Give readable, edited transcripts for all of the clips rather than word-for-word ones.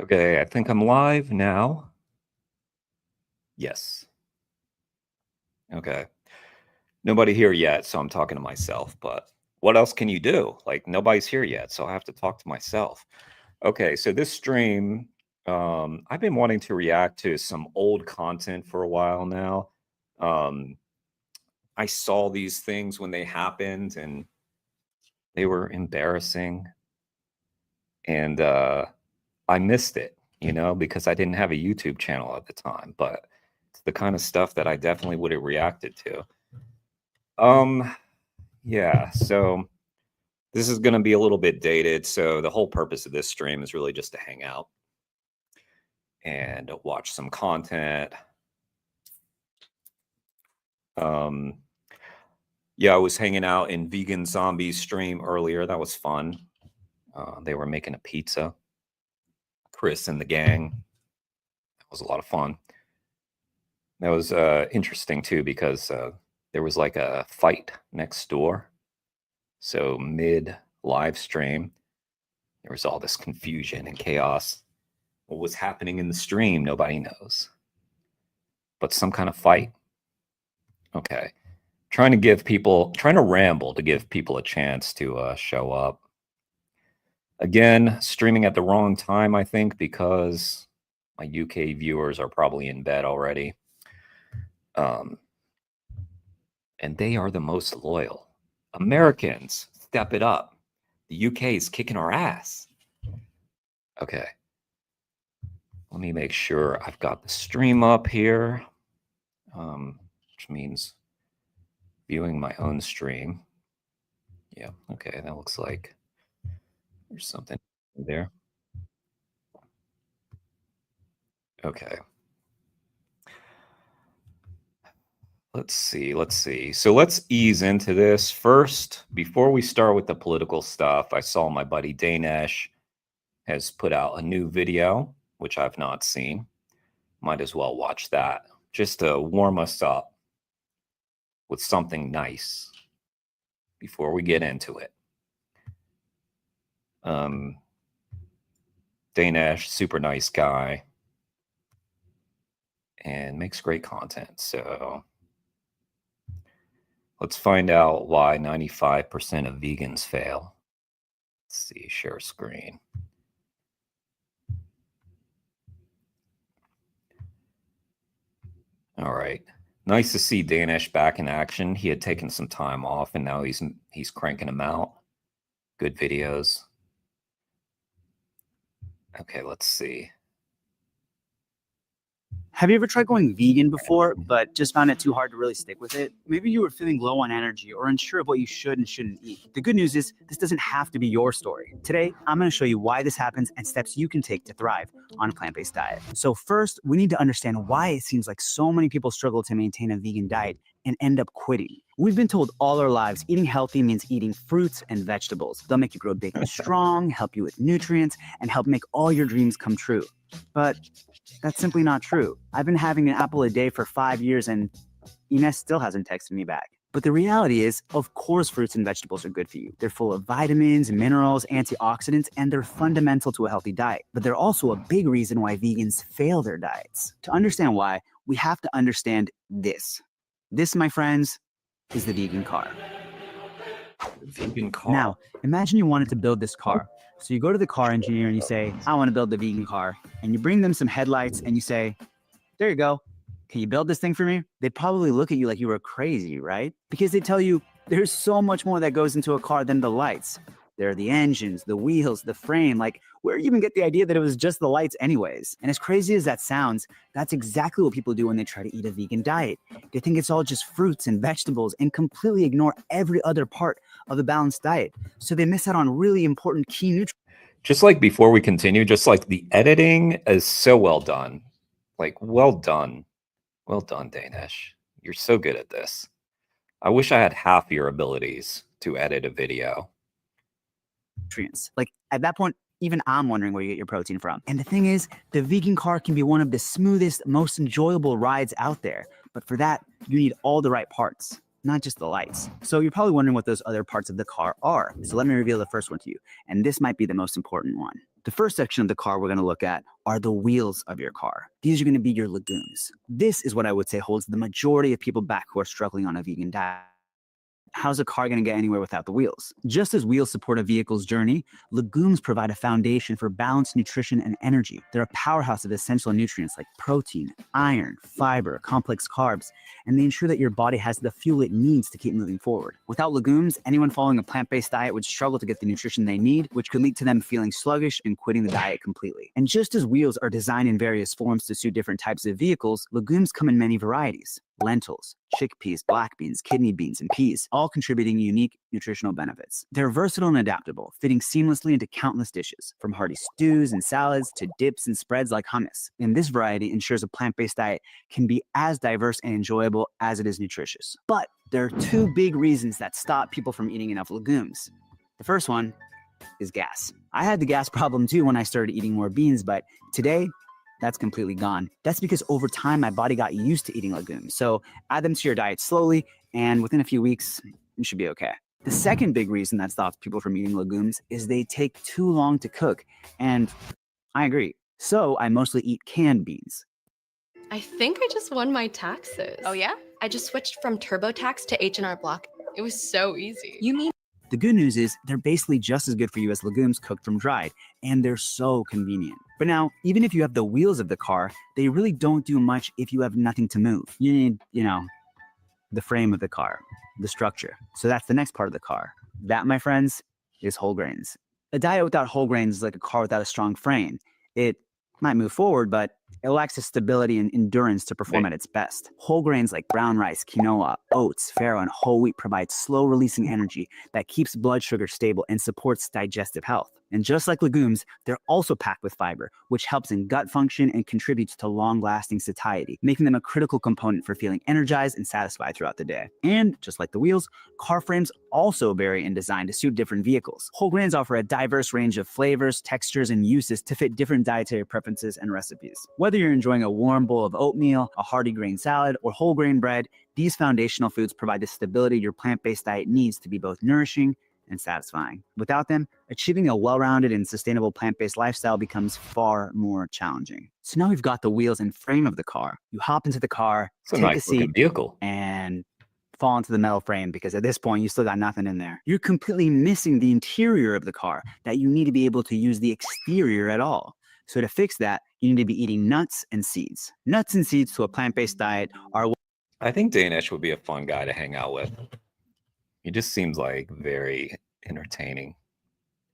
Okay, I think I'm live now. Yes. Okay. Nobody here yet, so I'm talking to myself, but what else can you do? Like, nobody's here yet, so I have to talk to myself. Okay, so this stream, I've been wanting to react to some old content for a while now. Um, I saw these things when they happened and they were embarrassing. And I missed it, because I didn't have a YouTube channel at the time, but it's the kind of stuff that I definitely would have reacted to. Yeah, so this is going to be a little bit dated. So the whole purpose of this stream is really just to hang out and watch some content. Yeah, I was hanging out in Vegan Zombies stream earlier. That was fun. They were making a pizza. Chris and the gang. That was a lot of fun. That was interesting too because there was like a fight next door. So mid live stream, there was all this confusion and chaos. What was happening in the stream, nobody knows. But some kind of fight. Okay. Trying to ramble to give people a chance to show up. Again, streaming at the wrong time, I think, because my UK viewers are probably in bed already. And they are the most loyal. Americans, step it up. The UK is kicking our ass. Okay. Let me make sure I've got the stream up here, which means viewing my own stream. Yeah, okay, that looks like there's something there. Okay. Let's see. So let's ease into this. First, before we start with the political stuff, I saw my buddy Danesh has put out a new video, which I've not seen. Might as well watch that just to warm us up with something nice before we get into it. Danesh, super nice guy, and makes great content. So let's find out why 95% of vegans fail. Let's see, share screen. All right. Nice to see Danesh back in action. He had taken some time off, and now he's cranking them out. Good videos. Okay, let's see. Have you ever tried going vegan before, but just found it too hard to really stick with it? Maybe you were feeling low on energy or unsure of what you should and shouldn't eat. The good news is this doesn't have to be your story. Today, I'm going to show you why this happens and steps you can take to thrive on a plant-based diet. So first, we need to understand why it seems like so many people struggle to maintain a vegan diet and end up quitting. We've been told all our lives eating healthy means eating fruits and vegetables. They'll make you grow big and strong, help you with nutrients, and help make all your dreams come true. But that's simply not true. I've been having an apple a day for 5 years and Ines still hasn't texted me back. But the reality is, of course, fruits and vegetables are good for you. They're full of vitamins, minerals, antioxidants, and they're fundamental to a healthy diet. But they're also a big reason why vegans fail their diets. To understand why, we have to understand this. This, my friends, is the vegan car. Vegan car. Now, imagine you wanted to build this car. So you go to the car engineer and you say, I want to build the vegan car. And you bring them some headlights and you say, there you go. Can you build this thing for me? They'd probably look at you like you were crazy, right? Because they tell you there's so much more that goes into a car than the lights. There are the engines, the wheels, the frame. Like, where do you even get the idea that it was just the lights anyways? And as crazy as that sounds, that's exactly what people do when they try to eat a vegan diet. They think it's all just fruits and vegetables and completely ignore every other part of the balanced diet. So they miss out on really important key nutrients. Just like before we continue, just like the editing is so well done. Like, well done. Well done, Danesh. You're so good at this. I wish I had half your abilities to edit a video. Like, at that point, even I'm wondering where you get your protein from. And the thing is, the vegan car can be one of the smoothest, most enjoyable rides out there. But for that, you need all the right parts, not just the lights. So you're probably wondering what those other parts of the car are. So let me reveal the first one to you. And this might be the most important one. The first section of the car we're going to look at are the wheels of your car. These are going to be your legumes. This is what I would say holds the majority of people back who are struggling on a vegan diet. How's a car going to get anywhere without the wheels? Just as wheels support a vehicle's journey, legumes provide a foundation for balanced nutrition and energy. They're a powerhouse of essential nutrients like protein, iron, fiber, complex carbs, and they ensure that your body has the fuel it needs to keep moving forward. Without legumes, anyone following a plant-based diet would struggle to get the nutrition they need, which could lead to them feeling sluggish and quitting the diet completely. And just as wheels are designed in various forms to suit different types of vehicles, legumes come in many varieties. Lentils, chickpeas, black beans, kidney beans, and peas, all contributing unique nutritional benefits. They're versatile and adaptable, fitting seamlessly into countless dishes, from hearty stews and salads to dips and spreads like hummus. And this variety ensures a plant-based diet can be as diverse and enjoyable as it is nutritious. But there are two big reasons that stop people from eating enough legumes. The first one is gas. I had the gas problem too when I started eating more beans, but today, that's completely gone. That's because over time, my body got used to eating legumes. So add them to your diet slowly, and within a few weeks, you should be okay. The second big reason that stops people from eating legumes is they take too long to cook. And I agree. So I mostly eat canned beans. I think I just won my taxes. Oh yeah? I just switched from TurboTax to H&R Block. It was so easy. You mean The good news is they're basically just as good for you as legumes cooked from dried, and they're so convenient. But now, even if you have the wheels of the car, they really don't do much if you have nothing to move. You need, the frame of the car, the structure. So that's the next part of the car. That, my friends, is whole grains. A diet without whole grains is like a car without a strong frame. It might move forward, but it lacks the stability and endurance to perform at its best. Whole grains like brown rice, quinoa, oats, farro, and whole wheat provide slow-releasing energy that keeps blood sugar stable and supports digestive health. And just like legumes, they're also packed with fiber, which helps in gut function and contributes to long-lasting satiety, making them a critical component for feeling energized and satisfied throughout the day. And just like the wheels, car frames also vary in design to suit different vehicles. Whole grains offer a diverse range of flavors, textures, and uses to fit different dietary preferences and recipes. Whether you're enjoying a warm bowl of oatmeal, a hearty grain salad, or whole grain bread, these foundational foods provide the stability your plant-based diet needs to be both nourishing and satisfying. Without them, achieving a well-rounded and sustainable plant-based lifestyle becomes far more challenging. So now we've got the wheels and frame of the car. You hop into the car, It's a take a nice looking seat, vehicle. and fall into the metal frame, because at this point, you still got nothing in there. You're completely missing the interior of the car that you need to be able to use the exterior at all. So to fix that, you need to be eating nuts and seeds. Nuts and seeds to a plant-based diet are I think Danish would be a fun guy to hang out with. He just seems like very entertaining.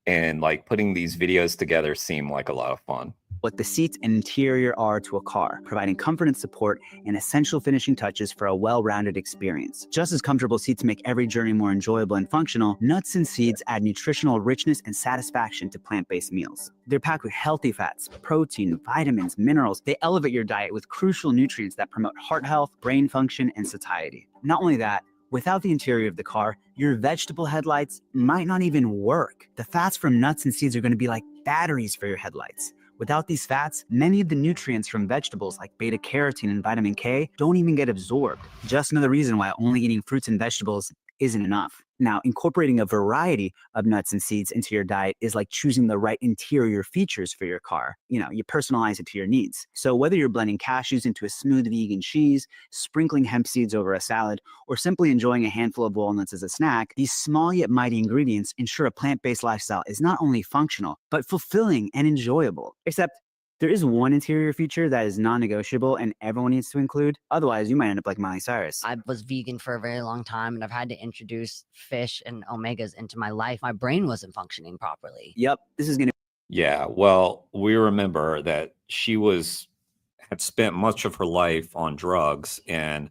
And like putting these videos together seem like a lot of fun. what the seats and interior are to a car, providing comfort and support and essential finishing touches for a well-rounded experience. Just as comfortable seats make every journey more enjoyable and functional, nuts and seeds add nutritional richness and satisfaction to plant-based meals. They're packed with healthy fats, protein, vitamins, minerals. They elevate your diet with crucial nutrients that promote heart health, brain function, and satiety. Not only that, without the interior of the car, your vegetable headlights might not even work. The fats from nuts and seeds are going to be like batteries for your headlights. Without these fats, many of the nutrients from vegetables like beta carotene and vitamin K don't even get absorbed. Just another reason why only eating fruits and vegetables isn't enough. Now, incorporating a variety of nuts and seeds into your diet is like choosing the right interior features for your car. You personalize it to your needs. So whether you're blending cashews into a smooth vegan cheese, sprinkling hemp seeds over a salad, or simply enjoying a handful of walnuts as a snack, these small yet mighty ingredients ensure a plant-based lifestyle is not only functional, but fulfilling and enjoyable. Except, there is one interior feature that is non-negotiable and everyone needs to include. Otherwise, you might end up like Miley Cyrus. I was vegan for a very long time and I've had to introduce fish and omegas into my life. My brain wasn't functioning properly. Yep, this is going to Yeah, well, we remember that she had spent much of her life on drugs and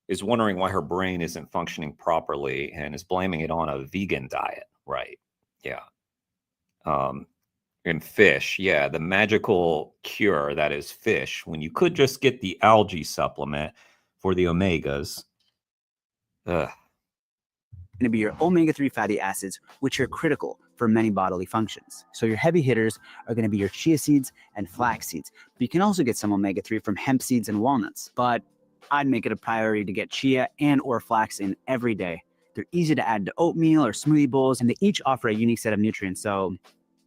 is wondering why her brain isn't functioning properly and is blaming it on a vegan diet, right? Yeah. And fish, yeah, the magical cure that is fish, when you could just get the algae supplement for the omegas. Ugh. to be your omega-3 fatty acids, which are critical for many bodily functions. So your heavy hitters are going to be your chia seeds and flax seeds. But you can also get some omega-3 from hemp seeds and walnuts. But I'd make it a priority to get chia and or flax in every day. They're easy to add to oatmeal or smoothie bowls, and they each offer a unique set of nutrients. So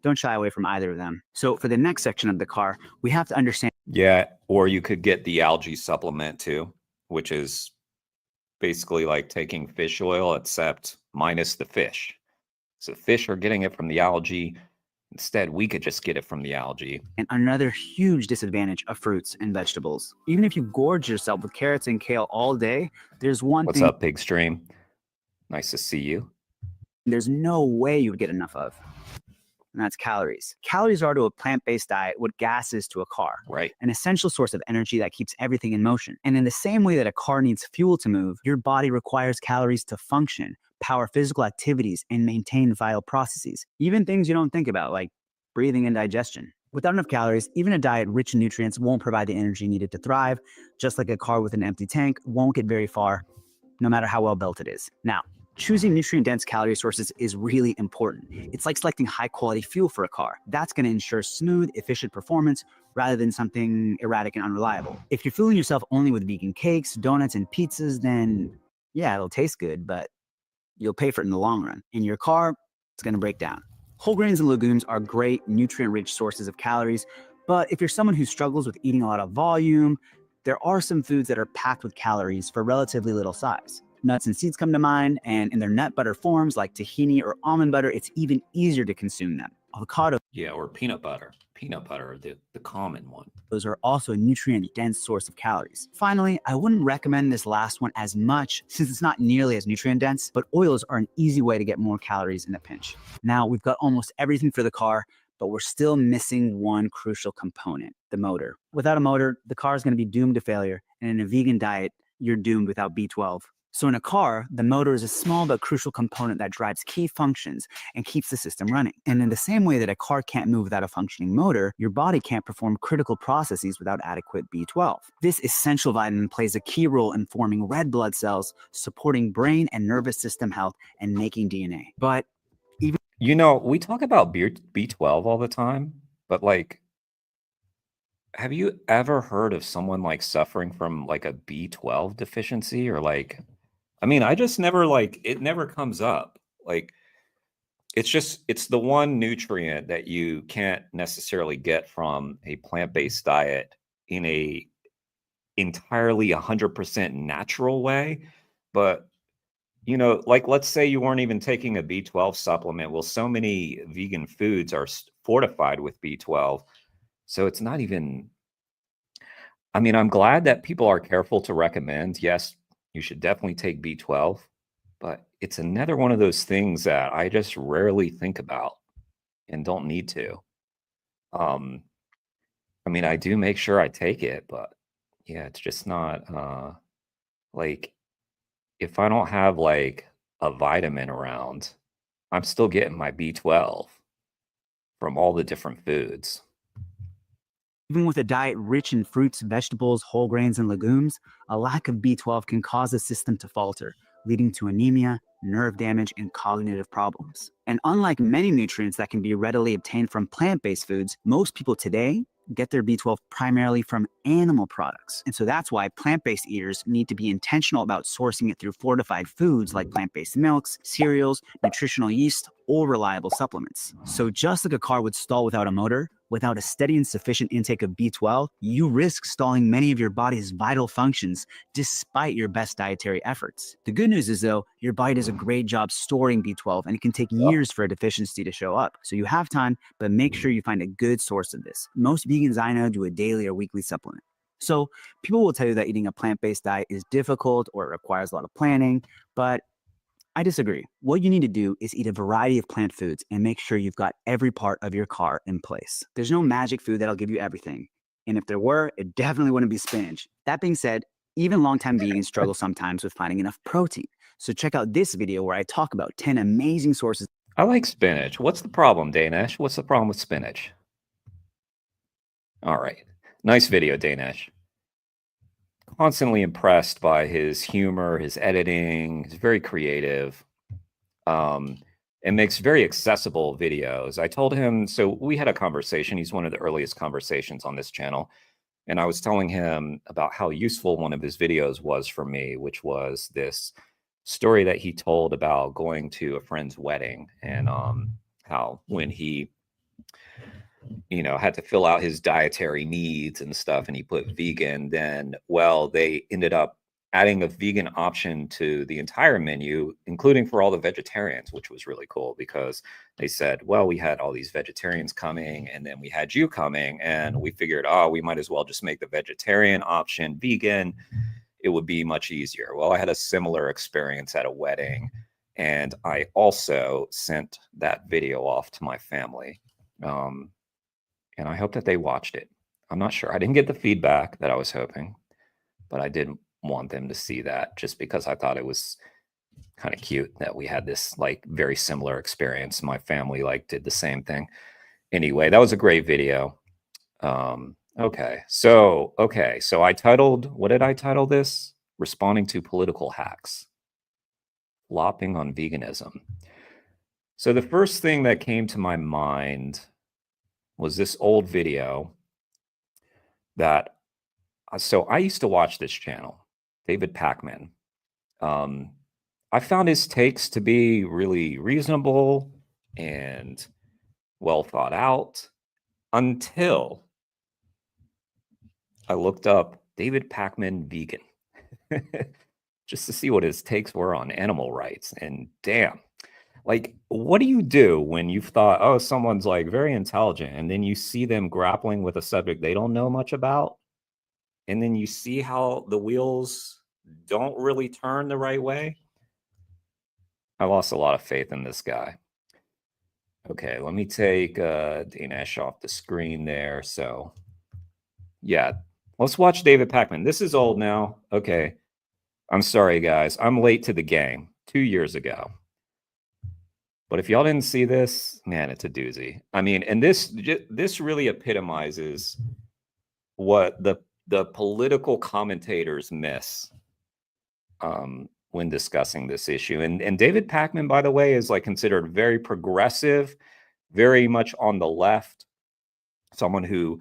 Don't shy away from either of them. So for the next section of the car, we have to understand. Yeah, or you could get the algae supplement too, which is basically like taking fish oil, except minus the fish. So fish are getting it from the algae. Instead, we could just get it from the algae. And another huge disadvantage of fruits and vegetables. Even if you gorge yourself with carrots and kale all day, there's one What's thing up, Big Stream? Nice to see you. there's no way you would get enough of. And that's calories. Calories are to a plant-based diet what gas is to a car. Right. An essential source of energy that keeps everything in motion. And in the same way that a car needs fuel to move, your body requires calories to function, power physical activities, and maintain vital processes. Even things you don't think about, like breathing and digestion. Without enough calories, even a diet rich in nutrients won't provide the energy needed to thrive, just like a car with an empty tank won't get very far, no matter how well built it is. Now, choosing nutrient-dense calorie sources is really important. It's like selecting high-quality fuel for a car. That's going to ensure smooth, efficient performance rather than something erratic and unreliable. If you're fueling yourself only with vegan cakes, donuts, and pizzas, then yeah, it'll taste good, but you'll pay for it in the long run. In your car, it's going to break down. Whole grains and legumes are great, nutrient-rich sources of calories, but if you're someone who struggles with eating a lot of volume, there are some foods that are packed with calories for relatively little size. Nuts and seeds come to mind, and in their nut butter forms like tahini or almond butter, it's even easier to consume them. Avocado. Yeah, or peanut butter. Peanut butter, the common one. Those are also a nutrient-dense source of calories. Finally, I wouldn't recommend this last one as much since it's not nearly as nutrient-dense, but oils are an easy way to get more calories in a pinch. Now, we've got almost everything for the car, but we're still missing one crucial component, the motor. Without a motor, the car is going to be doomed to failure, and in a vegan diet, you're doomed without B12. So in a car, the motor is a small but crucial component that drives key functions and keeps the system running. And in the same way that a car can't move without a functioning motor, your body can't perform critical processes without adequate B12. This essential vitamin plays a key role in forming red blood cells, supporting brain and nervous system health, and making DNA. But You know, we talk about B12 all the time, but like, have you ever heard of someone like suffering from like a B12 deficiency or like, I mean, I just never like, it never comes up. Like, it's the one nutrient that you can't necessarily get from a plant-based diet in a entirely 100% natural way. But, you know, like, let's say you weren't even taking a B12 supplement. Well, so many vegan foods are fortified with B12. So it's not even, I mean, I'm glad that people are careful to recommend, yes, you should definitely take B12, but it's another one of those things that I just rarely think about and don't need to. Um, I mean, I do make sure I take it, but yeah, it's just not like if I don't have like a vitamin around, I'm still getting my B12 from all the different foods. even with a diet rich in fruits, vegetables, whole grains, and legumes, a lack of B12 can cause the system to falter, leading to anemia, nerve damage, and cognitive problems. And unlike many nutrients that can be readily obtained from plant-based foods, most people today get their B12 primarily from animal products. And so that's why plant-based eaters need to be intentional about sourcing it through fortified foods like plant-based milks, cereals, nutritional yeast, or reliable supplements. So just like a car would stall without a motor, without a steady and sufficient intake of B12, you risk stalling many of your body's vital functions despite your best dietary efforts. The good news is, though, your body does a great job storing B12, and it can take years for a deficiency to show up. So you have time, but make sure you find a good source of this. Most vegans I know do a daily or weekly supplement. So people will tell you that eating a plant-based diet is difficult or it requires a lot of planning, but I disagree. What you need to do is eat a variety of plant foods and make sure you've got every part of your car in place. There's no magic food that'll give you everything. And if there were, it definitely wouldn't be spinach. That being said, even longtime vegans struggle sometimes with finding enough protein. So check out this video where I talk about 10 amazing sources. I like spinach. What's the problem, Danesh? What's the problem with spinach? All right. Nice video, Danesh. Constantly impressed by his humor, his editing. He's very creative. And makes very accessible videos. I told him, so we had a conversation. He's one of the earliest conversations on this channel. And I was telling him about how useful one of his videos was for me, which was this story that he told about going to a friend's wedding and how when he had to fill out his dietary needs and stuff, and he put vegan, then, well, they ended up adding a vegan option to the entire menu, including for all the vegetarians, which was really cool because they said, well, we had all these vegetarians coming and then we had you coming, and we figured, oh, we might as well just make the vegetarian option vegan. It would be much easier. Well, I had a similar experience at a wedding, and I also sent that video off to my family. And I hope that they watched it. I'm not sure. I didn't get the feedback that I was hoping, but I did want them to see that just because I thought it was kind of cute that we had this like very similar experience. My family like did the same thing. Anyway, that was a great video. Okay. So I titled, what did I title this? Responding to political hacks. Flopping on veganism. So the first thing that came to my mind was this old video that, so I used to watch this channel, David Pakman. I found his takes to be really reasonable and well thought out until I looked up David Pakman vegan just to see what his takes were on animal rights. And damn, like, what do you do when you've thought, oh, someone's like very intelligent, and then you see them grappling with a subject they don't know much about, and then you see how the wheels don't really turn the right way? I lost a lot of faith in this guy. Okay, let me take Dinesh off the screen there. So, yeah, let's watch David Pakman. This is old now. Okay, I'm sorry, guys. I'm late to the game 2 years ago. But if y'all didn't see this, man, it's a doozy. I mean, and this really epitomizes what the political commentators miss when discussing this issue. And David Pakman, by the way, is like considered very progressive, very much on the left, someone who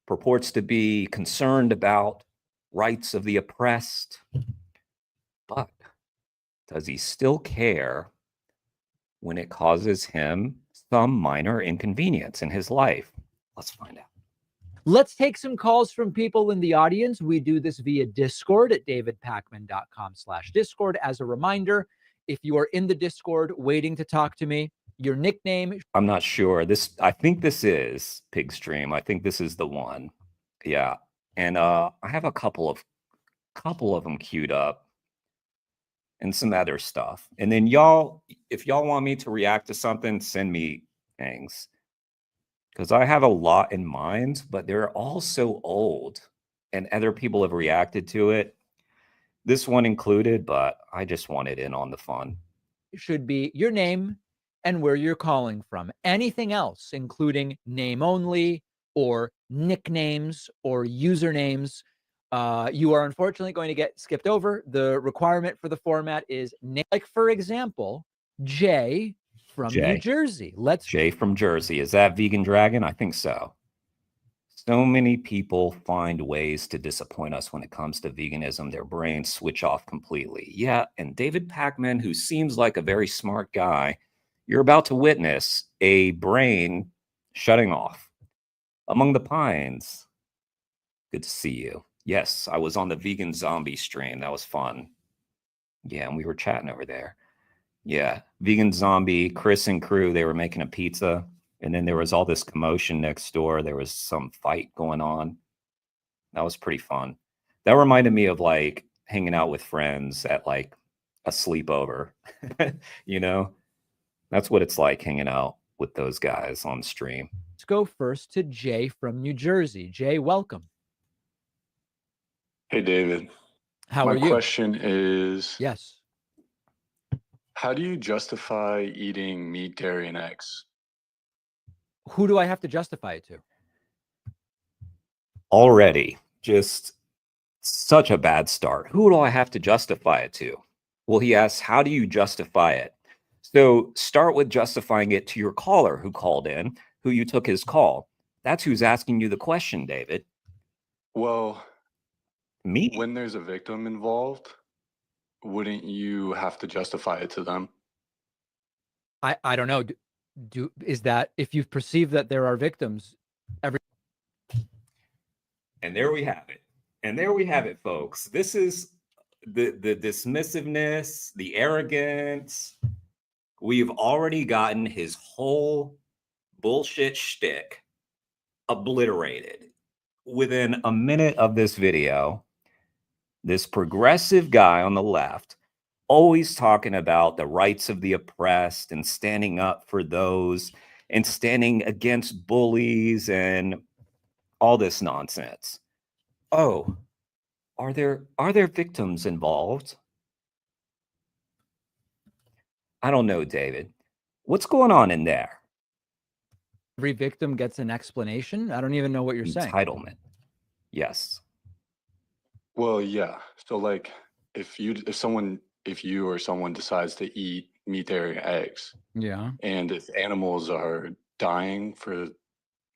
purports to be concerned about rights of the oppressed. But does he still care when it causes him some minor inconvenience in his life? Let's find out. Let's take some calls from people in the audience. We do this via Discord at davidpakman.com/Discord. As a reminder, if you are in the Discord waiting to talk to me, your nickname. I'm not sure. I think this is Pigstream. I think this is the one. Yeah. And I have a couple of them queued up and some other stuff. And then y'all, if y'all want me to react to something, send me things. Because I have a lot in mind, but they're all so old and other people have reacted to it. This one included, but I just wanted in on the fun. Should be your name and where you're calling from. Anything else, including name only or nicknames or usernames, you are unfortunately going to get skipped over. The requirement for the format is name, like, for example, Jay from New Jersey. Jay from Jersey. Is that Vegan Dragon? I think so. So many people find ways to disappoint us when it comes to veganism. Their brains switch off completely. Yeah, and David Pakman, who seems like a very smart guy, you're about to witness a brain shutting off. Among the Pines, good to see you. Yes, I was on the Vegan Zombie stream. That was fun. Yeah, and we were chatting over there. Yeah, Vegan Zombie, Chris and crew, they were making a pizza. And then there was all this commotion next door. There was some fight going on. That was pretty fun. That reminded me of like hanging out with friends at like a sleepover. You know, that's what it's like hanging out with those guys on stream. Let's go first to Jay from New Jersey. Jay, welcome. Hey, David. How are you? My question is, yes, how do you justify eating meat, dairy, and eggs? who do I have to justify it to? Already, just such a bad start. Who do I have to justify it to? Well, he asks, how do you justify it? So start with justifying it to your caller who called in, who you took his call. That's who's asking you the question, David. Well, me. When there's a victim involved, wouldn't you have to justify it to them? I don't know. is that if you perceive that there are victims, And there we have it. And there we have it, folks. This is the dismissiveness, the arrogance. We've already gotten his whole bullshit shtick obliterated within a minute of this video. This progressive guy on the left, always talking about the rights of the oppressed and standing up for those and standing against bullies and all this nonsense. Oh, are there victims involved? I don't know, David. What's going on in there? every victim gets an explanation. I don't even know what you're saying. Entitlement. Yes. Well, yeah. So like if you or someone decides to eat meat, dairy, and eggs, Yeah. and if animals are dying for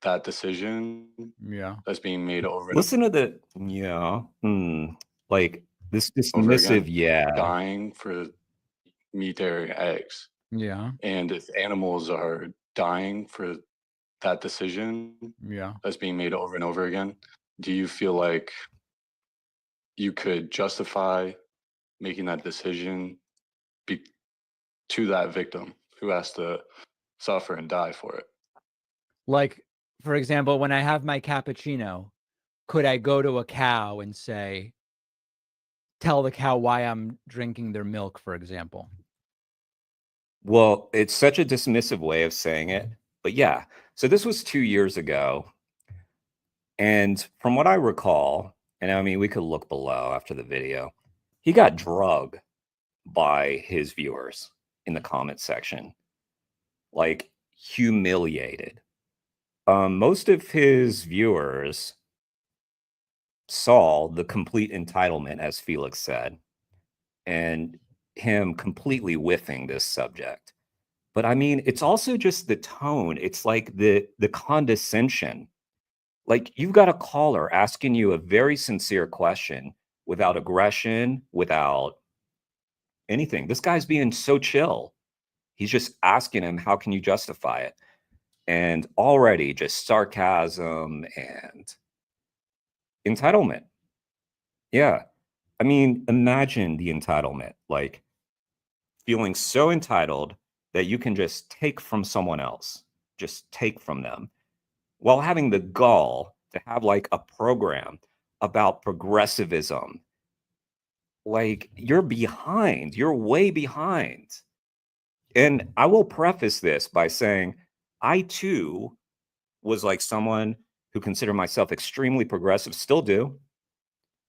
that decision Yeah. that's being made over and Listen to the like this over dismissive, again, yeah. dying for meat, dairy, and eggs, Yeah. and if animals are dying for that decision Yeah. that's being made over and over again, do you feel like you could justify making that decision to that victim who has to suffer and die for it? Like, for example, when I have my cappuccino, could I go to a cow and say, tell the cow why I'm drinking their milk, for example? Well, it's such a dismissive way of saying it, but yeah. So this was 2 years ago. And from what I recall, and I mean, we could look below after the video, he got drugged by his viewers in the comment section, like humiliated. Most of his viewers saw the complete entitlement, as Felix said, and him completely whiffing this subject. But I mean, it's also just the tone. It's like the condescension. Like you've got a caller asking you a very sincere question without aggression, without anything. This guy's being so chill. He's just asking him, how can you justify it? And already just sarcasm and entitlement. Yeah. I mean, imagine the entitlement, like feeling so entitled that you can just take from someone else, just take from them, while having the gall to have like a program about progressivism. Like you're behind, you're way behind. And I will preface this by saying, I too was like someone who considered myself extremely progressive, still do.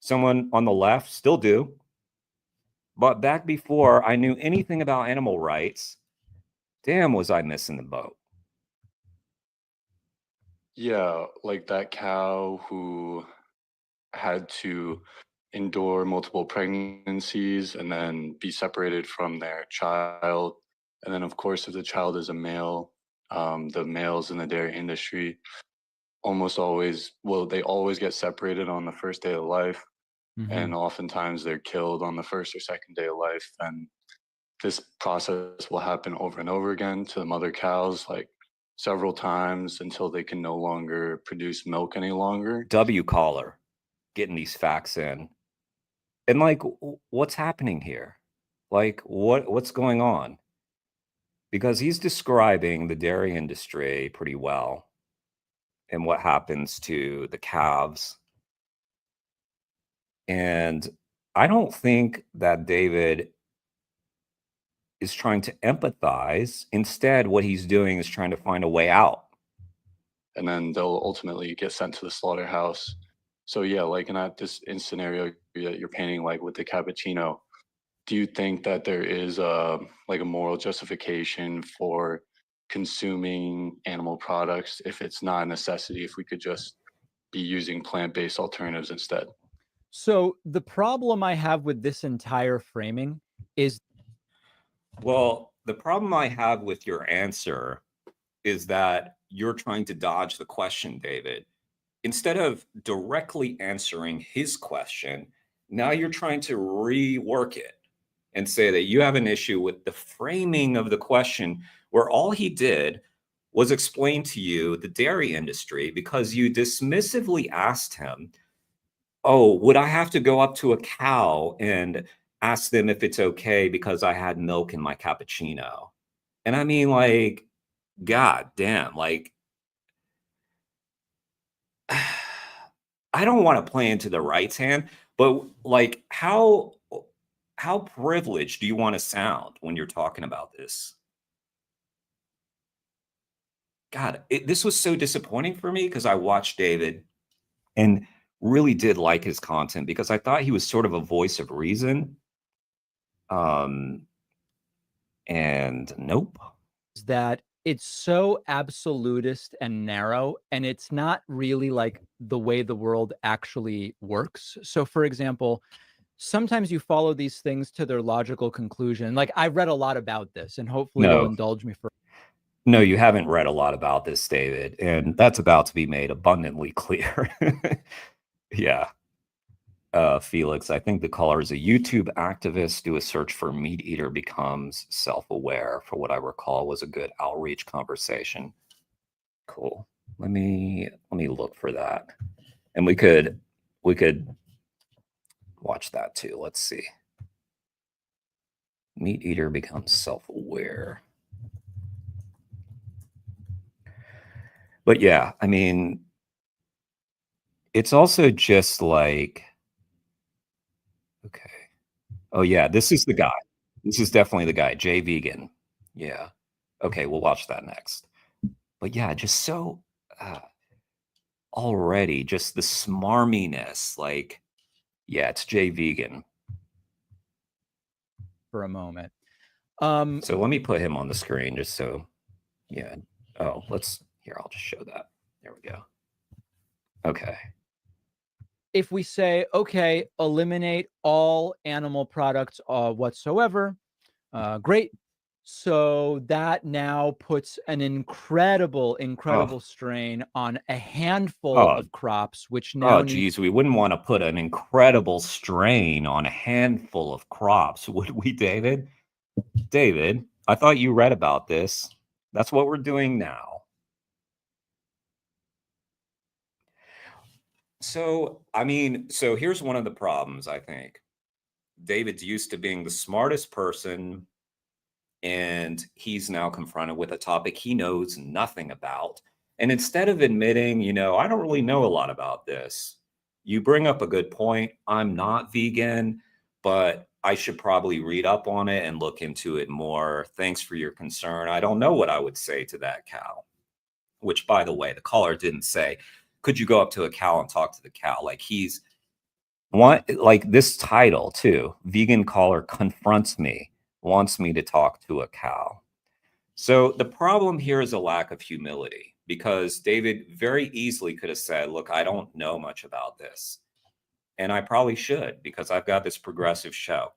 Someone on the left, still do. But back before I knew anything about animal rights, damn, was I missing the boat. Yeah, like that cow who had to endure multiple pregnancies and then be separated from their child. And then, of course, if the child is a male, the males in the dairy industry almost always, well, they always get separated on the first day of life. And oftentimes they're killed on the first or second day of life. And this process will happen over and over again to the mother cows, like several times until they can no longer produce milk any longer. W caller, getting these facts in. And like, what's happening here? Like, what's going on? Because he's describing the dairy industry pretty well and what happens to the calves. And I don't think that David is trying to empathize. Instead, what he's doing is trying to find a way out. And then they'll ultimately get sent to the slaughterhouse. So yeah, like in scenario that you're painting, like with the cappuccino, do you think that there is like a moral justification for consuming animal products if it's not a necessity, if we could just be using plant-based alternatives instead? So the problem I have with this entire framing is, well, the problem I have with your answer is that you're trying to dodge the question, David. Instead of directly answering his question, now you're trying to rework it and say that you have an issue with the framing of the question, where all he did was explain to you the dairy industry because you dismissively asked him, oh, would I have to go up to a cow and ask them if it's okay because I had milk in my cappuccino? And I mean, like, God damn, like, I don't want to play into the right's hand, but like, how privileged do you want to sound when you're talking about this? God, this was so disappointing for me because I watched David and really did like his content because I thought he was sort of a voice of reason. And nope. That it's so absolutist and narrow, and it's not really like the way the world actually works. So, for example, sometimes you follow these things to their logical conclusion. Like, I read a lot about this, and hopefully you'll No. indulge me for. No, you haven't read a lot about this, David, and that's about to be made abundantly clear. Yeah. Felix, I think the caller is a YouTube activist. Do a search for meat eater becomes self-aware, for what I recall was a good outreach conversation. Cool. Let me look for that. And we could watch that too. Let's see. Meat eater becomes self-aware. But yeah, I mean, it's also just like, okay. Oh yeah, this is the guy. This is definitely the guy, Jay Vegan. Yeah. Okay, we'll watch that next. But yeah, just so already just the smarminess, like, yeah, it's Jay Vegan. For a moment. So let me put him on the screen just so, yeah. Oh, here, I'll just show that. There we go. Okay. If we say, okay, eliminate all animal products whatsoever, great. So that now puts an incredible strain on a handful of crops, which now geez, we wouldn't want to put an incredible strain on a handful of crops, would we, David? David, I thought you read about this. That's what we're doing now. So, I mean, so here's one of the problems, I think. David's used to being the smartest person, and he's now confronted with a topic he knows nothing about. And instead of admitting, I don't really know a lot about this, you bring up a good point. I'm not vegan, but I should probably read up on it and look into it more. Thanks for your concern. I don't know what I would say to that cow, which, by the way, the caller didn't say, could you go up to a cow and talk to the cow? Like, like this title too, vegan caller confronts me, wants me to talk to a cow. So the problem here is a lack of humility, because David very easily could have said, look, I don't know much about this. And I probably should, because I've got this progressive show.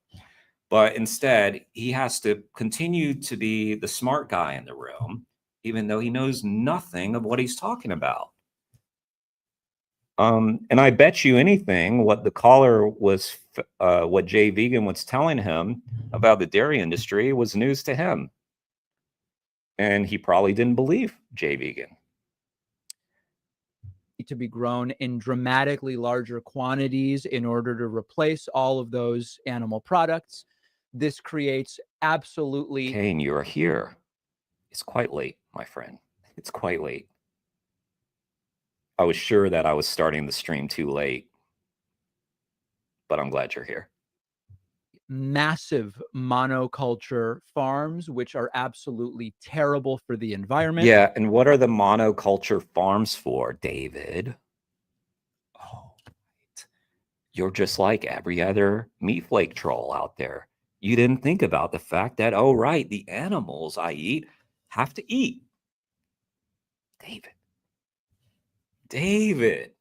But instead, he has to continue to be the smart guy in the room, even though he knows nothing of what he's talking about. And I bet you anything, what the caller was, what Jay Vegan was telling him about the dairy industry was news to him. And he probably didn't believe Jay Vegan. To be grown in dramatically larger quantities in order to replace all of those animal products. This creates absolutely. Kane, you're here. It's quite late, my friend. It's quite late. I was sure that I was starting the stream too late, but I'm glad you're here. Massive monoculture farms, which are absolutely terrible for the environment. Yeah, and what are the monoculture farms for, David? Oh, right. You're just like every other meat flake troll out there. You didn't think about the fact that, oh, right, the animals I eat have to eat. David.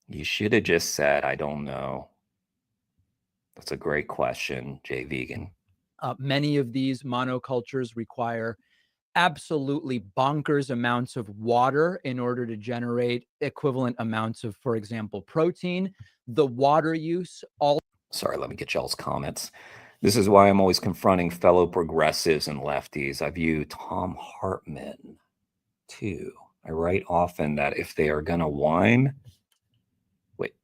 You should have just said, I don't know. That's a great question, Jay Vegan. Many of these monocultures require absolutely bonkers amounts of water in order to generate equivalent amounts of, for example, protein. The water use all. Sorry, let me get y'all's comments. This is why I'm always confronting fellow progressives and lefties. I view Tom Hartman too. I write often that if they are gonna whine, wait,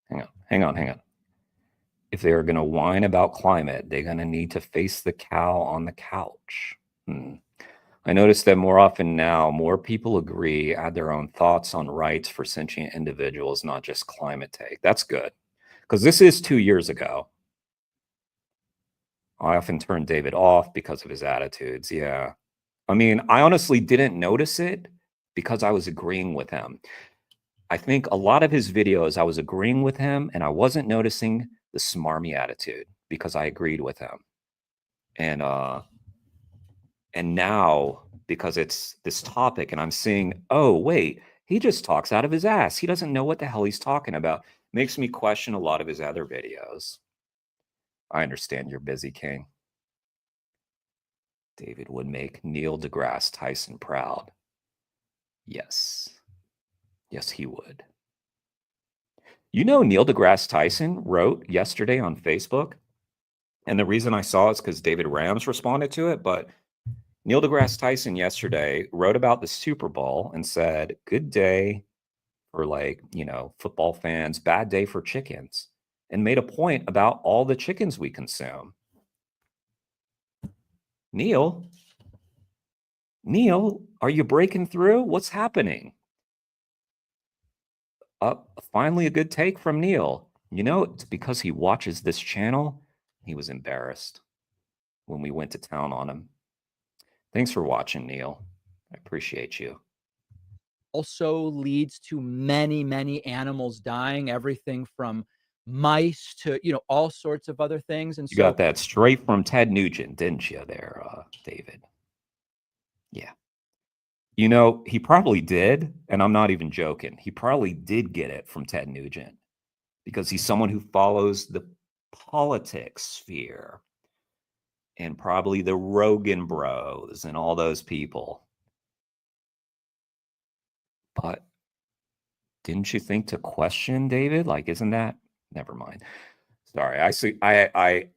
hang on. If they are gonna whine about climate, they're gonna need to face the cow on the couch. I notice that more often now, more people agree, add their own thoughts on rights for sentient individuals, not just climate take. That's good, because this is 2 years ago. I often turn David off because of his attitudes. Yeah. I mean, I honestly didn't notice it because I was agreeing with him. I think a lot of his videos, I was agreeing with him and I wasn't noticing the smarmy attitude because I agreed with him. And now, because it's this topic and I'm seeing, oh, wait, he just talks out of his ass. He doesn't know what the hell he's talking about. Makes me question a lot of his other videos. I understand you're busy, King. David would make Neil deGrasse Tyson proud. Yes. Yes, he would. You know, Neil deGrasse Tyson wrote yesterday on Facebook, and the reason I saw it is because David Rams responded to it, but Neil deGrasse Tyson yesterday wrote about the Super Bowl and said, good day for, like, you know, football fans, bad day for chickens, and made a point about all the chickens we consume. Neil, are you breaking through? What's happening? Finally a good take from Neil. You know, it's because he watches this channel. He was embarrassed when we went to town on him. Thanks for watching, Neil. I appreciate you. Also leads to many, many animals dying, everything from mice to, you know, all sorts of other things. And You so got that straight from Ted Nugent, didn't you there, David? Yeah. You know, he probably did, and I'm not even joking. He probably did get it from Ted Nugent because he's someone who follows the politics sphere and probably the Rogan bros and all those people. But didn't you think to question, David? Like, isn't that? Never mind. Sorry. I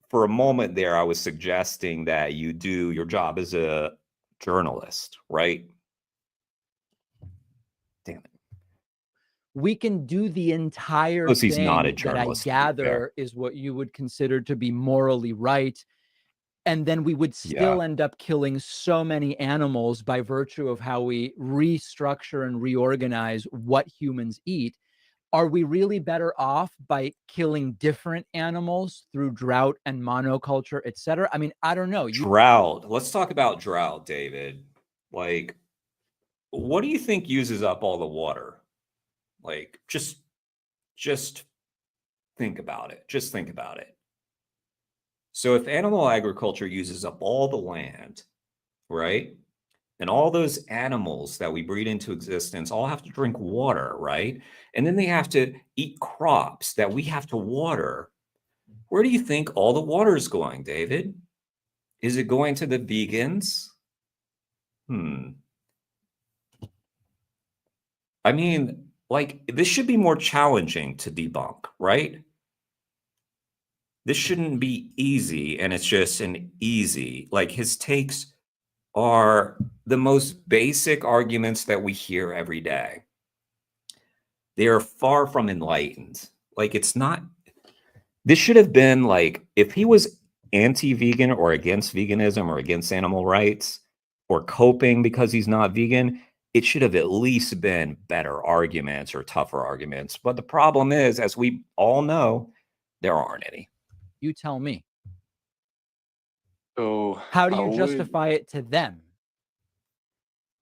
for a moment there, I was suggesting that you do your job as a journalist, right? Damn it. we can do the entire Suppose he's not a thing that I journalist, to be fair. gather is what you would consider to be morally right. And then we would still Yeah. end up killing so many animals by virtue of how we restructure and reorganize what humans eat. Are we really better off by killing different animals through drought and monoculture, et cetera? I mean, I don't know. Drought. Let's talk about drought, David. Like, what do you think uses up all the water? Like, just think about it. Just think about it. So if animal agriculture uses up all the land, right? And all those animals that we breed into existence all have to drink water, right? And then they have to eat crops that we have to water. Where do you think all the water is going, David? Is it going to the vegans? I mean, like, this should be more challenging to debunk, right? This shouldn't be easy, and it's just an easy, like, his takes are the most basic arguments that we hear every day. They are far from enlightened. Like, it's not, this should have been like, if he was anti-vegan or against veganism or against animal rights or coping because he's not vegan, it should have at least been better arguments or tougher arguments. But the problem is, as we all know, there aren't any. You tell me. So How do you justify it to them?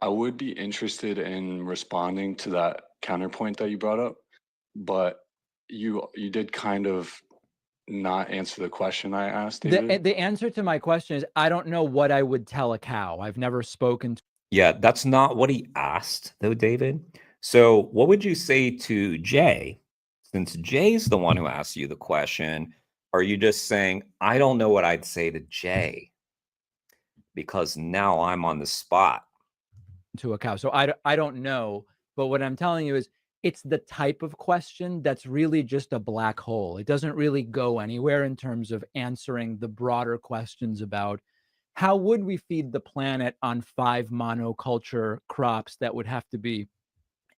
I would be interested in responding to that counterpoint that you brought up, but you did kind of not answer the question I asked, David. The answer to my question is I don't know what I would tell a cow. I've never spoken to. Yeah, that's not what he asked, though, David. So what would you say to Jay? Since Jay's the one who asked you the question, are you just saying, I don't know what I'd say to Jay because now I'm on the spot? To a cow. So I don't know. But what I'm telling you is it's the type of question that's really just a black hole. It doesn't really go anywhere in terms of answering the broader questions about how would we feed the planet on 5 monoculture crops that would have to be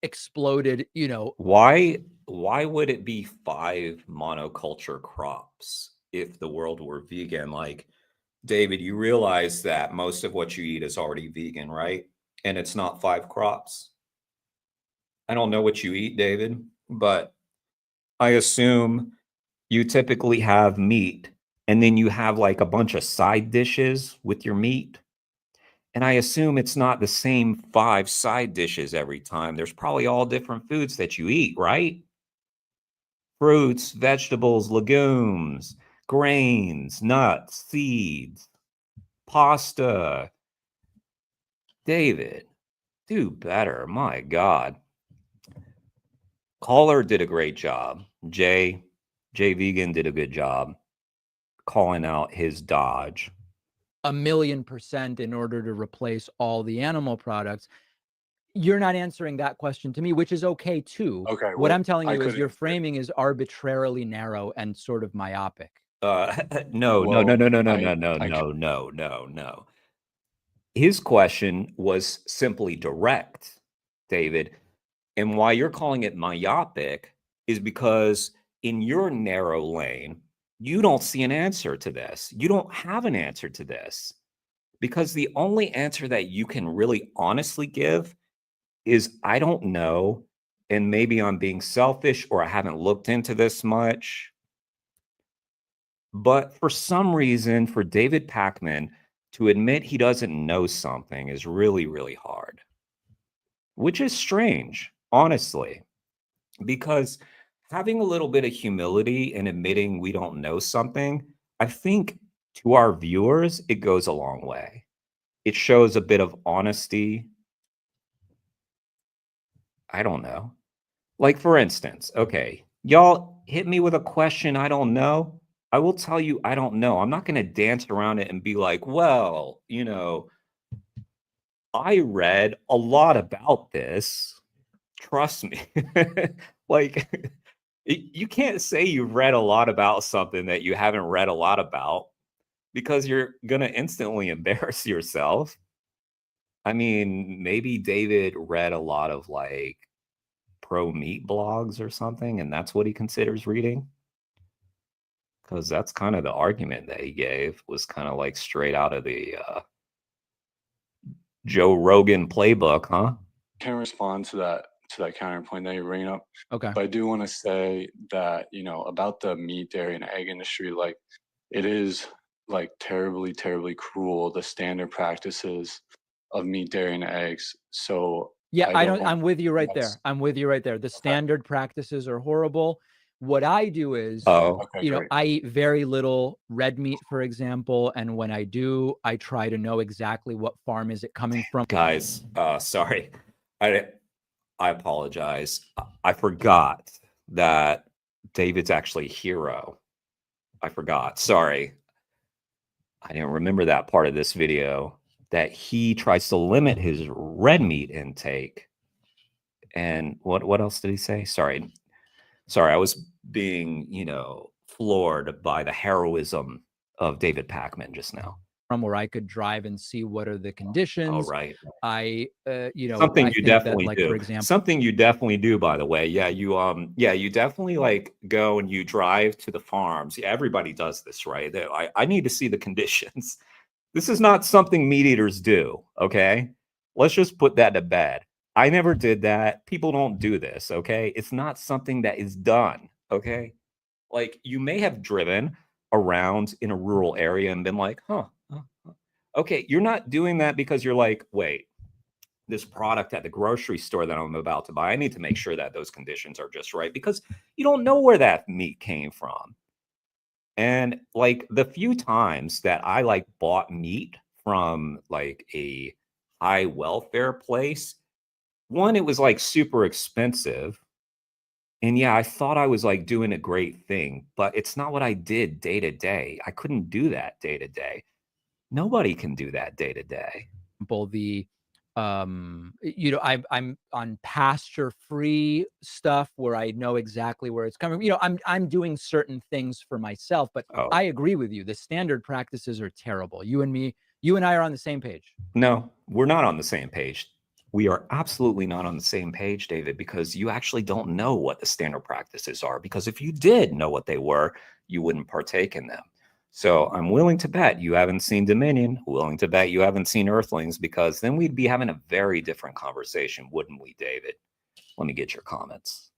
exploded, you know. Why would it be 5 monoculture crops if the world were vegan? Like, David, you realize that most of what you eat is already vegan, right? And it's not 5 crops. I don't know what you eat, David, but I assume you typically have meat and then you have like a bunch of side dishes with your meat. And I assume it's not the same 5 side dishes every time. There's probably all different foods that you eat, right? Fruits, vegetables, legumes, grains, nuts, seeds, pasta. David, do better. My God. Caller did a great job. Jay Vegan did a good job calling out his dodge. 1,000,000% in order to replace all the animal products. You're not answering that question to me, which is okay too. Okay, What well, I'm telling I you is could your answer it. framing is arbitrarily narrow and sort of myopic. No. Well, No. His question was simply direct, David. And why you're calling it myopic is because in your narrow lane, you don't see an answer to this. You don't have an answer to this because the only answer that you can really honestly give is I don't know. And maybe I'm being selfish or I haven't looked into this much. But for some reason, for David Pakman to admit he doesn't know something is really, really hard, which is strange, honestly, because having a little bit of humility and admitting we don't know something, I think to our viewers, it goes a long way. It shows a bit of honesty. I don't know. Like, for instance, okay, y'all hit me with a question I don't know. I will tell you I don't know. I'm not going to dance around it and be like, well, I read a lot about this. Trust me. Like, you can't say you've read a lot about something that you haven't read a lot about because you're going to instantly embarrass yourself. I mean, maybe David read a lot of like pro meat blogs or something, and that's what he considers reading. Because that's kind of the argument that he gave was kind of like straight out of the Joe Rogan playbook, huh? Can respond to that counterpoint that you're bringing up. Okay. But I do want to say that, about the meat, dairy, and egg industry, like it is like terribly, terribly cruel, the standard practices of meat, dairy, and eggs. So Yeah, I don't I'm with you right that's there. I'm with you right there. The standard practices are horrible. What I do is, Oh, okay, great. I eat very little red meat, for example, and when I do, I try to know exactly what farm is it coming from. guys, sorry. I apologize. I forgot that David's actually a hero. I forgot. Sorry. I didn't remember that part of this video that he tries to limit his red meat intake. And what else did he say? Sorry, I was being, floored by the heroism of David Pakman just now. From where I could drive and see what are the conditions. Oh, right. Something you think definitely that, like, do. for example, Something you definitely do, by the way. Yeah, you definitely like go and you drive to the farms. Yeah, everybody does this, right? I need to see the conditions. This is not something meat eaters do, okay? Let's just put that to bed. I never did that. People don't do this, okay? It's not something that is done, okay? Like, you may have driven around in a rural area and been like, huh. Okay, you're not doing that because you're like, wait, this product at the grocery store that I'm about to buy, I need to make sure that those conditions are just right because you don't know where that meat came from. And like the few times that I like bought meat from like a high welfare place, one, it was like super expensive. And yeah, I thought I was like doing a great thing, but it's not what I did day to day. I couldn't do that day to day. Nobody can do that day to day. the You know, I'm on pasture free stuff where I know exactly where it's coming. You know, I'm doing certain things for myself, but Oh, I agree with you. The standard practices are terrible. You and I are on the same page. no, we're not on the same page. We are absolutely not on the same page, David, because you actually don't know what the standard practices are. Because if you did know what they were, you wouldn't partake in them. So I'm willing to bet you haven't seen Dominion, willing to bet you haven't seen Earthlings, because then we'd be having a very different conversation, wouldn't we, David? Let me get your comments.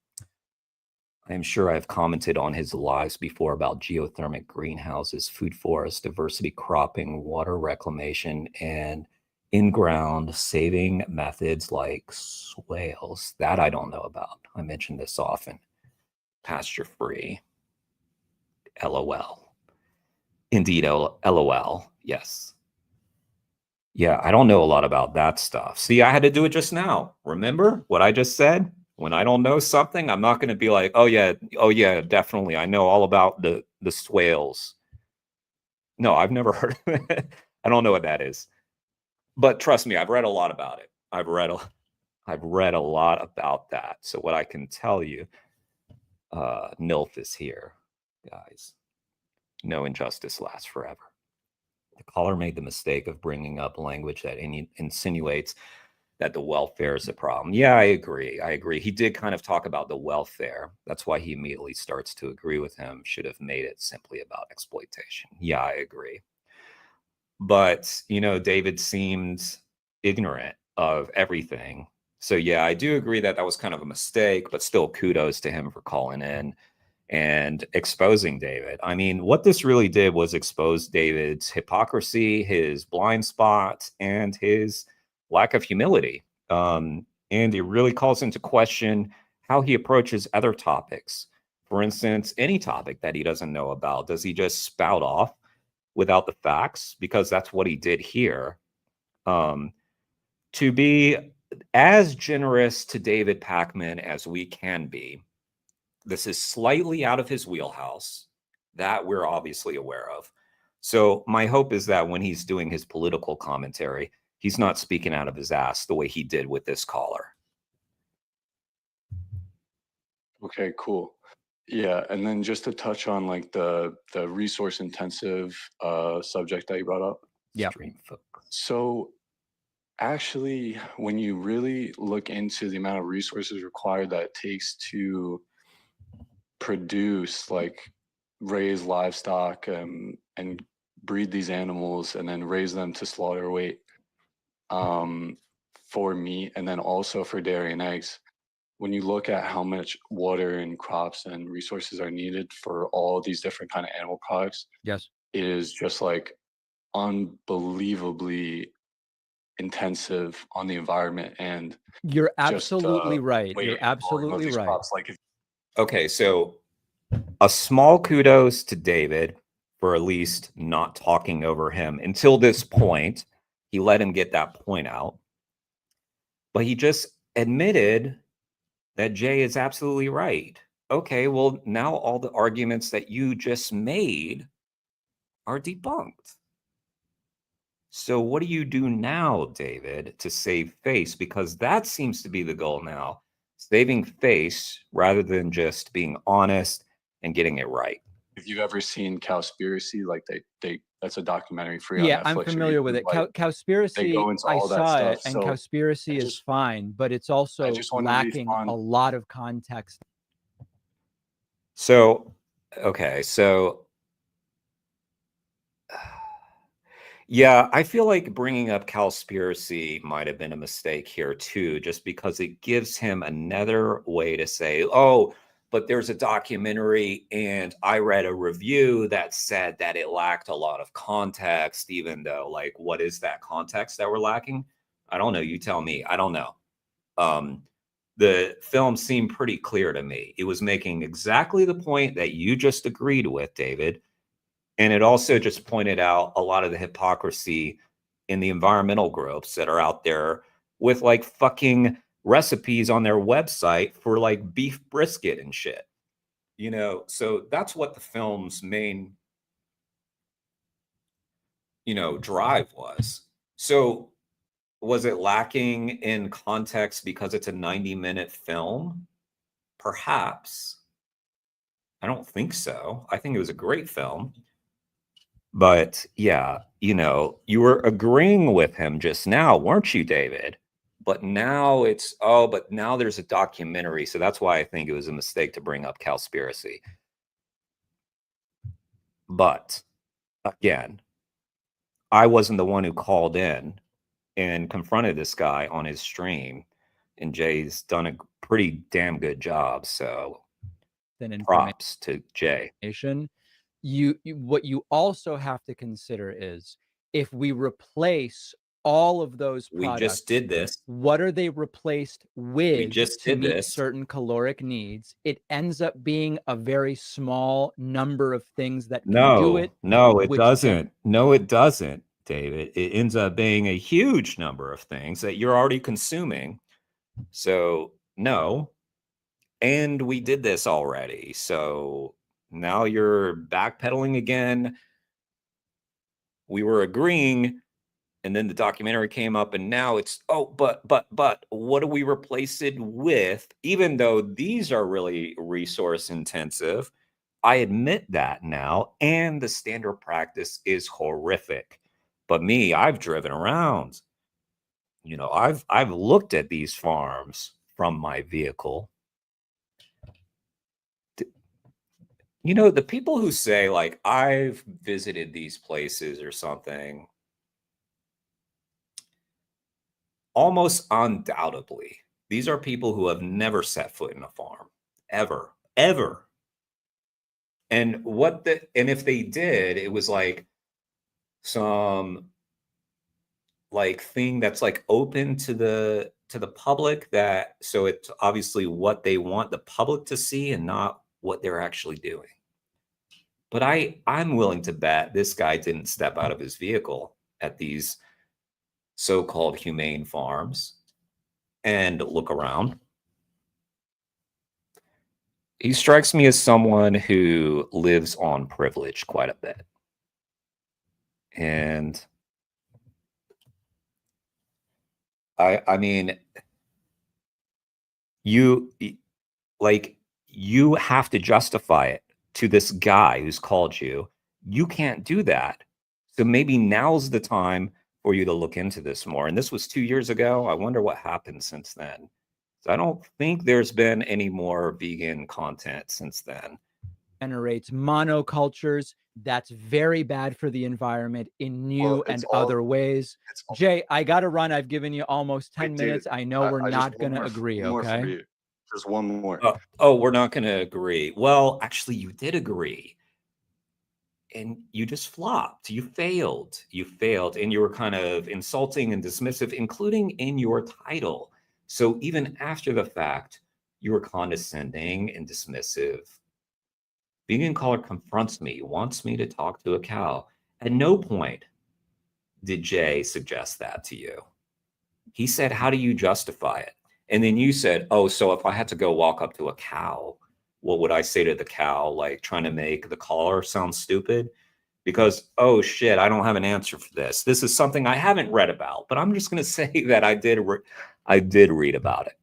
I am sure I've commented on his lives before about geothermic greenhouses, food forest, diversity cropping, water reclamation, and in-ground saving methods like swales. That I don't know about. I mention this often. Pasture free. LOL. Indeed, LOL. Yes. Yeah, I don't know a lot about that stuff. See, I had to do it just now. Remember what I just said? When I don't know something, I'm not going to be like, oh yeah, definitely. I know all about the swales. No, I've never heard of it. I don't know what that is. But trust me, I've read a lot about it. I've read a lot about that. So what I can tell you, NILF is here, guys. No injustice lasts forever. The caller made the mistake of bringing up language that insinuates that the welfare is a problem. Yeah, I agree. He did kind of talk about the welfare. That's why he immediately starts to agree with him. Should have made it simply about exploitation. Yeah, I agree. But, you know, David seemed ignorant of everything. So, yeah, I do agree that that was kind of a mistake, but still kudos to him for calling in and exposing David. I mean, what this really did was expose David's hypocrisy, his blind spots, and his lack of humility. And it really calls into question how he approaches other topics. For instance, any topic that he doesn't know about, does he just spout off without the facts? Because that's what he did here. To be as generous to David Pakman as we can be, this is slightly out of his wheelhouse that we're obviously aware of. So my hope is that when he's doing his political commentary, he's not speaking out of his ass the way he did with this caller. Okay, cool. Yeah, and then just to touch on like the resource intensive subject that you brought up. Yeah. So actually, when you really look into the amount of resources required that it takes to produce, like raise livestock and breed these animals and then raise them to slaughter weight for meat and then also for dairy and eggs, when you look at how much water and crops and resources are needed for all these different kind of animal products, Yes. it is just like unbelievably intensive on the environment. And You're just absolutely right. waiting You're and growing absolutely these right. crops, like if Okay, so a small kudos to David for at least not talking over him until this point. He let him get that point out. But he just admitted that Jay is absolutely right. Okay, well, now all the arguments that you just made are debunked. So what do you do now, David, to save face? Because that seems to be the goal now, saving face rather than just being honest and getting it right. if you've ever seen Cowspiracy, like they that's a documentary free on Yeah, Netflix. I'm or familiar with YouTube, it. like, they Cowspiracy, go into I all that saw stuff. it, and So Cowspiracy I is just fine, but it's I also just want to lacking a respond. lot of context. So, okay, so yeah, I feel like bringing up Cowspiracy might have been a mistake here too, just because it gives him another way to say, oh, but there's a documentary and I read a review that said that it lacked a lot of context, even though, like, what is that context that we're lacking? I don't know. You tell me. I don't know. The film seemed pretty clear to me. It was making exactly the point that you just agreed with, David. And it also just pointed out a lot of the hypocrisy in the environmental groups that are out there with like fucking recipes on their website for like beef brisket and shit. You know, so that's what the film's main, you know, drive was. So Was it lacking in context because it's a 90-minute film? Perhaps. I don't think so. I think it was a great film. But yeah, you know, you were agreeing with him just now, weren't you, David? But now it's, oh, but now there's a documentary. So that's why I think it was a mistake to bring up Cowspiracy. But again, I wasn't the one who called in and confronted this guy on his stream. And Jay's done a pretty damn good job. So props to Jay. What you also have to consider is if we replace all of those products, we just did this. What are they replaced with? We just to did meet this. certain caloric needs. It ends up being a very small number of things that can do it. No, it doesn't. No, it doesn't, David. It ends up being a huge number of things that you're already consuming. So no. And we did this already. So now you're backpedaling again. We were agreeing, and then the documentary came up, and now it's, oh, but what do we replace it with? Even though these are really resource intensive, I admit that now, and the standard practice is horrific. But me, I've driven around. You know, I've looked at these farms from my vehicle. You know, the people who say, like, I've visited these places or something, almost undoubtedly, these are people who have never set foot in a farm, ever. And if they did, it was like some like thing that's like open to the public, that so it's obviously what they want the public to see and not what they're actually doing. But I'm willing to bet this guy didn't step out of his vehicle at these so-called humane farms and look around. He strikes me as someone who lives on privilege quite a bit. And I mean, you have to justify it to this guy who's called you. You can't do that. So maybe now's the time for you to look into this more. And this was 2 years ago. I wonder what happened since then. So I don't think there's been any more vegan content since then. Generates monocultures. That's very bad for the environment in new and other ways. Jay, I got to run. I've given you almost 10 minutes. I know we're not going to agree, okay? Just one more. Oh, we're not going to agree. Well, actually, you did agree. And you just flopped. You failed. And you were kind of insulting and dismissive, including in your title. So even after the fact, you were condescending and dismissive. Vegan caller confronts me, wants me to talk to a cow. At no point did Jay suggest that to you. He said, how do you justify it? And then you said, oh, so if I had to go walk up to a cow, what would I say to the cow? Like trying to make the caller sound stupid? Because, oh shit, I don't have an answer for this. This is something I haven't read about, but I'm just going to say that I did read about it.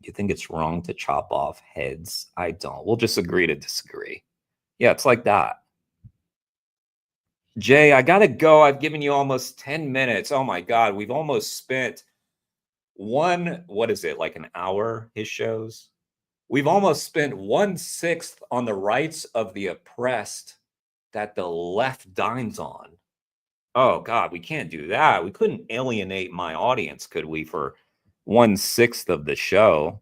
You think it's wrong to chop off heads? I don't. We'll just agree to disagree. Yeah, it's like that. Jay, I gotta go. I've given you almost 10 minutes. Oh my God, we've almost spent what is it, like an hour, his shows? We've almost spent 1/6 on the rights of the oppressed that the left dines on. Oh God, we can't do that. We couldn't alienate my audience, could we, for 1/6 of the show?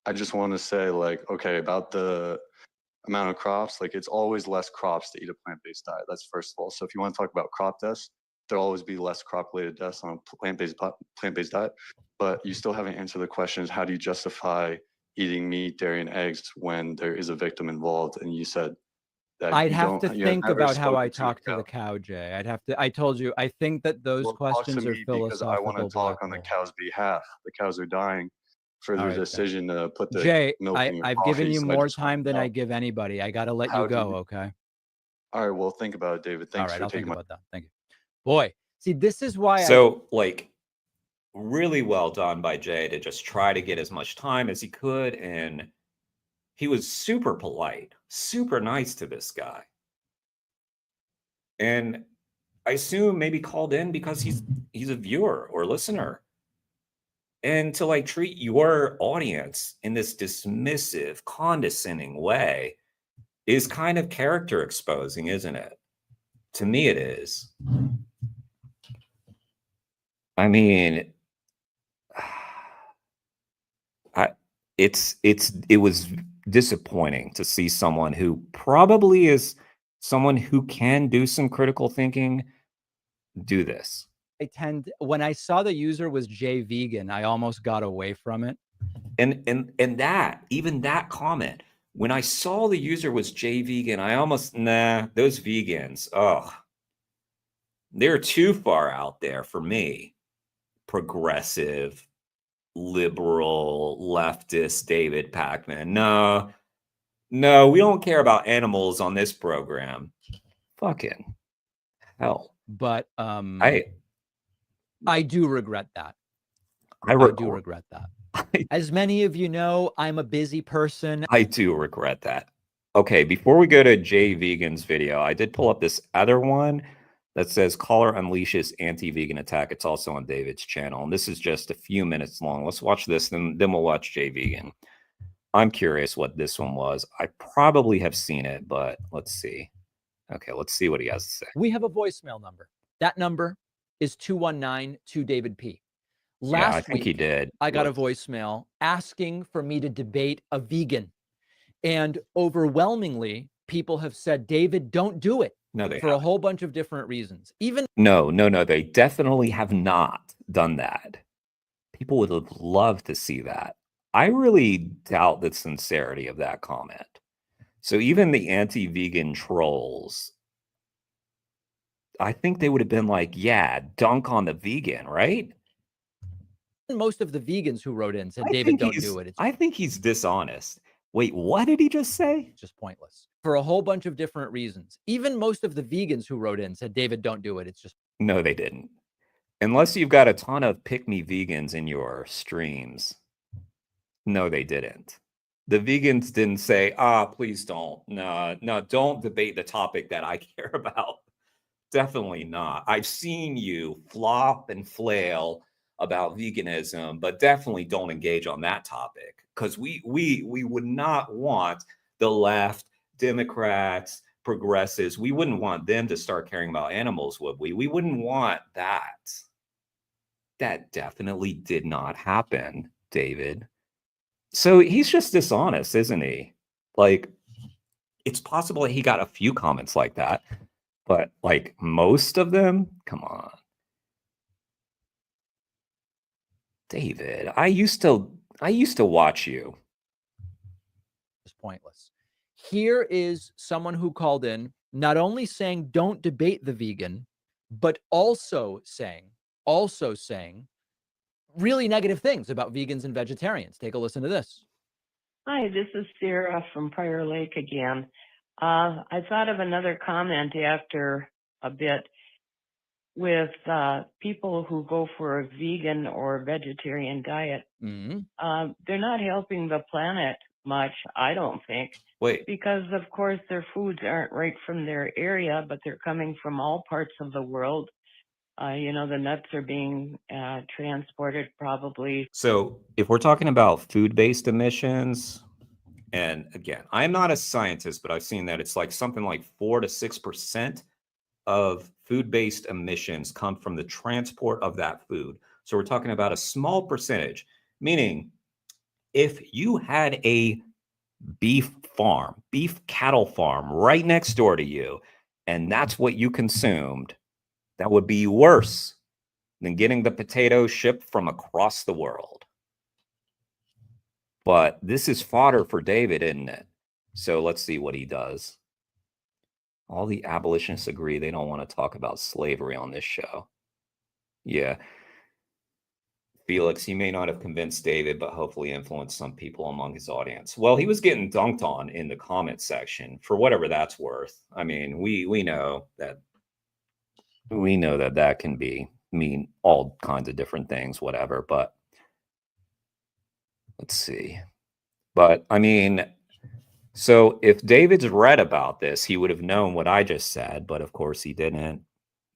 I just want to say, like, okay, about the amount of crops, like it's always less crops to eat a plant-based diet. That's first of all. So if you want to talk about crop deaths, there'll always be less crop-related deaths on a plant-based diet. But you still haven't answered the question: is how do you justify eating meat, dairy, and eggs when there is a victim involved? And you said that I'd have to think about how I talk to the cow, Jay. I told you, I think that those questions are philosophical. Because I want to talk on the cow's behalf. The cows are dying for their decision to put the Jay, milk in your I've coffee, given you so more time than I give anybody. I got to let you go, okay? All right, well, think about it, David. Thanks for taking about that. Thank you. Boy, see, this is why So, like, really well done by Jay to just try to get as much time as he could. And he was super polite, super nice to this guy. And I assume maybe called in because he's a viewer or listener. And to like treat your audience in this dismissive, condescending way is kind of character exposing, isn't it? To me, it is. I mean, it was disappointing to see someone who probably is someone who can do some critical thinking do this. When I saw the user was Jay Vegan, I almost got away from it. And that, even that comment, when I saw the user was Jay Vegan, I almost, those vegans, they're too far out there for me. Progressive, liberal, leftist David Pakman. No, we don't care about animals on this program. Fucking hell. But I do regret that. I do regret that. As many of you know, I'm a busy person. I do regret that. Okay, before we go to Jay Vegan's video, I did pull up this other one that says caller unleashes anti-vegan attack. It's also on David's channel. And this is just a few minutes long. Let's watch this, then we'll watch Jay Vegan. I'm curious what this one was. I probably have seen it, but let's see. Okay, let's see what he has to say. We have a voicemail number. That number is 219-2-DAVID-P. I think he did. I got a voicemail asking for me to debate a vegan. And overwhelmingly, people have said, David, don't do it. No, they for haven't. A whole bunch of different reasons. Even No, they definitely have not done that. People would have loved to see that. I really doubt the sincerity of that comment. So even the anti-vegan trolls, I think they would have been like, yeah, dunk on the vegan, right? most of the vegans who wrote in said, David, don't do it. I think he's dishonest. Wait, what did he just say? It's just pointless for a whole bunch of different reasons. Even most of the vegans who wrote in said, David, don't do it. It's just. No, they didn't. Unless you've got a ton of pick-me vegans in your streams. No, they didn't. The vegans didn't say, please don't. No, don't debate the topic that I care about. Definitely not. I've seen you flop and flail about veganism, but definitely don't engage on that topic, because we would not want the left, Democrats, progressives, we wouldn't want them to start caring about animals, would we? We wouldn't want that. That definitely did not happen, David. So he's just dishonest, isn't he? Like, it's possible he got a few comments like that, but like most of them, come on. David, I used to watch you. It's pointless. Here is someone who called in, not only saying don't debate the vegan, but also saying really negative things about vegans and vegetarians. Take a listen to this. Hi, this is Sarah from Prior Lake again. I thought of another comment after a bit with people who go for a vegan or vegetarian diet. They're not helping the planet much, I don't think. Wait. Because, of course, their foods aren't right from their area, but they're coming from all parts of the world. The nuts are being transported probably. So if we're talking about food-based emissions, and again, I'm not a scientist, but I've seen that it's like something like 4 to 6% of food-based emissions come from the transport of that food. So we're talking about a small percentage, meaning if you had a beef cattle farm right next door to you, and that's what you consumed, that would be worse than getting the potatoes shipped from across the world. But this is fodder for David, isn't it? So let's see what he does. All the abolitionists agree they don't want to talk about slavery on this show. Yeah. Felix, he may not have convinced David, but hopefully influenced some people among his audience. Well, he was getting dunked on in the comment section for whatever that's worth. I mean, we know that that can be mean all kinds of different things, whatever. But let's see. But I mean, so if David's read about this, he would have known what I just said. But of course, he didn't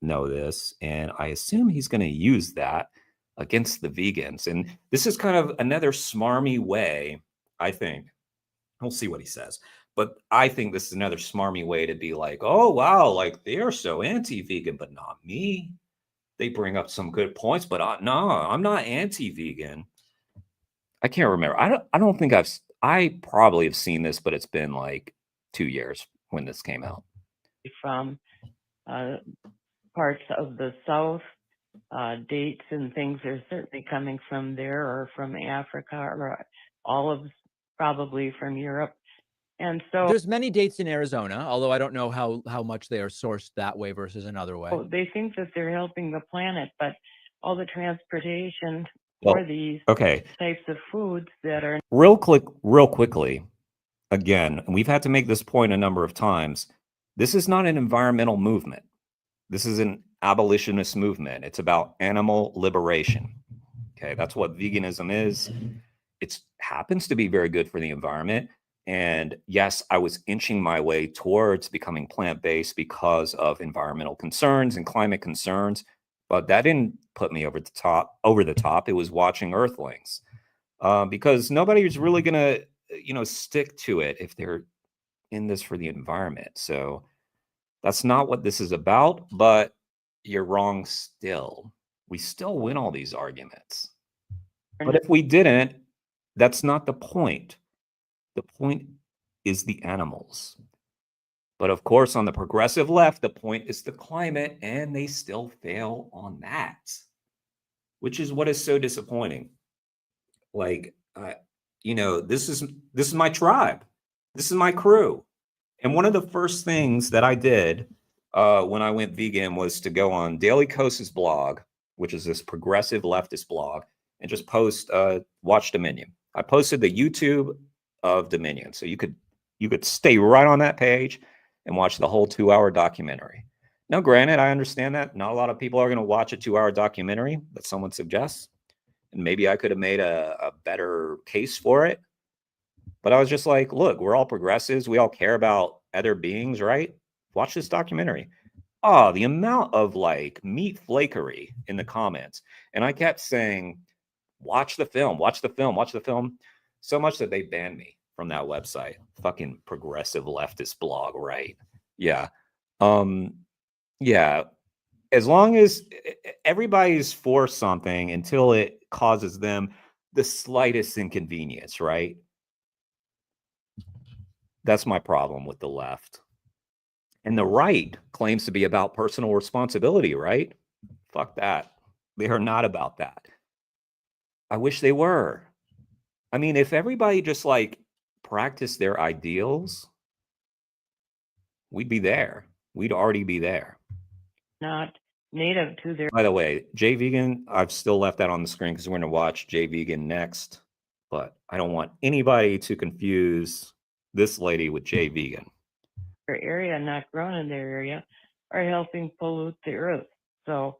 know this. And I assume he's going to use that against the vegans. And this is kind of another smarmy way, I think. We'll see what he says. But I think this is another smarmy way to be like, oh, wow, like they're so anti-vegan, but not me. They bring up some good points, but no, I'm not anti-vegan. I can't remember. I don't think I probably have seen this, but it's been like 2 years when this came out. From parts of the South, dates and things are certainly coming from there, or from Africa, or olives probably from Europe. And so There's many dates in Arizona, although I don't know how much they are sourced that way versus another way. they think that they're helping the planet, but all the transportation Well, for these okay, types of foods that are real quickly, again, and we've had to make this point a number of times. This is not an environmental movement. This is an abolitionist movement. It's about animal liberation. Okay, that's what veganism is. It happens to be very good for the environment. And yes, I was inching my way towards becoming plant-based because of environmental concerns and climate concerns, but that didn't put me over the top. It was watching Earthlings, because nobody's really gonna, stick to it if they're in this for the environment. So that's not what this is about. But you're wrong still. We still win all these arguments. But if we didn't, that's not the point. The point is the animals. But of course, on the progressive left, the point is the climate, and they still fail on that, which is what is so disappointing. Like, this is my tribe. This is my crew. And one of the first things that I did when I went vegan was to go on Daily Kos's blog, which is this progressive leftist blog, and just post Watch Dominion. I posted the YouTube of Dominion, so you could stay right on that page and watch the whole 2-hour documentary. Now, granted, I understand that not a lot of people are going to watch a 2-hour documentary that someone suggests, and maybe I could have made a better case for it. But I was just like, look, we're all progressives. We all care about other beings, right? Watch this documentary. Oh, the amount of like meat flakery in the comments. And I kept saying, watch the film, watch the film, watch the film. So much that they banned me from that website. Fucking progressive leftist blog, right? Yeah. Yeah. As long as everybody's for something until it causes them the slightest inconvenience, right? That's my problem with the left. And the right claims to be about personal responsibility, right? Fuck that. They are not about that. I wish they were. I mean, if everybody just like practiced their ideals, we'd be there. We'd already be there. not native to their By the way, Jay Vegan, I've still left that on the screen because we're going to watch Jay Vegan next. But I don't want anybody to confuse this lady with Jay Vegan. area, not grown in their area, are helping pollute the earth. So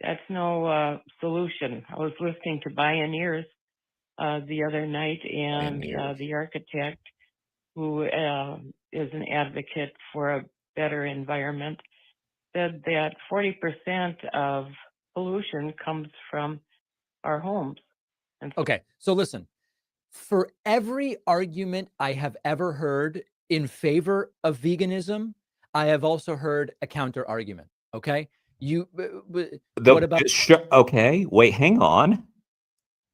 that's no solution. I was listening to Pioneers the other night, and Pioneers. the architect, who is an advocate for a better environment, said that 40% of pollution comes from our homes. And so Okay, so listen, for every argument I have ever heard in favor of veganism, I have also heard a counter argument. Okay, what about? Okay, wait, hang on.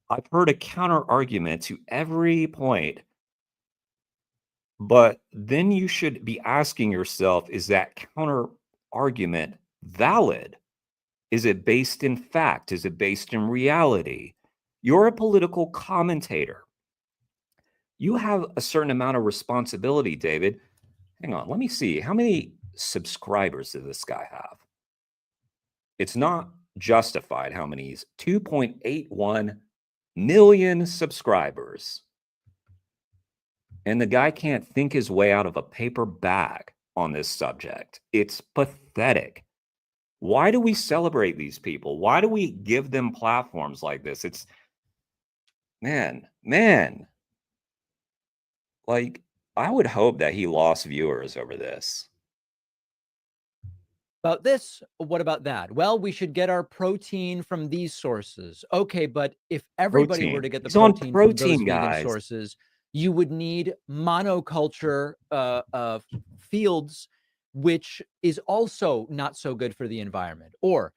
I've heard a counter argument to every point, but then you should be asking yourself, is that counter argument valid? Is it based in fact? Is it based in reality? You're a political commentator. You have a certain amount of responsibility, David. Hang on, let me see. How many subscribers does this guy have? It's not justified how many he's 2.81 million subscribers. And the guy can't think his way out of a paper bag on this subject. It's pathetic. Why do we celebrate these people? Why do we give them platforms like this? It's man, like I would hope that he lost viewers over this. About this, what about that? Well, we should get our protein from these sources. Okay, but if everybody were Protein. to get the He's on protein from those protein, vegan guys. sources, you would need monoculture fields, which is also not so good for the environment. Or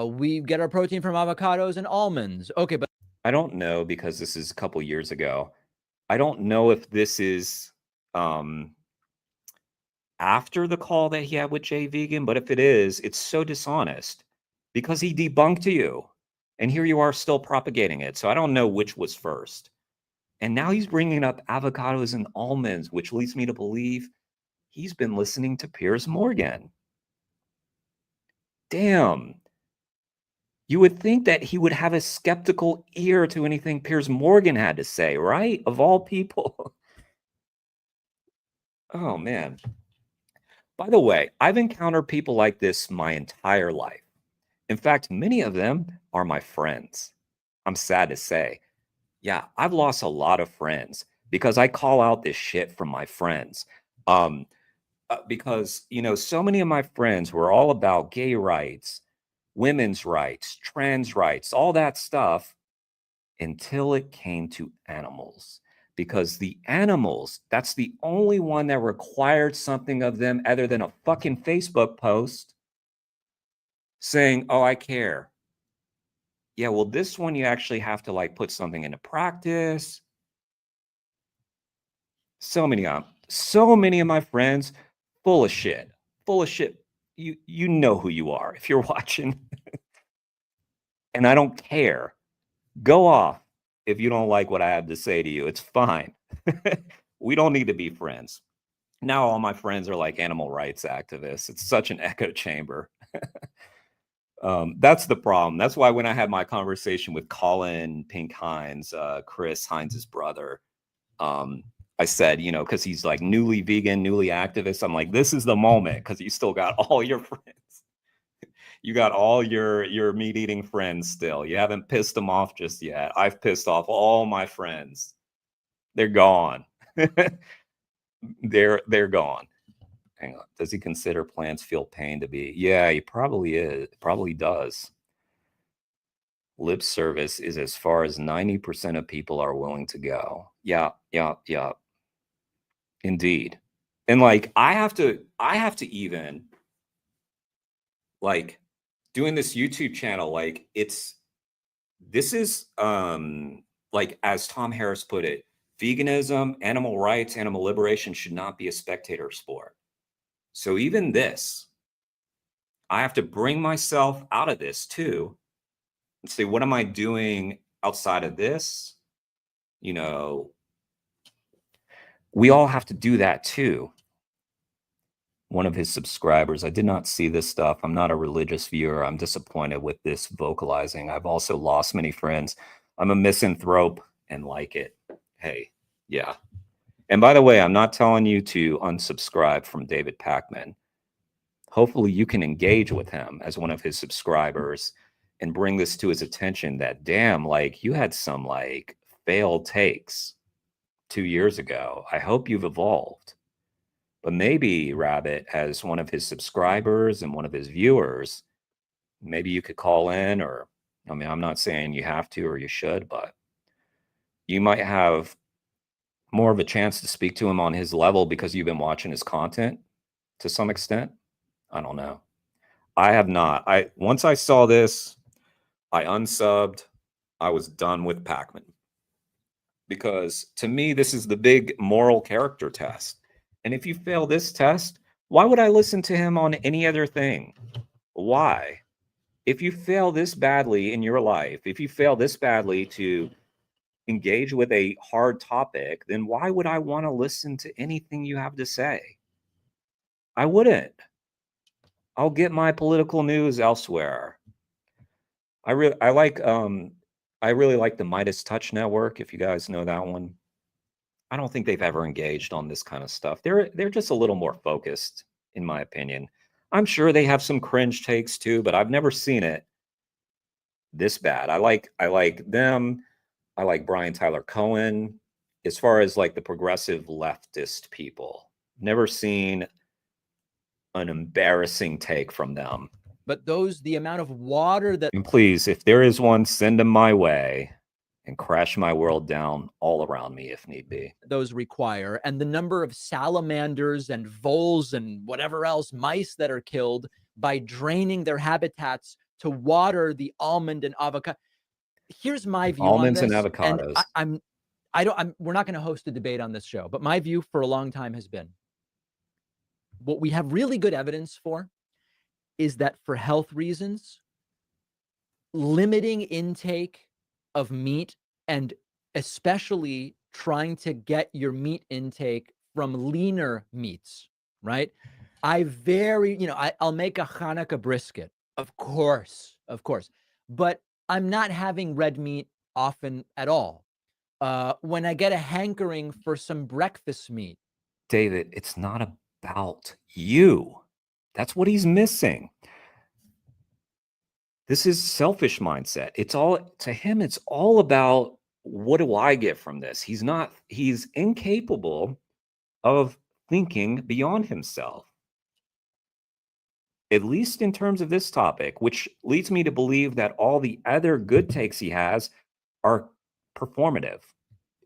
we get our protein from avocados and almonds. Okay, but I don't know, because this is a couple years ago. I don't know if this is after the call that he had with Jay Vegan, but if it is, it's so dishonest because he debunked you. And here you are still propagating it. So I don't know which was first. And now he's bringing up avocados and almonds, which leads me to believe he's been listening to Piers Morgan. Damn. You would think that he would have a skeptical ear to anything Piers Morgan had to say, right? Of all people. Oh, man. By the way, I've encountered people like this my entire life. In fact, many of them are my friends. I'm sad to say. Yeah, I've lost a lot of friends because I call out this shit from my friends. Because, you know, so many of my friends were all about gay rights, women's rights, trans rights, all that stuff until it came to animals. Because the animals, that's the only one that required something of them other than a fucking Facebook post saying, oh, I care. Yeah, well, this one you actually have to like put something into practice. So many of my friends full of shit. You know who you are if you're watching. And I don't care. Go off if you don't like what I have to say to you. It's fine. We don't need to be friends. Now all my friends are like animal rights activists. It's such an echo chamber. That's the problem. That's why when I had my conversation with Colin Pink Hines, Chris Hines' brother, I said, you know, because he's like newly vegan, newly activist. I'm like, this is the moment because you still got all your friends. You got all your meat eating friends still. You haven't pissed them off just yet. I've pissed off all my friends. They're gone. They're gone. Hang on. Does he consider plants feel pain to be? Yeah, he probably is. Probably does. Lip service is as far as 90% of people are willing to go. Yeah. Indeed. And like I have to even like doing this YouTube channel, like this is like as Tom Harris put it, veganism, animal rights, animal liberation should not be a spectator sport. So even this, I have to bring myself out of this too and say, what am I doing outside of this? You know, we all have to do that too. One of his subscribers, I did not see this stuff. I'm not a religious viewer. I'm disappointed with this vocalizing. I've also lost many friends. I'm a misanthrope and like it. Hey, yeah. And by the way, I'm not telling you to unsubscribe from David Pakman. Hopefully you can engage with him as one of his subscribers and bring this to his attention that, damn, like you had some like failed takes 2 years ago. I hope you've evolved. But maybe Rabbit, as one of his subscribers and one of his viewers, maybe you could call in, or, I mean, I'm not saying you have to or you should, but you might have more of a chance to speak to him on his level because you've been watching his content to some extent. I don't know. I have not. Once I saw this, I unsubbed. I was done with Pakman. Because to me, this is the big moral character test. And if you fail this test, why would I listen to him on any other thing? Why? If you fail this badly in your life, if you fail this badly to engage with a hard topic, then why would I want to listen to anything you have to say? I wouldn't. I'll get my political news elsewhere. I really like the Midas Touch Network, if you guys know that one. I don't think they've ever engaged on this kind of stuff. They're just a little more focused, in my opinion. I'm sure they have some cringe takes too, but I've never seen it this bad. I like them. I like Brian Tyler Cohen. As far as like the progressive leftist people, never seen an embarrassing take from them. But the amount of water that And please, if there is one, send them my way and crash my world down all around me if need be. those require, and the number of salamanders and voles and whatever else, mice that are killed by draining their habitats to water the almond and avocado. Here's my view Almonds on this. and avocados. We're not going to host a debate on this show, but my view for a long time has been what we have really good evidence for is that for health reasons, limiting intake of meat and especially trying to get your meat intake from leaner meats, right? I'll make a Hanukkah brisket, of course, but I'm not having red meat often at all. When I get a hankering for some breakfast meat. David, it's not about you. That's what he's missing. This is selfish mindset. To him, it's all about what do I get from this? He's incapable of thinking beyond himself. At least in terms of this topic, which leads me to believe that all the other good takes he has are performative.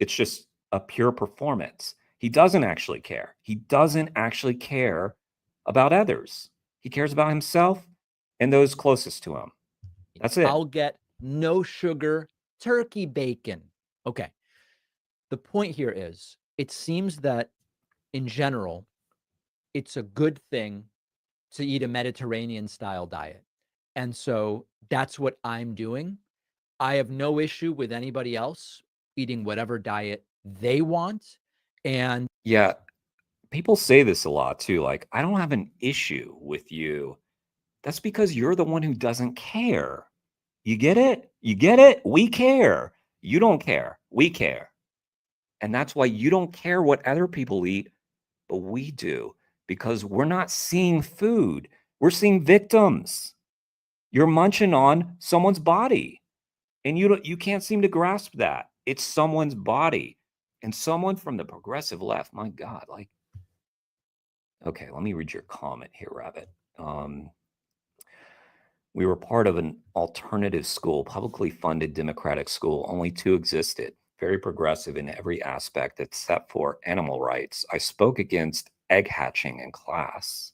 It's just a pure performance. He doesn't actually care. He doesn't actually care about others. He cares about himself and those closest to him. That's it. I'll get no sugar turkey bacon. Okay. The point here is, it seems that in general, it's a good thing to eat a Mediterranean style diet. And so that's what I'm doing. I have no issue with anybody else eating whatever diet they want. And yeah, people say this a lot too. Like, I don't have an issue with you. That's because you're the one who doesn't care. You get it? You get it? We care. You don't care. We care. And that's why you don't care what other people eat, but we do, because we're not seeing food. We're seeing victims. You're munching on someone's body, and you can't seem to grasp that. It's someone's body. And someone from the progressive left, my God, like, okay, let me read your comment here, Rabbit. We were part of an alternative school, publicly funded Democratic school. Only two existed, very progressive in every aspect except for animal rights. I spoke against egg hatching in class.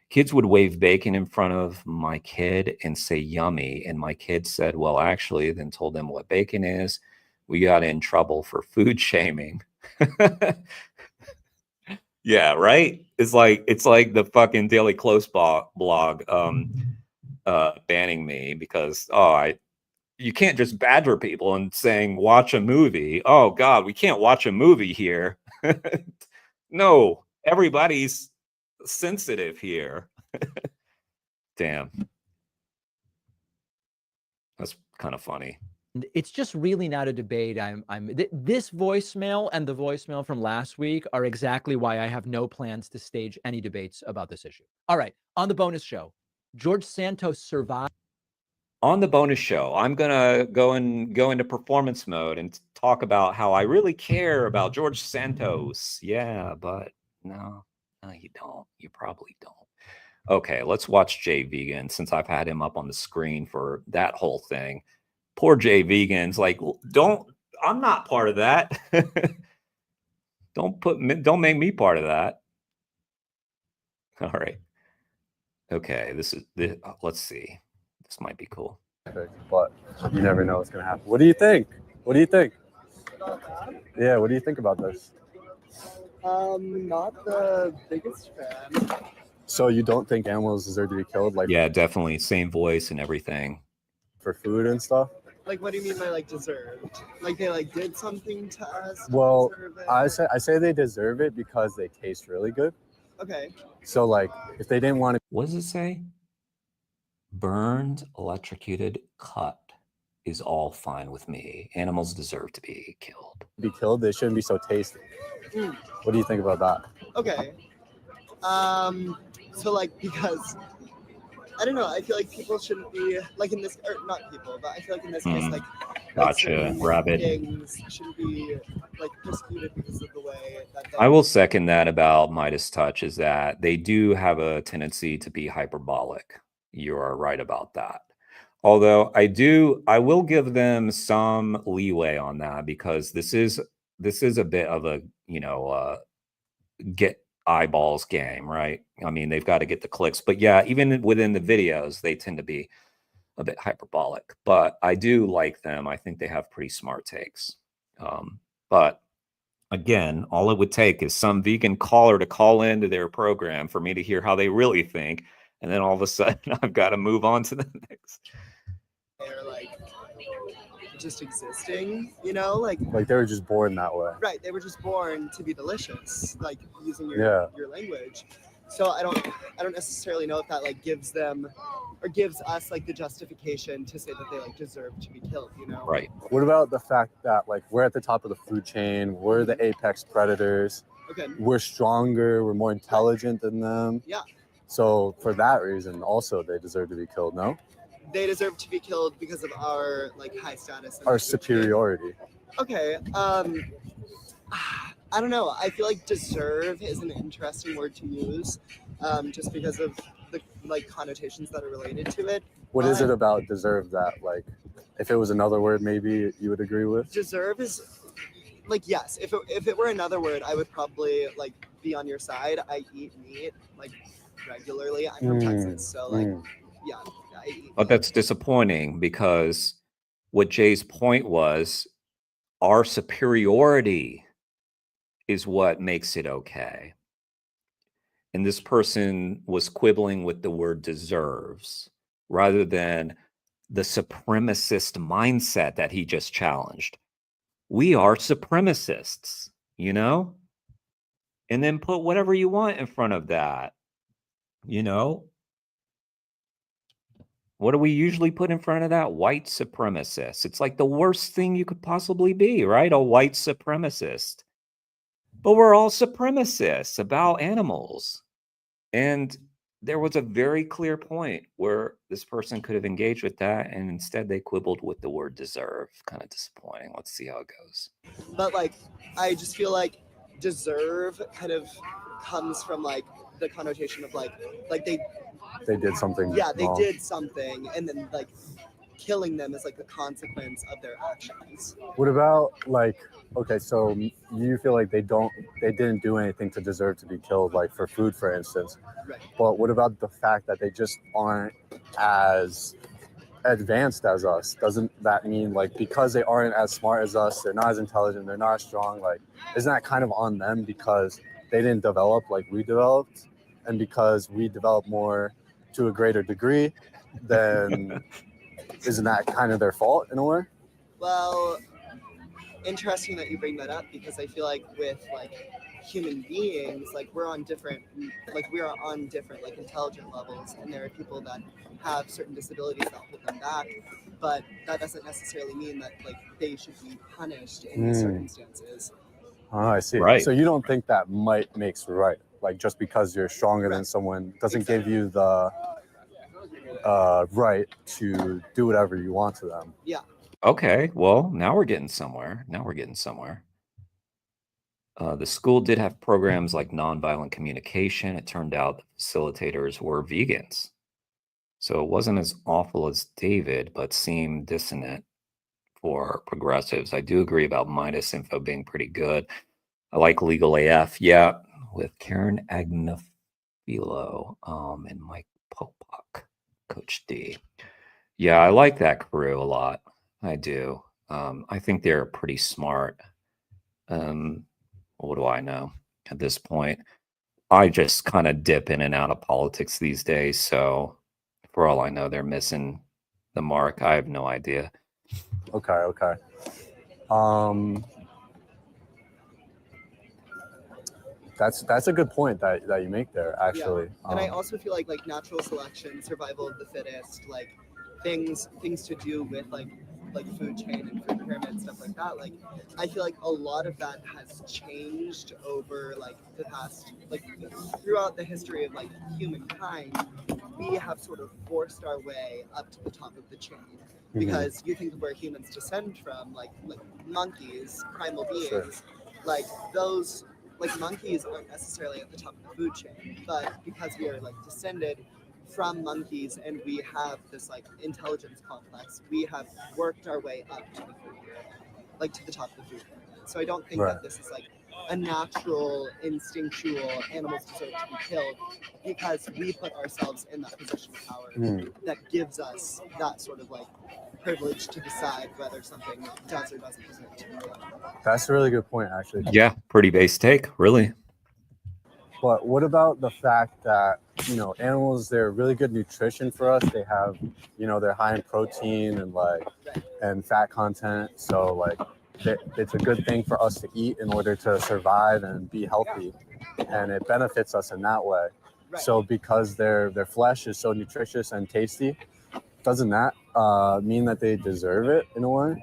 Kids would wave bacon in front of my kid and say yummy. And my kid said, well, actually, then told them what bacon is. We got in trouble for food shaming. Yeah, right? It's like the fucking Daily Close blog banning me because you can't just badger people and saying watch a movie. Oh God, we can't watch a movie here. No, everybody's sensitive here. Damn, that's kind of funny. it's just really not a debate. This voicemail and the voicemail from last week are exactly why I have no plans to stage any debates about this issue. All right, on the bonus show, George Santos survived. On the bonus show, I'm gonna go into performance mode and talk about how I really care about George Santos. Yeah, but no, you don't. You probably don't. Okay, let's watch Jay Vegan, since I've had him up on the screen for that whole thing. Poor Jay Vegan's like, I'm not part of that. Don't make me part of that. All right. Okay, let's see. This might be cool. But you never know what's gonna happen. What do you think? What do you think? Yeah, what do you think about this? Not the biggest fan. So you don't think animals deserve to be killed, like Yeah, definitely. Same voice and everything. for food and stuff? Like, what do you mean by like deserved? Like they like did something to us? to Well, deserve it? I say they deserve it because they taste really good. Okay. So like, if they didn't want What does it say? Burned, electrocuted, cut is all fine with me. Animals deserve to be killed. to be killed, they shouldn't be so tasty. Mm. What do you think about that? Okay. So like because I don't know, I feel like people shouldn't be like in this, or not people, but I feel like in this case, like Gotcha, certain Rabbit. things shouldn't be like persecuted because of the way that they. I will second that about Midas Touch, is that they do have a tendency to be hyperbolic. You are right about that. Although I will give them some leeway on that, because this is a bit of a, get eyeballs game, right? I mean, they've got to get the clicks, but yeah, even within the videos, they tend to be a bit hyperbolic, but I do like them. I think they have pretty smart takes. But again, all it would take is some vegan caller to call into their program for me to hear how they really think. And then all of a sudden I've got to move on to the next. They're like just existing, you know, like they were just born that way. right. They were just born to be delicious, like using your language. So I don't necessarily know if that like gives them or gives us like the justification to say that they like deserve to be killed, you know? Right. What about the fact that like we're at the top of the food chain, we're the apex predators, Okay. we're stronger, we're more intelligent than them. Yeah. So for that reason, also they deserve to be killed. No, They deserve to be killed because of our like high status. And our like, food chain. superiority. Okay. I don't know. I feel like deserve is an interesting word to use, just because of the like connotations that are related to it. What is it about deserve that, like, if it was another word, maybe you would agree with? Deserve is like, yes. If it were another word, I would probably like be on your side. I eat meat like regularly. I'm from Texas, so like, yeah, I eat But meat. that's disappointing, because what Jay's point was, our superiority is what makes it okay. And this person was quibbling with the word deserves rather than the supremacist mindset that he just challenged. We are supremacists, and then put whatever you want in front of that. What do we usually put in front of that? White supremacist. It's like the worst thing you could possibly be, right? A white supremacist. But we're all supremacists about animals. And there was a very clear point where this person could have engaged with that, and instead they quibbled with the word deserve. Kind of disappointing. Let's see how it goes. But like, I just feel like deserve kind of comes from like the connotation of like They did something. yeah, they wrong. did something, and then like killing them is like the consequence of their actions. What about like, okay, so you feel like they didn't do anything to deserve to be killed, like for food, for instance. Right. But what about the fact that they just aren't as advanced as us? Doesn't that mean like because they aren't as smart as us, they're not as intelligent, they're not as strong? Like, isn't that kind of on them because they didn't develop like we developed, and because we developed more to a greater degree, then isn't that kind of their fault in a way? Well, interesting that you bring that up, because I feel like with like human beings, like we are on different like intelligent levels, and there are people that have certain disabilities that hold them back, but that doesn't necessarily mean that like they should be punished in these circumstances. Oh, I see. Right. So you don't think that might makes right? Like just because you're stronger than someone doesn't give you the right to do whatever you want to them. Yeah. Okay, well, now we're getting somewhere. The school did have programs like nonviolent communication. It turned out the facilitators were vegans. So it wasn't as awful as David, but seemed dissonant for progressives. I do agree about Midas Info being pretty good. I like Legal AF, yeah, with Karen Agnafilo and Mike Popak, Coach D. Yeah, I like that crew a lot. I do. I think they're pretty smart. What do I know at this point? I just kind of dip in and out of politics these days. So for all I know, they're missing the mark. I have no idea. Okay. That's a good point that you make there, actually. Yeah. And I also feel like natural selection, survival of the fittest, like things to do with like food chain and food pyramid, stuff like that, like I feel like a lot of that has changed over like the past, like throughout the history of like humankind. We have sort of forced our way up to the top of the chain because you think of where humans descend from, like monkeys, primal beings, Sure. like those, like monkeys aren't necessarily at the top of the food chain, but because we are like descended from monkeys and we have this like intelligence complex, we have worked our way up to the food, like to the top of the food pyramid. So I don't think that this is like a natural, instinctual animals deserve to be killed because we put ourselves in that position of power that gives us that sort of like privilege to decide whether something does or doesn't deserve to be killed. That's a really good point, actually. Yeah, pretty base take, really. But what about the fact that, you know, animals, they're really good nutrition for us. They have, you know, they're high in protein and like, and fat content. So like, it's a good thing for us to eat in order to survive and be healthy. And it benefits us in that way. So because their flesh is so nutritious and tasty, doesn't that mean that they deserve it in a way?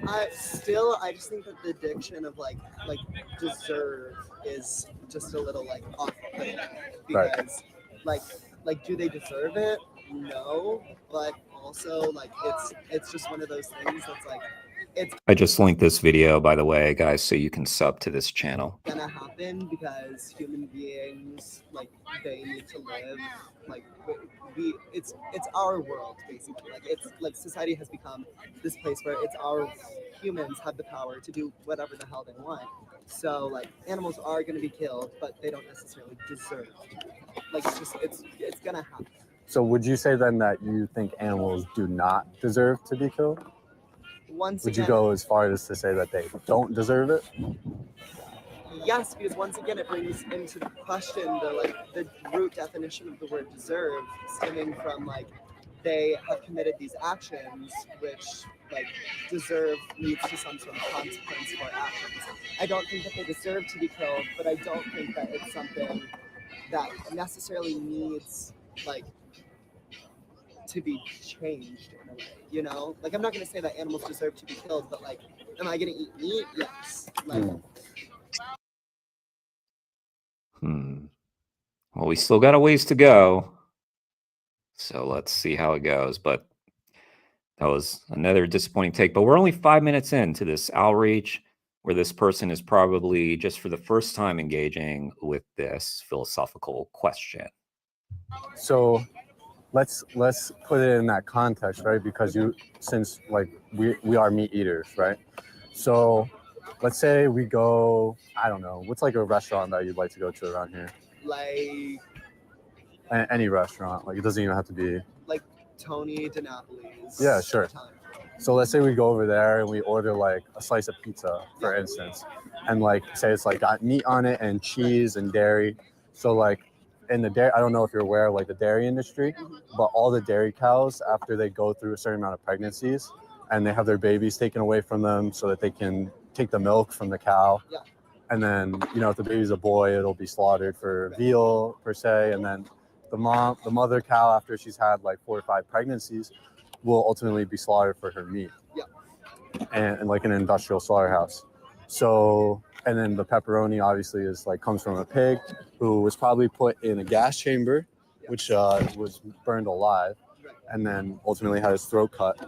I just think that the diction of like deserve is just a little like off putting because like do they deserve it? No, but also like it's just one of those things that's like I just linked this video, by the way, guys, so you can sub to this channel. gonna happen because human beings, like they need to live, like it's our world basically. Like it's like society has become this place where it's our humans have the power to do whatever the hell they want. So like animals are gonna be killed, but they don't necessarily deserve to be killed. Like it's gonna happen. So would you say then that you think animals do not deserve to be killed? Would you go as far as to say that they don't deserve it? Yes, because once again, it brings into question the root definition of the word deserve, stemming from like they have committed these actions, which like deserve leads to some sort of consequence for actions. I don't think that they deserve to be killed, but I don't think that it's something that necessarily needs like to be changed in a way, you know? Like I'm not gonna say that animals deserve to be killed, but like, am I gonna eat meat? Yes. Like Well, we still got a ways to go. So let's see how it goes. But that was another disappointing take. But we're only 5 minutes into this outreach where this person is probably just for the first time engaging with this philosophical question. So let's put it in that context, right? Because since like we are meat eaters, right? So let's say we go, I don't know, what's like a restaurant that you'd like to go to around here? Like any restaurant, like it doesn't even have to be like Tony DiNapoli's. Yeah, sure. So let's say we go over there and we order like a slice of pizza, for instance, and like say it's like got meat on it and cheese and dairy. So like in the dairy, I don't know if you're aware of like the dairy industry, but all the dairy cows, after they go through a certain amount of pregnancies and they have their babies taken away from them so that they can take the milk from the cow. Yeah. And then, you know, if the baby's a boy, it'll be slaughtered for veal per se. And then the mother cow, after she's had like 4 or 5 pregnancies, will ultimately be slaughtered for her meat. Yeah. And like an industrial slaughterhouse. So, and then the pepperoni obviously is like comes from a pig who was probably put in a gas chamber, which was burned alive, and then ultimately had his throat cut.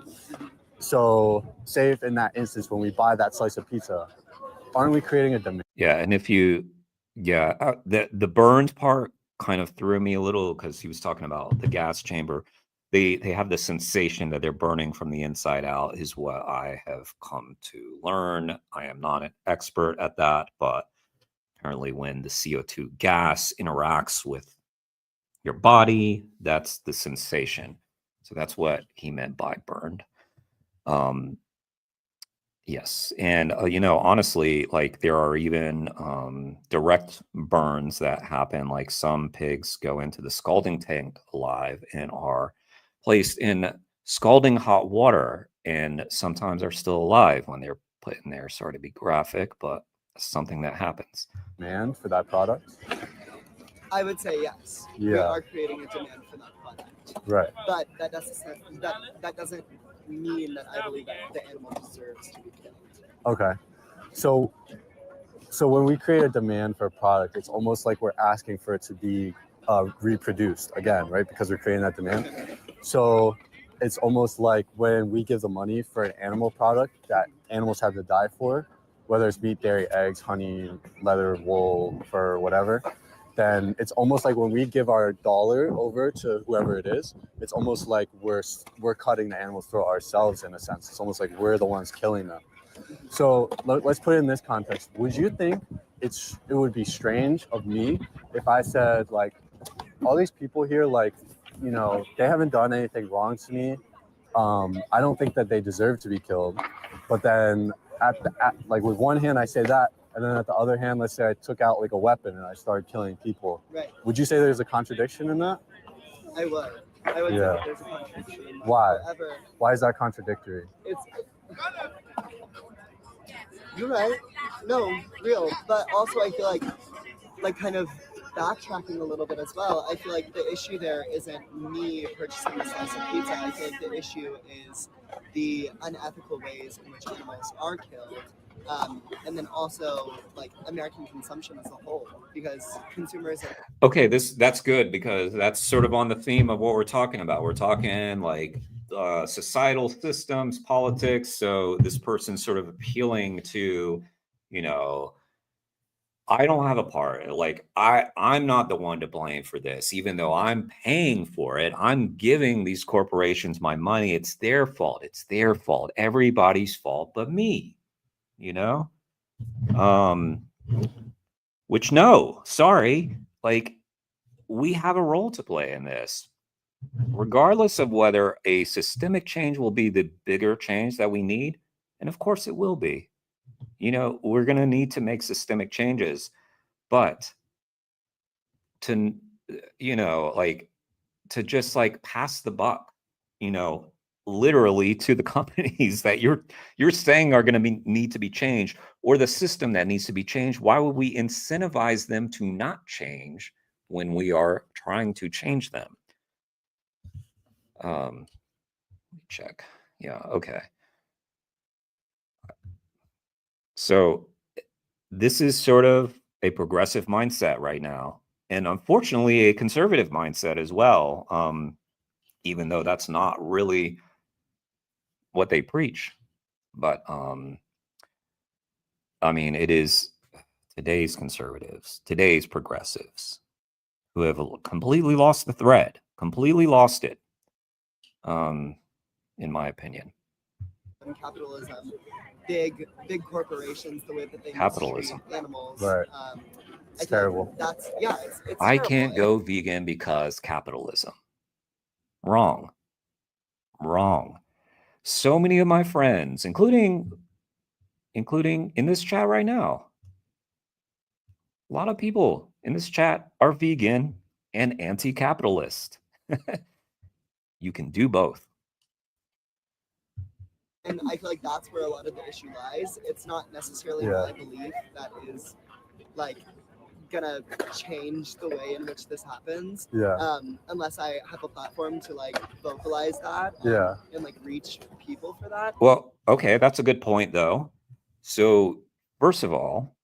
So, say if in that instance when we buy that slice of pizza, aren't we creating a demand? Yeah, and if you, the burned part kind of threw me a little because he was talking about the gas chamber. They have the sensation that they're burning from the inside out is what I have come to learn. I am not an expert at that, but apparently when the CO2 gas interacts with your body, that's the sensation. So that's what he meant by burned. Yes. And, you know, honestly, like there are even direct burns that happen. Like some pigs go into the scalding tank alive and are placed in scalding hot water and sometimes are still alive when they're put in there. Sorry to be graphic, but something that happens. Demand for that product? I would say yes. Yeah. We are creating a demand for that product. Right. But that doesn't mean that I believe that the animal deserves to be killed. Okay. So when we create a demand for a product, it's almost like we're asking for it to be reproduced again, right? Because we're creating that demand. So it's almost like when we give the money for an animal product that animals have to die for, whether it's meat, dairy, eggs, honey, leather, wool, fur, whatever, then it's almost like when we give our dollar over to whoever it is, it's almost like we're cutting the animal's throat ourselves in a sense. It's almost like we're the ones killing them. So let's put it in this context. Would you think it would be strange of me if I said, like, all these people here, like, you know, they haven't done anything wrong to me. I don't think that they deserve to be killed. But then like with one hand I say that, and then at the other hand, let's say I took out like a weapon and I started killing people. Right. Would you say there's a contradiction in that? I would. I would say Yeah. that there's a contradiction in that. Why? However, Why is that contradictory? it's you're right. No, real. But also I feel like kind of backtracking a little bit as well, I feel like the issue there isn't me purchasing a slice of pizza. I think the issue is the unethical ways in which animals are killed. And then also like American consumption as a whole, because consumers Okay, that's good because that's sort of on the theme of what we're talking about. We're talking like societal systems, politics. So this person's sort of appealing to, you know, I don't have a part. Like I'm not the one to blame for this, even though I'm paying for it. I'm giving these corporations my money. It's their fault. It's their fault. Everybody's fault but me, you know? Which no, sorry. Like we have a role to play in this. Regardless of whether a systemic change will be the bigger change that we need, and of course it will be. You know, we're going to need to make systemic changes, but to, you know, like to just like pass the buck, you know, literally to the companies that you're saying are going to need to be changed, or the system that needs to be changed, why would we incentivize them to not change when we are trying to change them? Let me check. Yeah, okay. So this is sort of a progressive mindset right now, and unfortunately a conservative mindset as well, even though that's not really what they preach. But I mean, it is today's conservatives, today's progressives who have completely lost the thread, completely lost it, in my opinion. capitalism, big corporations, the way that they Capitalism. mistreat animals. Right. It's terrible. That's it's I terrible. can't go vegan because capitalism. Wrong. So many of my friends, including in this chat right now, a lot of people in this chat are vegan and anti-capitalist. You can do both. And I feel like that's where a lot of the issue lies. It's not necessarily Yeah. what I believe that is like gonna change the way in which this happens. Yeah. Unless I have a platform to like vocalize that. Yeah. And like reach people for that. Well, okay, that's a good point though. So, first of all,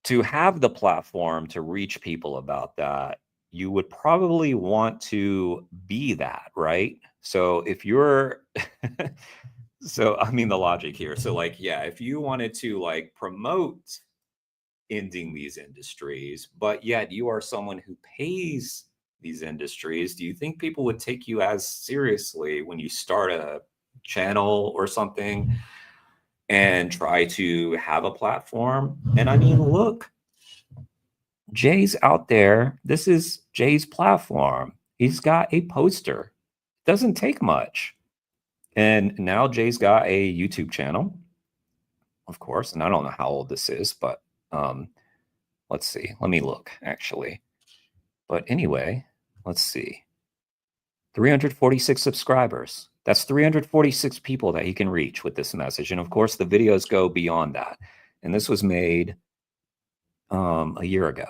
to have the platform to reach people about that, you would probably want to be that, right? So if you're so I mean the logic here. So like, yeah, if you wanted to like promote ending these industries, but yet you are someone who pays these industries, do you think people would take you as seriously when you start a channel or something and try to have a platform? And I mean, look, Jay's out there. This is Jay's platform. He's got a poster. Doesn't take much. And now Jay's got a YouTube channel, of course. And I don't know how old this is, but let's see. Let me look, actually. But anyway, let's see. 346 subscribers. That's 346 people that he can reach with this message. And of course, the videos go beyond that. And this was made a year ago.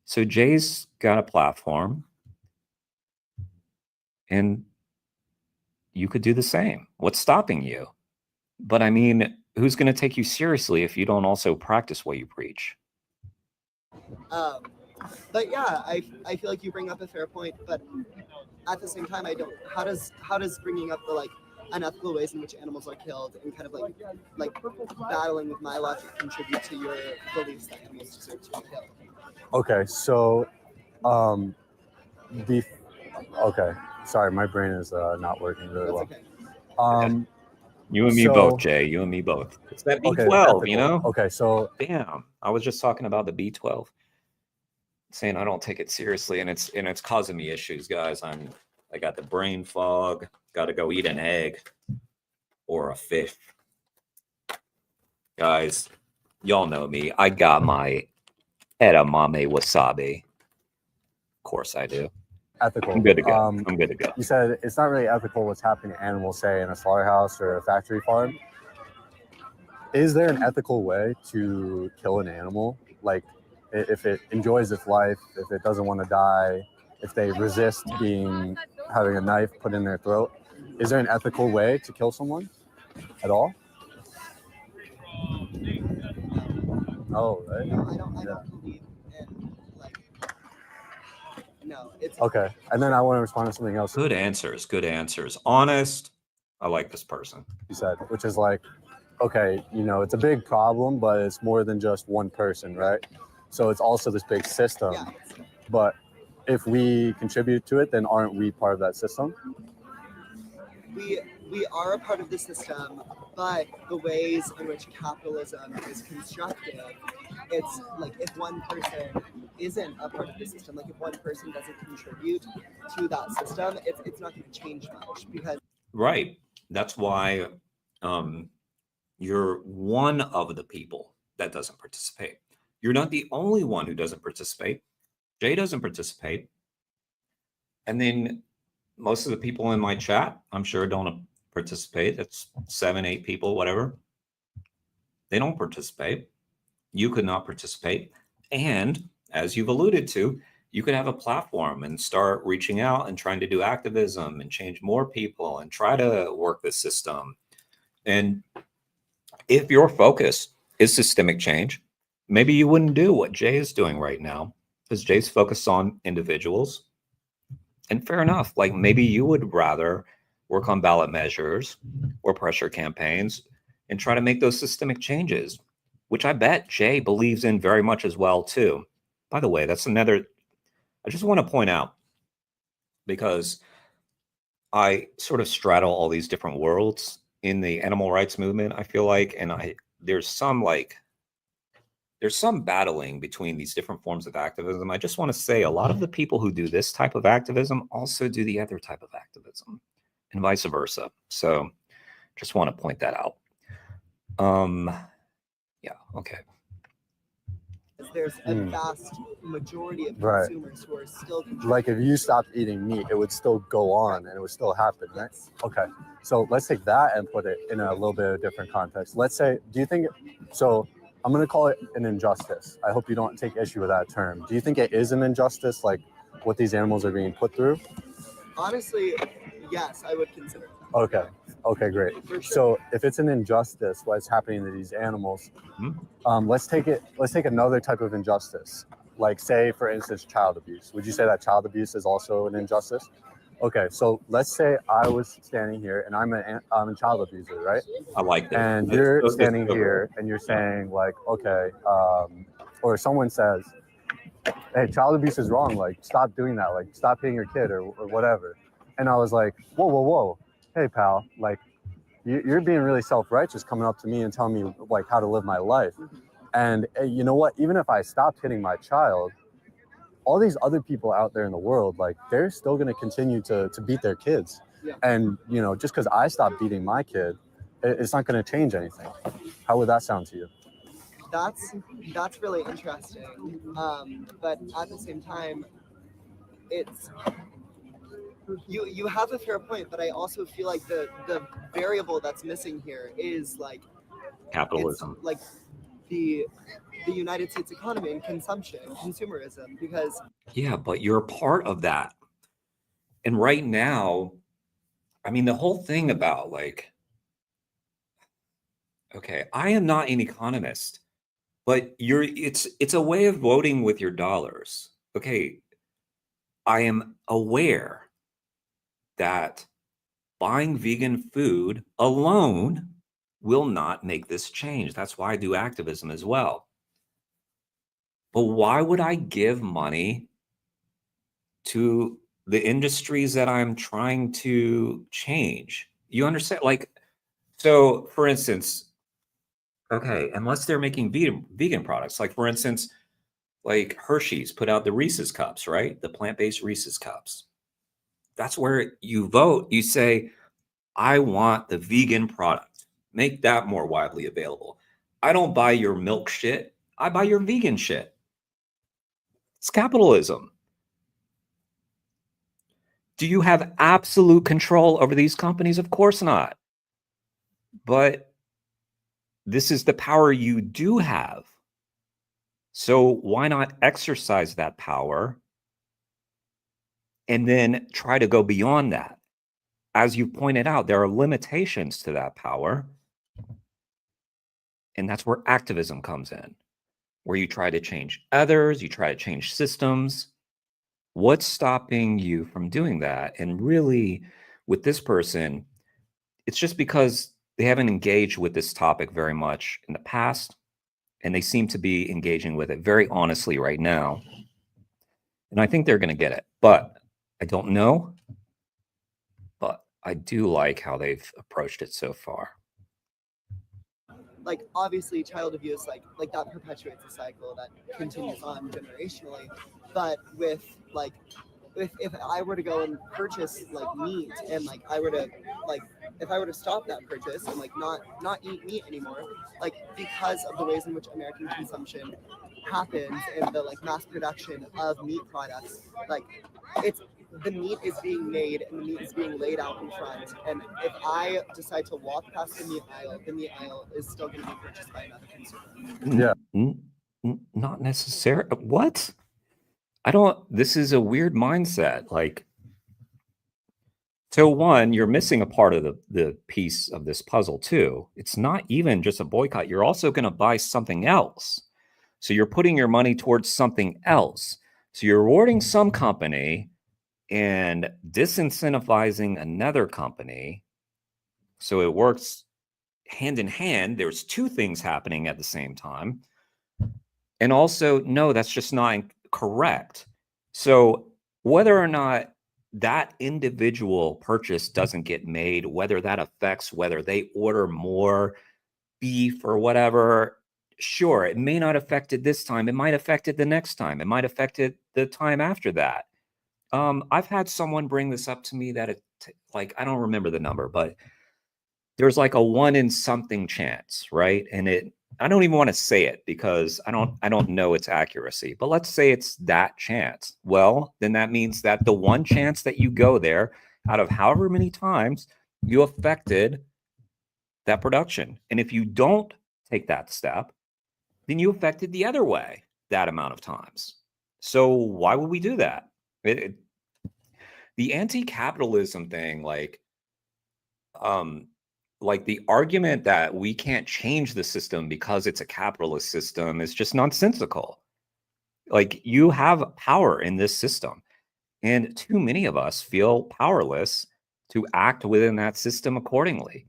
So Jay's got a platform. And you could do the same. What's stopping you? But I mean, who's going to take you seriously if you don't also practice what you preach? But yeah, I feel like you bring up a fair point, but at the same time, I don't. How does bringing up the like unethical ways in which animals are killed and kind of like battling with my logic contribute to your beliefs that animals deserve to be killed? Okay, so okay, sorry, my brain is not working really well. Okay. You and me both, Jay. You and me both. It's that B12, you know? Okay, so damn, I was just talking about the B12, saying I don't take it seriously, and it's causing me issues, guys. I got the brain fog. Got to go eat an egg or a fish, guys. Y'all know me. I got my edamame wasabi. Of course, I do. ethical. I'm good to go. I'm good to go. You said it's not really ethical what's happening to animals, say in a slaughterhouse or a factory farm. Is there an ethical way to kill an animal? Like if it enjoys its life, if it doesn't want to die, if they resist having a knife put in their throat, is there an ethical way to kill someone at all? Oh, right. No, I don't believe in like. No, it's okay. And then I want to respond to something else. Good answers. Good answers. Honest. I like this person. You said, which is like, okay, it's a big problem, but it's more than just one person, right? So it's also this big system. Yeah. But if we contribute to it, then aren't we part of that system? We are a part of the system, but the ways in which capitalism is constructed, it's like if one person isn't a part of the system, like if one person doesn't contribute to that system, it's not going to change much because. Right. That's why you're one of the people that doesn't participate. You're not the only one who doesn't participate. Jay doesn't participate. And then most of the people in my chat, I'm sure, don't participate. It's 7, 8 people, whatever. They don't participate. You could not participate. And as you've alluded to, you could have a platform and start reaching out and trying to do activism and change more people and try to work the system. And if your focus is systemic change, maybe you wouldn't do what Jay is doing right now, because Jay's focused on individuals. And fair enough. Like maybe you would rather work on ballot measures or pressure campaigns and try to make those systemic changes, which I bet Jay believes in very much as well, too. By the way, that's another, I just want to point out, because I sort of straddle all these different worlds in the animal rights movement, I feel like, and there's some battling between these different forms of activism. I just want to say a lot of the people who do this type of activism also do the other type of activism and vice versa. So just want to point that out. Yeah, okay. There's a vast majority of consumers who are still like if you stopped eating meat, it would still go on and it would still happen, right? Okay. So let's take that and put it in a little bit of a different context. Let's say, do you think, so I'm going to call it an injustice. I hope you don't take issue with that term. Do you think it is an injustice, like what these animals are being put through? Honestly, yes, I would consider that. Okay. Okay, great. For sure. So if it's an injustice, what's happening to these animals, let's take another type of injustice. Like say, for instance, child abuse. Would you say that child abuse is also an injustice? Okay, so let's say I was standing here and I'm a child abuser, right? I like that. And you're standing here and you're saying like, okay, or someone says, hey, child abuse is wrong. Like, stop doing that. Like, stop hitting your kid or whatever. And I was like, whoa. Hey, pal, like, you're being really self-righteous coming up to me and telling me like how to live my life. And you know what? Even if I stopped hitting my child, all these other people out there in the world, like they're still going to continue to beat their kids. Yeah. And, just because I stopped beating my kid, it's not going to change anything. How would that sound to you? That's really interesting. But at the same time, it's, you have a fair point, but I also feel like the variable that's missing here is like capitalism, like the United States economy and consumerism, because yeah, but you're a part of that. And right now, I mean, the whole thing about like, okay, I am not an economist, but it's a way of voting with your dollars. Okay, I am aware that buying vegan food alone will not make this change. That's why I do activism as well. But why would I give money to the industries that I'm trying to change? You understand? Like, so for instance, okay, unless they're making vegan products, like for instance, like Hershey's put out the Reese's cups, right? The plant-based Reese's cups. That's where you vote. You say, I want the vegan product. Make that more widely available. I don't buy your milk shit. I buy your vegan shit. It's capitalism. Do you have absolute control over these companies? Of course not. But this is the power you do have. So why not exercise that power and then try to go beyond that? As you pointed out, there are limitations to that power. And that's where activism comes in, where you try to change others, you try to change systems. What's stopping you from doing that? And really, with this person, it's just because they haven't engaged with this topic very much in the past, and they seem to be engaging with it very honestly right now. And I think they're going to get it, but I don't know. But I do like how they've approached it so far. Like obviously child abuse like that perpetuates a cycle that continues on generationally, but with like if I were to go and purchase like meat and like I were to like if I were to stop that purchase and like not eat meat anymore, like because of the ways in which American consumption happens and the like mass production of meat products, like it's the meat is being made and the meat is being laid out in front. And if I decide to walk past the meat aisle is still going to be purchased by another consumer. Yeah. Not necessarily. What? This is a weird mindset. Like, so one, you're missing a part of the piece of this puzzle too. It's not even just a boycott. You're also going to buy something else. So you're putting your money towards something else. So you're rewarding some company and disincentivizing another company. So it works hand in hand. There's two things happening at the same time. And also, no, that's just not correct. So whether or not that individual purchase doesn't get made, whether that affects whether they order more beef or whatever, sure, it may not affect it this time. It might affect it the next time. It might affect it the time after that. I've had someone bring this up to me that like, I don't remember the number, but there's like a 1 in something chance, right? And I don't even want to say it because I don't know its accuracy, but let's say it's that chance. Well, then that means that the one chance that you go there out of however many times you affected that production. And if you don't take that step, then you affected the other way that amount of times. So why would we do that? The anti-capitalism thing, like the argument that we can't change the system because it's a capitalist system is just nonsensical. Like, you have power in this system, and too many of us feel powerless to act within that system accordingly.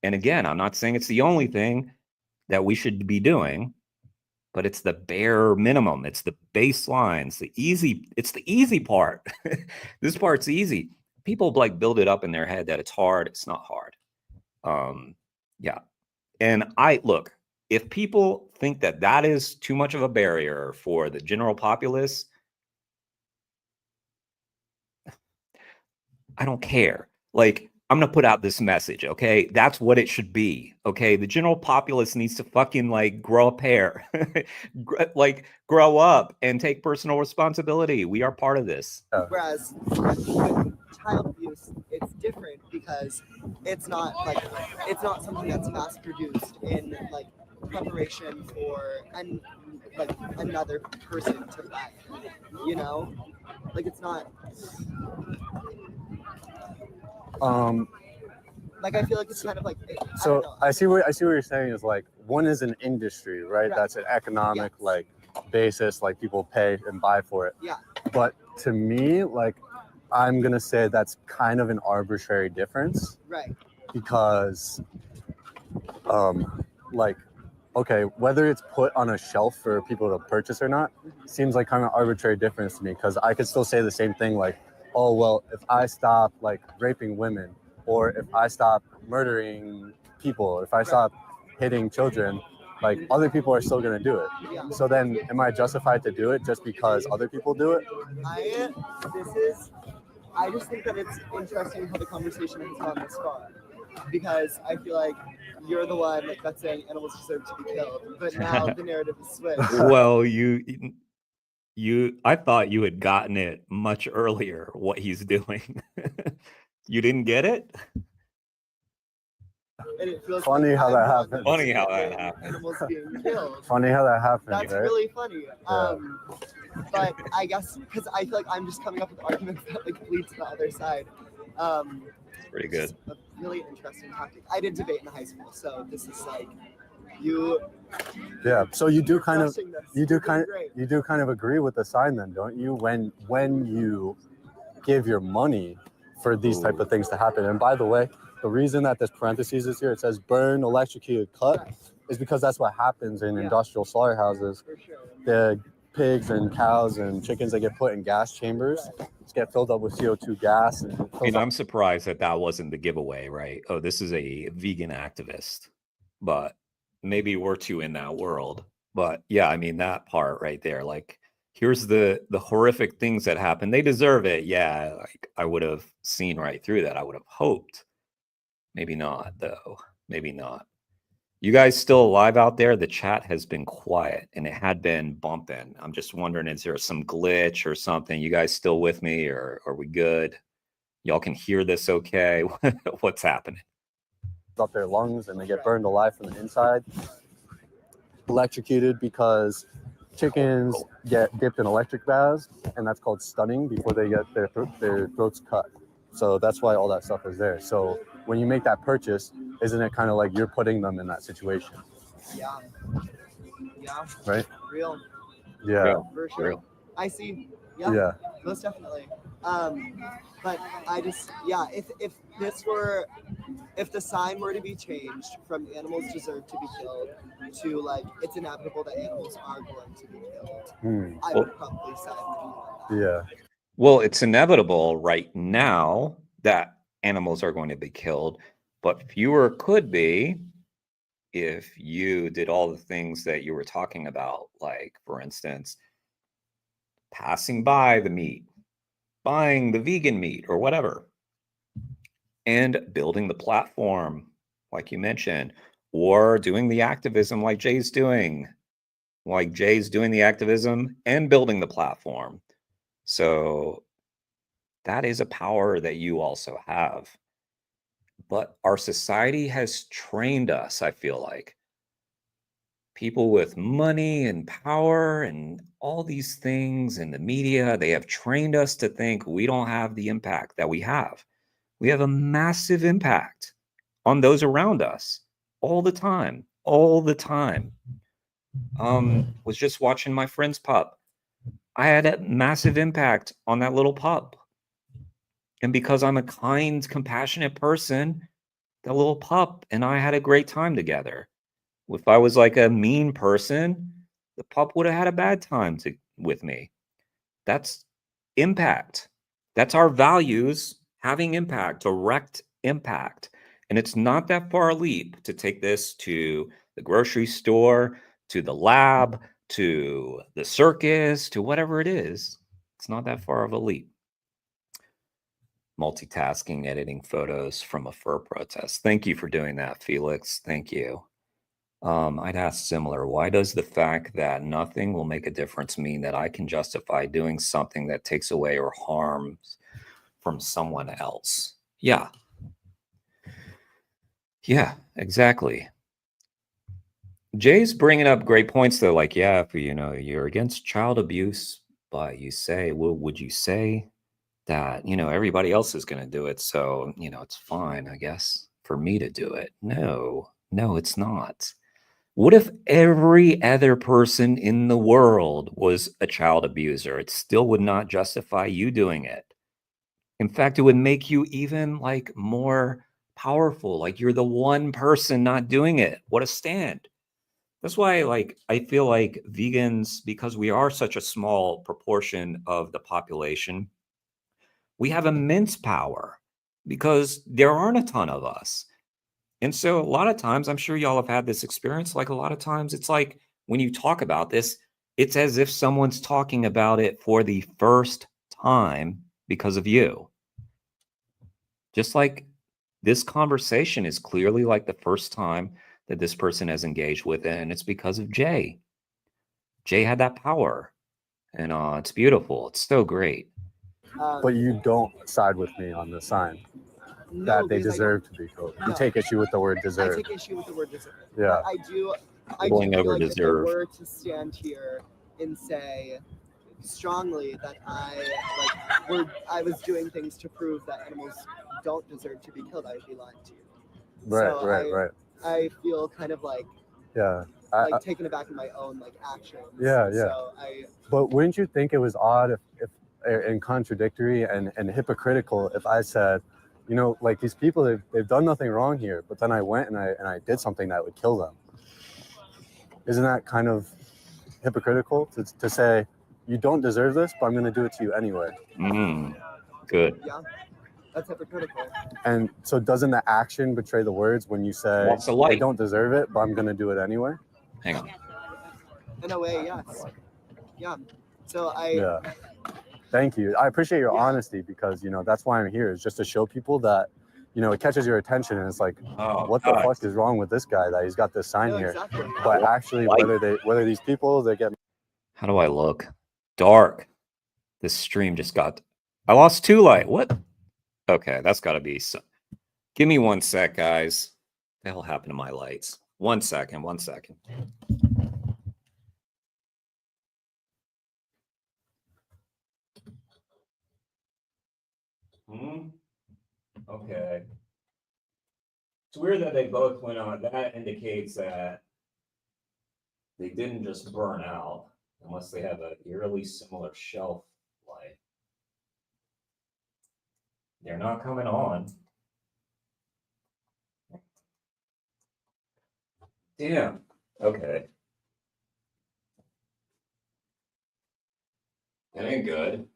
And again, I'm not saying it's the only thing that we should be doing, but it's the bare minimum. It's the baseline. It's the easy part. This part's easy. People like build it up in their head that it's hard. It's not hard. Yeah. And look, if people think that that is too much of a barrier for the general populace, I don't care. Like, I'm going to put out this message, okay? That's what it should be, okay? The general populace needs to fucking, like, grow a pair. Like, grow up and take personal responsibility. We are part of this. Whereas with child abuse, it's different because it's not something that's mass produced in, like, preparation for another person to buy, you know? Like, it's not... Like, I feel like it's kind of like. So I see what you're saying is like one is an industry, right? Right. That's an economic Yes. like basis, like people pay and buy for it. Yeah. But to me, like I'm gonna say that's kind of an arbitrary difference Right. because, like, okay, whether it's put on a shelf for people to purchase or not, seems like kind of arbitrary difference to me because I could still say the same thing like, oh well, if I stop like raping women, or if I stop murdering people, if I stop hitting children, like other people are still gonna do it. Yeah. So then, am I justified to do it just because other people do it? I just think that it's interesting how the conversation has gone this far, because I feel like you're the one that's saying animals deserve to be killed, but now the narrative is switched. Well, I thought you had gotten it much earlier, what he's doing. You didn't get it? And it feels Funny like how I'm that the one happened. that's Funny how that supporting happened. Animals being killed. Funny how that happens, That's right? really funny. Yeah. But I guess because I feel like I'm just coming up with arguments that like lead to the other side. Pretty good. Just a really interesting topic. I did debate in high school, so this is like you. Yeah. So you do kind of crushing this. you do You're kind doing of you do kind of agree with the sign then, don't you? When you give your money for these type of things to happen. And by the way, the reason that this parentheses is here, it says burn, electrocuted, cut, is because that's what happens in industrial slaughterhouses. For sure. The pigs and cows and chickens that get put in gas chambers get filled up with CO2 gas. And I mean, I'm surprised that wasn't the giveaway, right? Oh, this is a vegan activist, but maybe we're too in that world. But yeah, I mean, that part right there, like, here's the horrific things that happen. They deserve it. Yeah, like I would have seen right through that. I would have hoped. Maybe not, though. Maybe not. You guys still alive out there? The chat has been quiet and it had been bumping. I'm just wondering, is there some glitch or something? You guys still with me, or are we good? Y'all can hear this okay? What's happening? Up their lungs and they get burned alive from the inside. Electrocuted because chickens get dipped in electric baths, and that's called stunning before they get their throats cut. So that's why all that stuff is there. So when you make that purchase, isn't it kind of like you're putting them in that situation? Yeah. Yeah. Right? Real. Yeah. For sure. Real. I see. Yeah. Yeah. Most definitely. But I just, yeah, if the sign were to be changed from animals deserve to be killed to like it's inevitable that animals are going to be killed, I would probably side with you on that. Yeah. Well, it's inevitable right now that animals are going to be killed, but fewer could be if you did all the things that you were talking about, like, for instance, passing by the meat, buying the vegan meat or whatever, and building the platform, like you mentioned, or doing the activism like Jay's doing. Like Jay's doing the activism and building the platform. So that is a power that you also have. But our society has trained us, I feel like. People with money and power and all these things in the media, they have trained us to think we don't have the impact that we have. We have a massive impact on those around us all the time, all the time. Was just watching my friend's pup. I had a massive impact on that little pup. And because I'm a kind, compassionate person, that little pup and I had a great time together. If I was like a mean person, the pup would have had a bad time with me. That's impact. That's our values having impact, direct impact. And it's not that far a leap to take this to the grocery store, to the lab, to the circus, to whatever it is. It's not that far of a leap. Multitasking, editing photos from a fur protest. Thank you for doing that, Felix. Thank you. I'd ask similar. Why does the fact that nothing will make a difference mean that I can justify doing something that takes away or harms from someone else? Yeah. Yeah, exactly. Jay's bringing up great points though. Like, yeah, if you're against child abuse, but you say, well, would you say that, you know, everybody else is going to do it. So, you know, it's fine, I guess, for me to do it. No, it's not. What if every other person in the world was a child abuser? It still would not justify you doing it. In fact, it would make you even like more powerful. Like you're the one person not doing it. What a stand. That's why, like, I feel like vegans, because we are such a small proportion of the population, we have immense power because there aren't a ton of us. And so a lot of times, I'm sure y'all have had this experience, like a lot of times it's like when you talk about this, it's as if someone's talking about it for the first time because of you. Just like this conversation is clearly like the first time that this person has engaged with it, and it's because of Jay. Jay had that power, and it's beautiful. It's so great. But you don't side with me on the sign that they deserve to be killed. You take issue with the word I deserve. take issue with the word deserve. Yeah. But I do People feel never like if I deserve. were to stand here and say strongly that I was doing things to prove that animals don't deserve to be killed, I would be lying to you. Right. I feel kind of like Yeah. taken aback in my own like actions. Yeah. So But wouldn't you think it was odd if and contradictory and hypocritical if I said, you know, like these people, they've done nothing wrong here, but then I went and I did something that would kill them? Isn't that kind of hypocritical to say, you don't deserve this, but I'm going to do it to you anyway? Good. Yeah, that's hypocritical. And so doesn't the action betray the words when you say, What's the light? I don't deserve it, but I'm going to do it anyway? Hang on. In a way, yes. Yeah. So Yeah. Thank you. I appreciate your honesty because, you know, that's why I'm here, is just to show people that, you know, it catches your attention and it's like, what the fuck is wrong with this guy that he's got this sign here? Exactly. But actually, whether these people, they get... How do I look? Dark. This stream just got... I lost 2 light. What? Okay, that's got to be... Give me 1 sec, guys. What the hell happened to my lights? 1 second. Okay. It's weird that they both went on. That indicates that they didn't just burn out, unless they have a eerily similar shelf life. They're not coming on. Damn. Okay. That ain't good.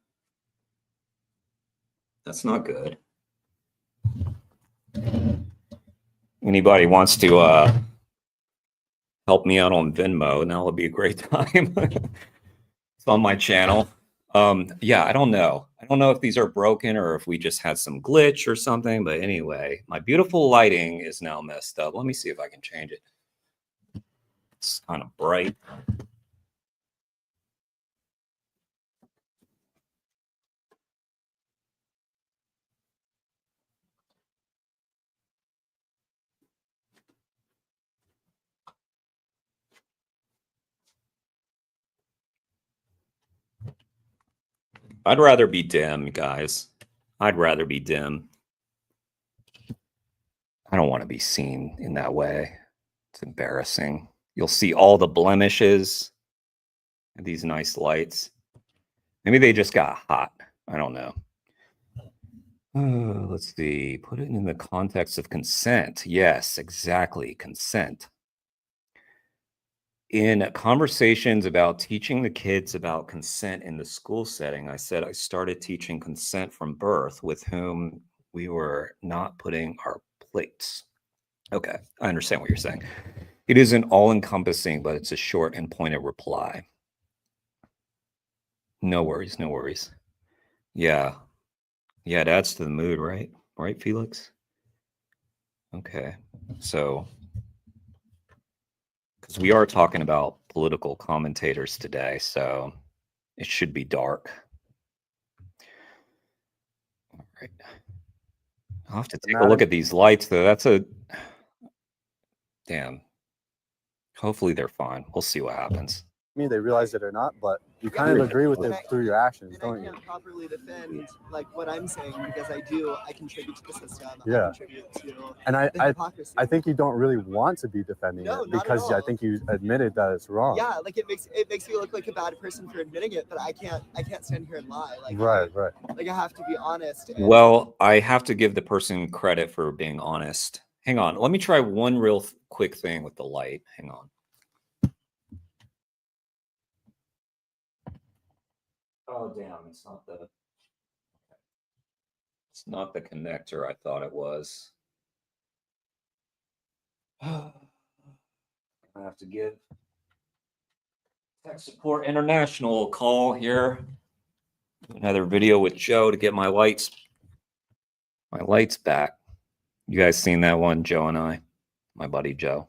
That's not good. Anybody wants to help me out on Venmo, now would be a great time. It's on my channel. Yeah, I don't know. I don't know if these are broken or if we just had some glitch or something, but anyway, my beautiful lighting is now messed up. Let me see if I can change it. It's kind of bright. I'd rather be dim, guys. I'd rather be dim. I don't want to be seen in that way. It's embarrassing. You'll see all the blemishes and these nice lights. Maybe they just got hot. I don't know. Let's see. Put it in the context of consent. Yes, exactly. Consent. In conversations about teaching the kids about consent in the school setting, I said I started teaching consent from birth with whom we were not putting our plates. Okay, I understand what you're saying. It isn't all-encompassing, but it's a short and pointed reply. No worries, no worries. Yeah. Yeah, it adds to the mood, right? Right, Felix? Okay. So, because we are talking about political commentators today, so it should be dark. All right. I'll have to take a look at these lights, though. That's a... Damn. Hopefully they're fine. We'll see what happens. me, they realize it or not, but you kind of agree with it through your actions, and I don't you? can't properly defend like what I'm saying because I contribute to the system. Yeah. I contribute to And the hypocrisy. I think you don't really want to be defending No, it not at because I all. think you admitted that it's wrong. Yeah, like it makes me look like a bad person for admitting it, but I can't stand here and lie. Like Right. like I have to be honest. And Well, I have to give the person credit for being honest. Hang on. Let me try one real quick thing with the light. Hang on. Oh, damn. It's not the connector I thought it was. I have to give Tech Support International a call here. Another video with Joe to get my lights back. You guys seen that one, Joe and I, my buddy Joe.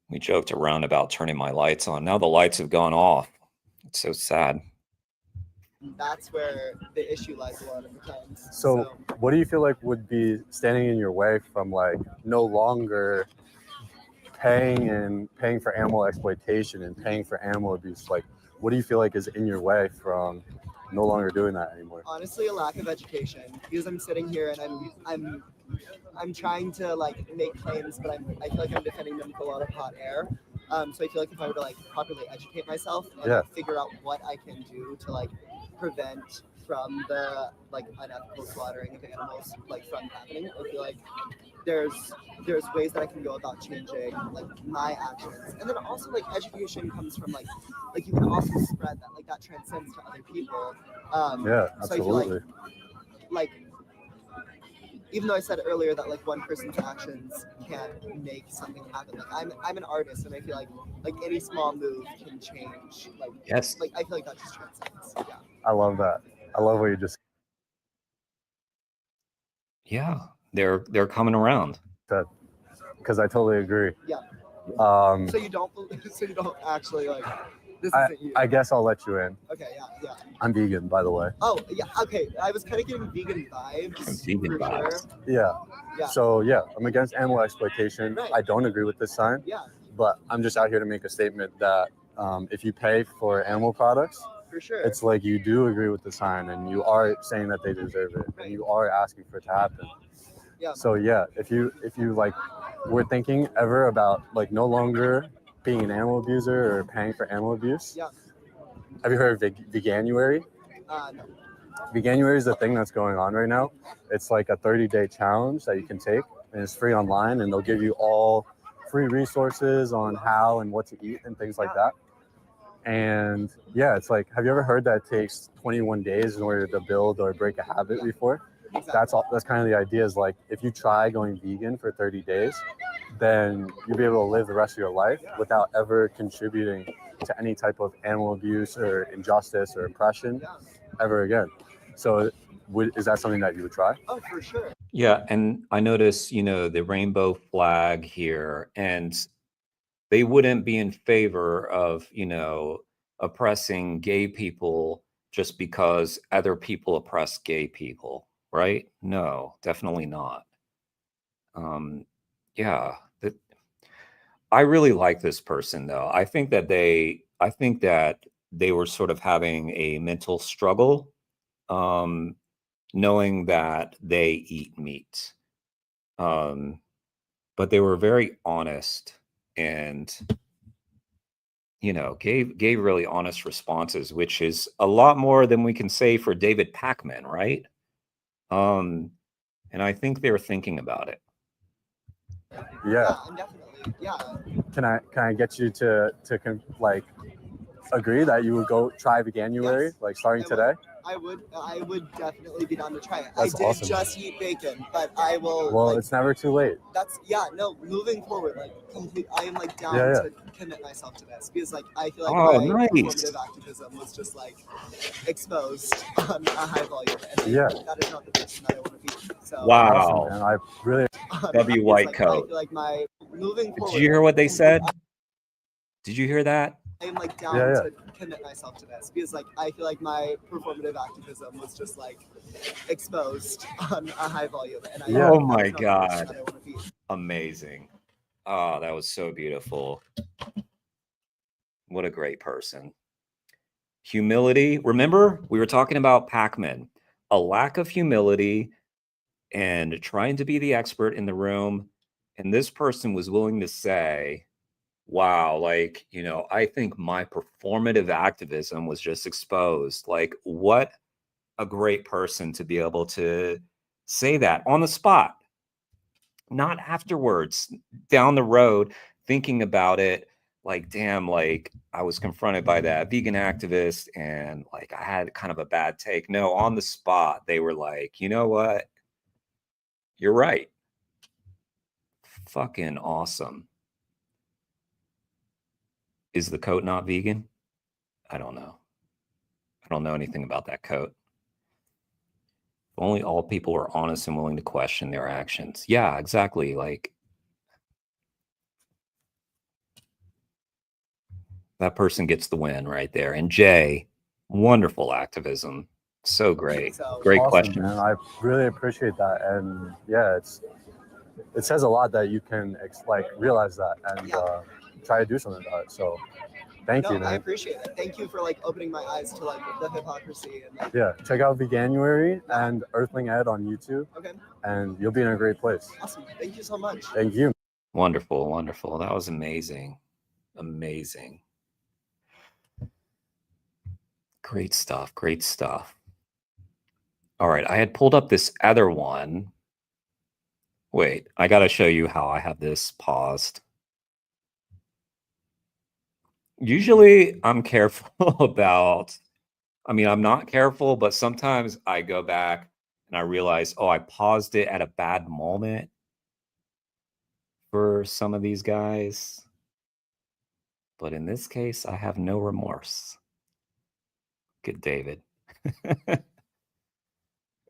We joked around about turning my lights on. Now the lights have gone off. It's so sad. that's where the issue lies a lot of the times. So what do you feel like would be standing in your way from like no longer paying for animal exploitation and paying for animal abuse? Like, what do you feel like is in your way from no longer doing that anymore? Honestly, a lack of education, because I'm sitting here and I'm trying to like make claims, but I feel like I'm defending them with a lot of hot air. So I feel like if I were to like properly educate myself and like, figure out what I can do to like prevent from the like unethical slaughtering of animals like from happening, I feel like there's ways that I can go about changing like my actions, and then also like education comes from like you can also spread that, like that transcends to other people. Yeah, absolutely. So I feel like even though I said earlier that like one person's actions can't make something happen, like I'm an artist, and I feel like any small move can change. Like yes, like I feel like that just transcends. Yeah. I love that. I love what you just Yeah, they're coming around. said, because I totally agree. Yeah. So you don't actually like this isn't you. I guess I'll let you in. Okay, yeah. I'm vegan, by the way. Oh, yeah, okay. I was kind of getting vegan vibes. Vegan for vibes. Sure. Yeah. So yeah, I'm against animal exploitation. Right. I don't agree with this sign. Yeah, But I'm just out here to make a statement that if you pay for animal products, for sure. it's like you do agree with the sign and you are saying that they deserve it and you are asking for it to happen. Yeah. So yeah, if you like were thinking ever about like no longer being an animal abuser or paying for animal abuse, Yeah. have you heard of Veganuary? No. Veganuary is the thing that's going on right now. It's like a 30-day challenge that you can take, and it's free online, and they'll give you all free resources on how and what to eat and things like that. And yeah, it's like, have you ever heard that it takes 21 days in order to build or break a habit before? Exactly. That's kind of the idea, is like if you try going vegan for 30 days, then you'll be able to live the rest of your life without ever contributing to any type of animal abuse or injustice or oppression ever again. So is that something that you would try? Oh, for sure. Yeah, and I notice, the rainbow flag here, and they wouldn't be in favor of, oppressing gay people just because other people oppress gay people, right? No, definitely not. Yeah, I really like this person though. I think that they were sort of having a mental struggle, knowing that they eat meat. But they were very honest and gave really honest responses, which is a lot more than we can say for David Pakman, right? And I think they were thinking about it. Yeah. Definitely. Yeah. Can I get you to like agree that you would go try Veganuary, Yes, like starting today? I would definitely be down to try it. That's I did awesome. just eat bacon, but I will. Well, like, it's never too late. Moving forward, like I am like down Yeah. to commit myself to this, because like I feel like my nice. performative activism was just like exposed on a high volume, and that is not the person that I want to be. So Wow. Awesome, and I really W white like, coat. I feel like my moving forward. Did you hear what they said? Did you hear that? I am like down to commit myself to this, because like I feel like my performative activism was just like exposed on a high volume, and Oh my that is not the person God. that I want to be. Amazing. Oh, that was so beautiful. What a great person. Humility. Remember, we were talking about Pac-Man. A lack of humility and trying to be the expert in the room. And this person was willing to say, wow, like, you know, I think my performative activism was just exposed. Like, what a great person to be able to say that on the spot, not afterwards, down the road, thinking about it. Like, damn, like I was confronted by that vegan activist and like I had kind of a bad take. No, on the spot, they were like, you know what? You're right. Fucking awesome. Is the coat not vegan? I don't know. I don't know anything about that coat. If only all people were honest and willing to question their actions. Yeah, exactly. Like, that person gets the win right there. And Jay, wonderful activism. So great. So Great Awesome, question. man. I really appreciate that. And yeah, it says a lot that you can like realize that and try to do something about it. So thank you, I man. appreciate it. Thank you for like opening my eyes to like the hypocrisy and like, Yeah, check out Veganuary and Earthling Ed on YouTube. Okay. And you'll be in a great place. Awesome. Thank you so much. Thank you. Wonderful, wonderful. That was amazing. Amazing. Great stuff. Great stuff. All right, I had pulled up this other one. Wait, I got to show you how I have this paused. Usually I'm careful about, I mean, I'm not careful, but sometimes I go back and I realize, oh, I paused it at a bad moment for some of these guys. But in this case, I have no remorse. Good, David.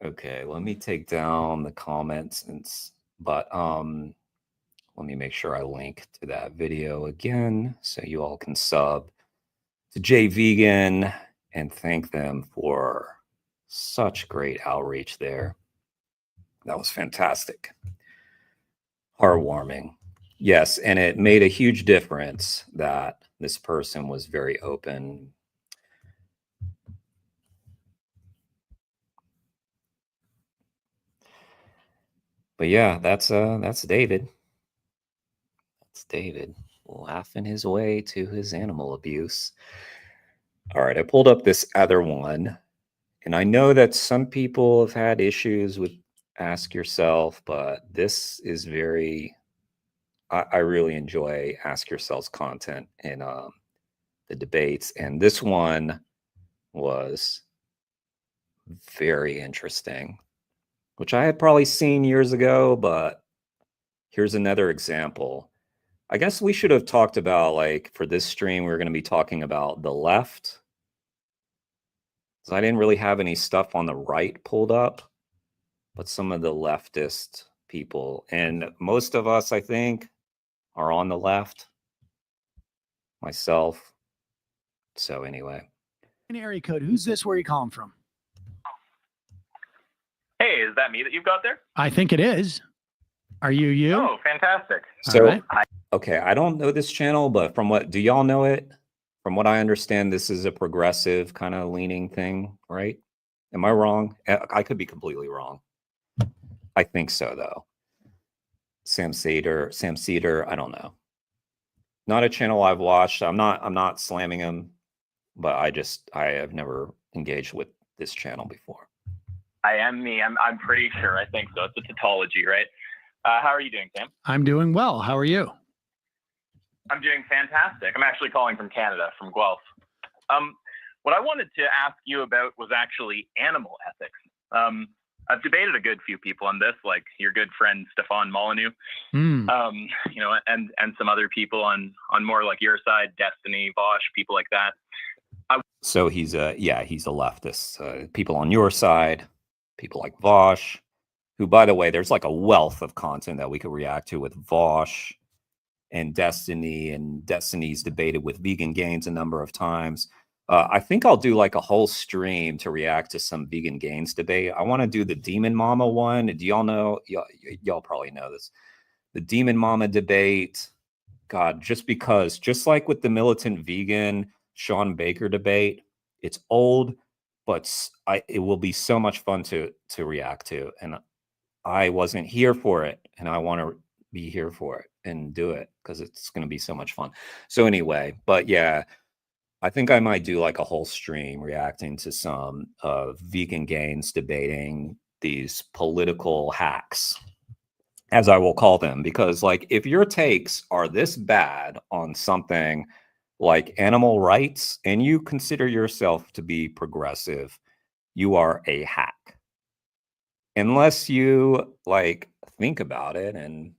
Okay, let me take down the comments but let me make sure I link to that video again so you all can sub to Jay Vegan and thank them for such great outreach there. That was fantastic. Heartwarming. Yes, and it made a huge difference that this person was very open. But yeah, that's David. That's David laughing his way to his animal abuse. All right, I pulled up this other one, and I know that some people have had issues with Ask Yourself, but this is very, I really enjoy Ask Yourself's content in the debates, and this one was very interesting, which I had probably seen years ago, but here's another example. I guess we should have talked about, like, for this stream, we were going to be talking about the left. So I didn't really have any stuff on the right pulled up, but some of the leftist people, and most of us, I think, are on the left, myself. So anyway. An area code. Who's this? Where are you calling from? Hey, is that me that you've got there? I think it is. Are you? Oh, fantastic. So, right. okay, I don't know this channel, but from what, do y'all know it? From what I understand, this is a progressive kind of leaning thing, right? Am I wrong? I could be completely wrong. I think so, though. Sam Cedar, I don't know. Not a channel I've watched. I'm not slamming him, but I have never engaged with this channel before. I am me. I'm pretty sure. I think so. It's a tautology, right? How are you doing, Sam? I'm doing well. How are you? I'm doing fantastic. I'm actually calling from Canada, from Guelph. What I wanted to ask you about was actually animal ethics. I've debated a good few people on this, like your good friend Stefan Molyneux, you know, and some other people on more like your side, Destiny, Vosh, people like that. So he's a leftist. People on your side, people like Vosh, who, by the way, there's like a wealth of content that we could react to with Vosh and Destiny, and Destiny's debated with Vegan Gains a number of times. I think I'll do like a whole stream to react to some Vegan Gains debate. I want to do the Demon Mama one. Do y'all know? Y'all probably know this. The Demon Mama debate God, just like with the militant vegan Sean Baker debate, it's old, but it will be so much fun to react to. And I wasn't here for it, and I want to be here for it and do it because it's going to be so much fun. So anyway, but yeah, I think I might do like a whole stream reacting to some vegan gains debating these political hacks, as I will call them, because like if your takes are this bad on something like animal rights and you consider yourself to be progressive, you are a hack. Unless you like think about it, and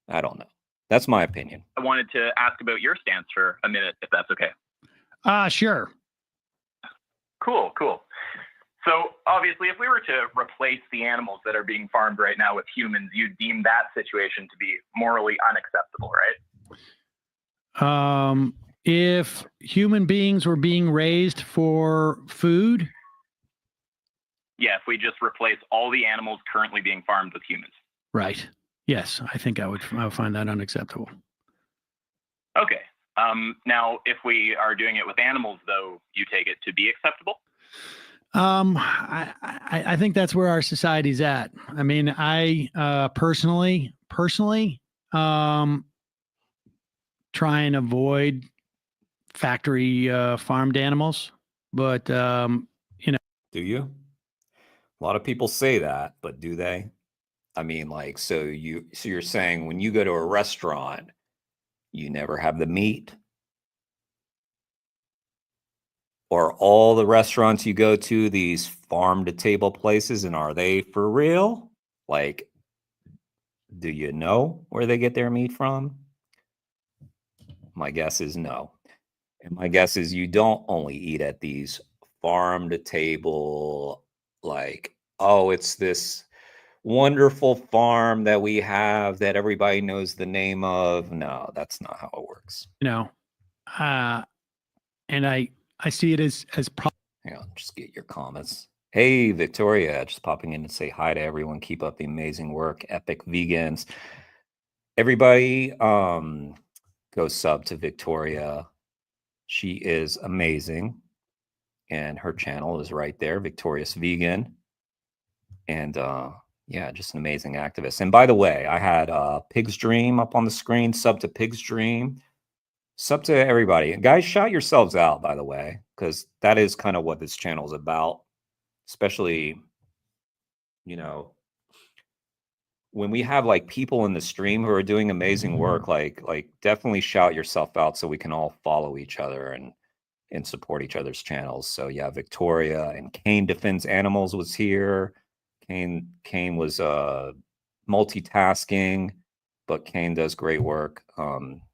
I don't know. That's my opinion. I wanted to ask about your stance for a minute, if that's okay. Sure. Cool. So obviously, if we were to replace the animals that are being farmed right now with humans, you'd deem that situation to be morally unacceptable, right? If human beings were being raised for food, Yeah, if we just replace all the animals currently being farmed with humans. right? Yes, I think I would find that unacceptable. Okay. Now, if we are doing it with animals, though, you take it to be acceptable? I think that's where our society's at. I mean, I personally, try and avoid factory farmed animals, but you know. Do you? A lot of people say that, but do they? I mean, like, so you're saying when you go to a restaurant, you never have the meat? Or all the restaurants you go to, these farm to table places, and are they for real? Like, do you know where they get their meat from? My guess is no. And my guess is you don't only eat at these farm to table, like, oh, it's this wonderful farm that we have that everybody knows the name of. No, that's not how it works. You know, and I see it as Hang on, just get your comments. Hey, Victoria, just popping in to say hi to everyone. Keep up the amazing work, epic vegans. Everybody, go sub to Victoria. She is amazing, and her channel is right there, Victorious Vegan. And yeah, just an amazing activist. And by the way, I had Pig's Dream up on the screen. Sub to Pig's Dream. Sub to everybody. Guys, shout yourselves out, by the way, because that is kind of what this channel is about. Especially, you know, when we have like people in the stream who are doing amazing work, like definitely shout yourself out so we can all follow each other and support each other's channels. So yeah, Victoria and Kane Defends Animals was here. Kane was multitasking, but Kane does great work.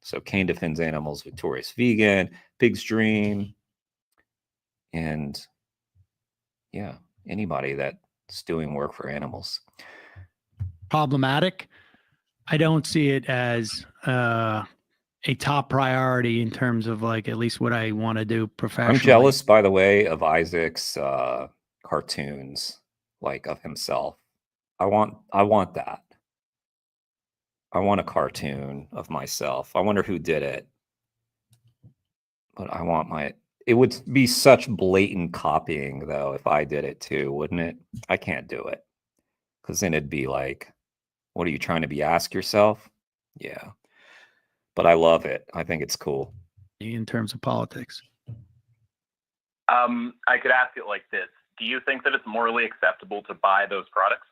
So Kane Defends Animals, Victorious Vegan, Pig's Dream, and yeah, anybody that's doing work for animals. problematic. I don't see it as a top priority in terms of like at least what I want to do professionally. I'm jealous, by the way, of Isaac's cartoons, like of himself. I want that. I want a cartoon of myself. I wonder who did it. But I want it would be such blatant copying though if I did it too, wouldn't it? I can't do it. Because then it'd be like, what are you trying to be? Ask yourself? Yeah. But I love it. I think it's cool. In terms of politics. I could ask it like this. Do you think that it's morally acceptable to buy those products?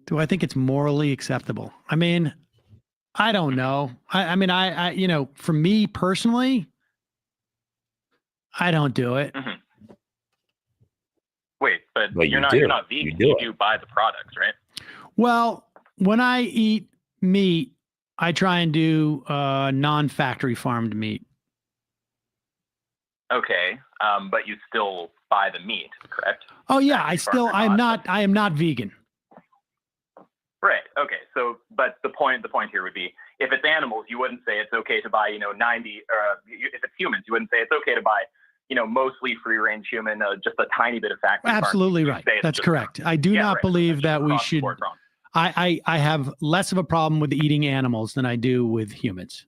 Do I think it's morally acceptable? I mean, I don't know. I mean, you know, for me personally, I don't do it. Mm-hmm. Wait, but But you're you not do. you're not vegan. You You do do buy the products, right? Well, when I eat meat, I try and do non-factory farmed meat. Okay, but you still buy the meat, correct? Oh yeah, Factory farmed or I am not vegan. Right. Okay. So, but the point here would be, if it's animals, you wouldn't say it's okay to buy, 90, or if it's humans, you wouldn't say it's okay to buy mostly free range human, just a tiny bit of factory farming. Absolutely You right. say it's That's just correct. I do not right. believe that we Across the should. board wrong. I have less of a problem with eating animals than I do with humans.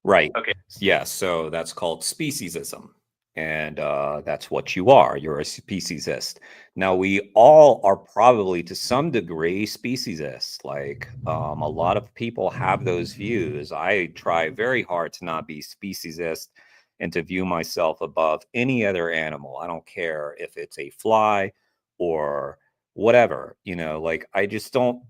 Right. Okay. Yeah. So that's called speciesism. And that's what you are. You're a speciesist. Now, we all are probably to some degree speciesist. Like a lot of people have those views. I try very hard to not be speciesist and to view myself above any other animal. I don't care if it's a fly or whatever, like I just don't.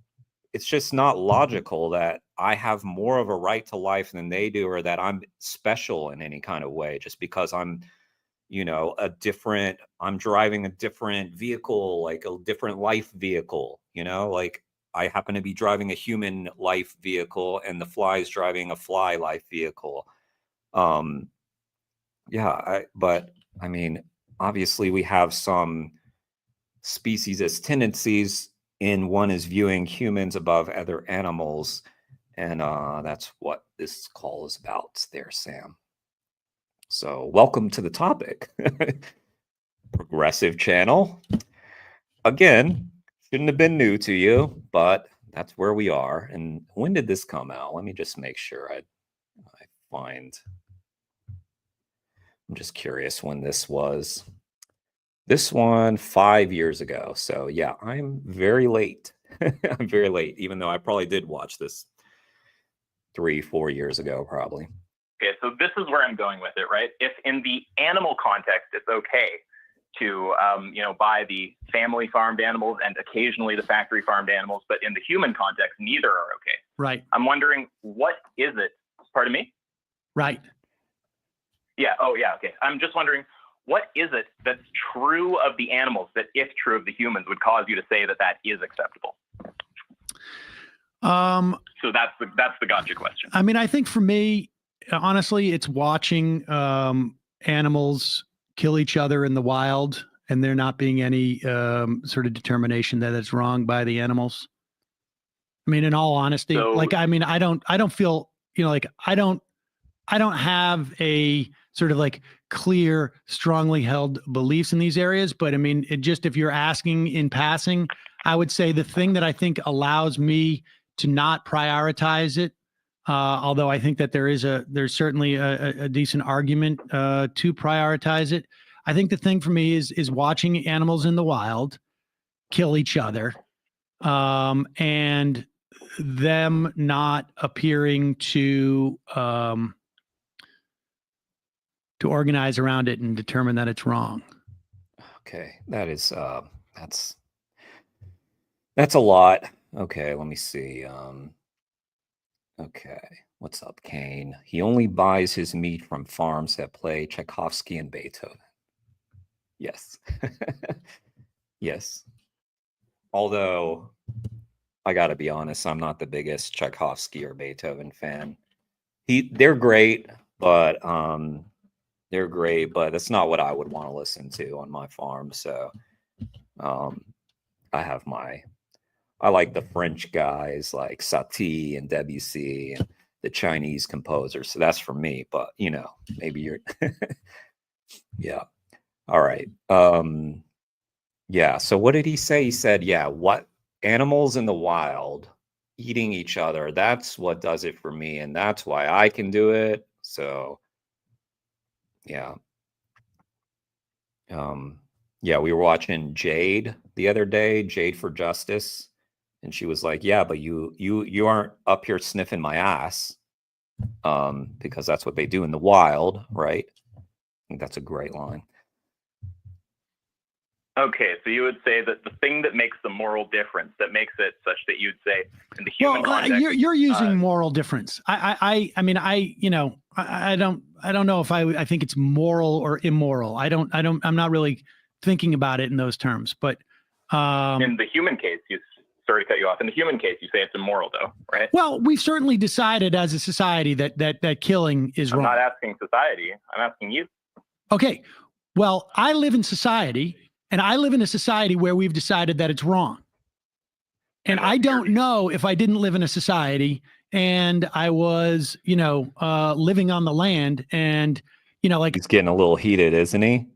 It's just not logical that I have more of a right to life than they do, or that I'm special in any kind of way just because I'm I'm driving a different vehicle, like a different life vehicle, like I happen to be driving a human life vehicle and the fly is driving a fly life vehicle. But I mean, obviously we have some speciesist tendencies in one is viewing humans above other animals. And that's what this call is about there, Sam. So welcome to the topic. Progressive channel. Again, shouldn't have been new to you, but that's where we are. And when did this come out? Let me just make sure I find. I'm just curious when this was. This one 5 years ago. So yeah, I'm very late. I'm very late, even though I probably did watch this 3-4 years ago, probably. Okay, so this is where I'm going with it, right? If in the animal context, it's okay to, buy the family farmed animals and occasionally the factory farmed animals, but in the human context, neither are okay. Right. I'm wondering, what is it? Pardon me? Right. Yeah. Oh, yeah. Okay. I'm just wondering, what is it that's true of the animals that, if true of the humans, would cause you to say that that is acceptable? So that's the gotcha question. I mean, I think for me, honestly, it's watching animals kill each other in the wild and there not being any sort of determination that it's wrong by the animals. I mean, in all honesty, I don't feel, I don't have a sort of like clear, strongly held beliefs in these areas. But I mean, if you're asking in passing, I would say the thing that I think allows me to not prioritize it, although I think that there's certainly a decent argument to prioritize it. I think the thing for me is watching animals in the wild kill each other, and them not appearing to organize around it and determine that it's wrong. Okay, that is that's a lot. Okay, let me see. Okay, what's up, Kane? He only buys his meat from farms that play Tchaikovsky and Beethoven. Yes. Yes. Although I got to be honest, I'm not the biggest Tchaikovsky or Beethoven fan. They're great, but that's not what I would want to listen to on my farm. So I like the French guys like Satie and Debussy and the Chinese composers. So that's for me, but maybe you're yeah. All right. Yeah. So what did he say? He said, yeah, what animals in the wild eating each other, that's what does it for me. And that's why I can do it. So yeah. Yeah, we were watching Jade the other day, Jade for Justice. And she was like, yeah, but you aren't up here sniffing my ass. Because that's what they do in the wild, right? I think that's a great line. Okay, so you would say that the thing that makes the moral difference, that makes it such that you'd say in the human context, you're using moral difference. I mean, I don't know if I think it's moral or immoral. I'm not really thinking about it in those terms, but in the human case, sorry to cut you off. In the human case, you say it's immoral, though, right? Well, we've certainly decided as a society that killing is wrong. I'm not asking society. I'm asking you. Okay. Well, I live in society. And I live in a society where we've decided that it's wrong. And I don't know if I didn't live in a society and I was, living on the land and, like He's getting a little heated, isn't he?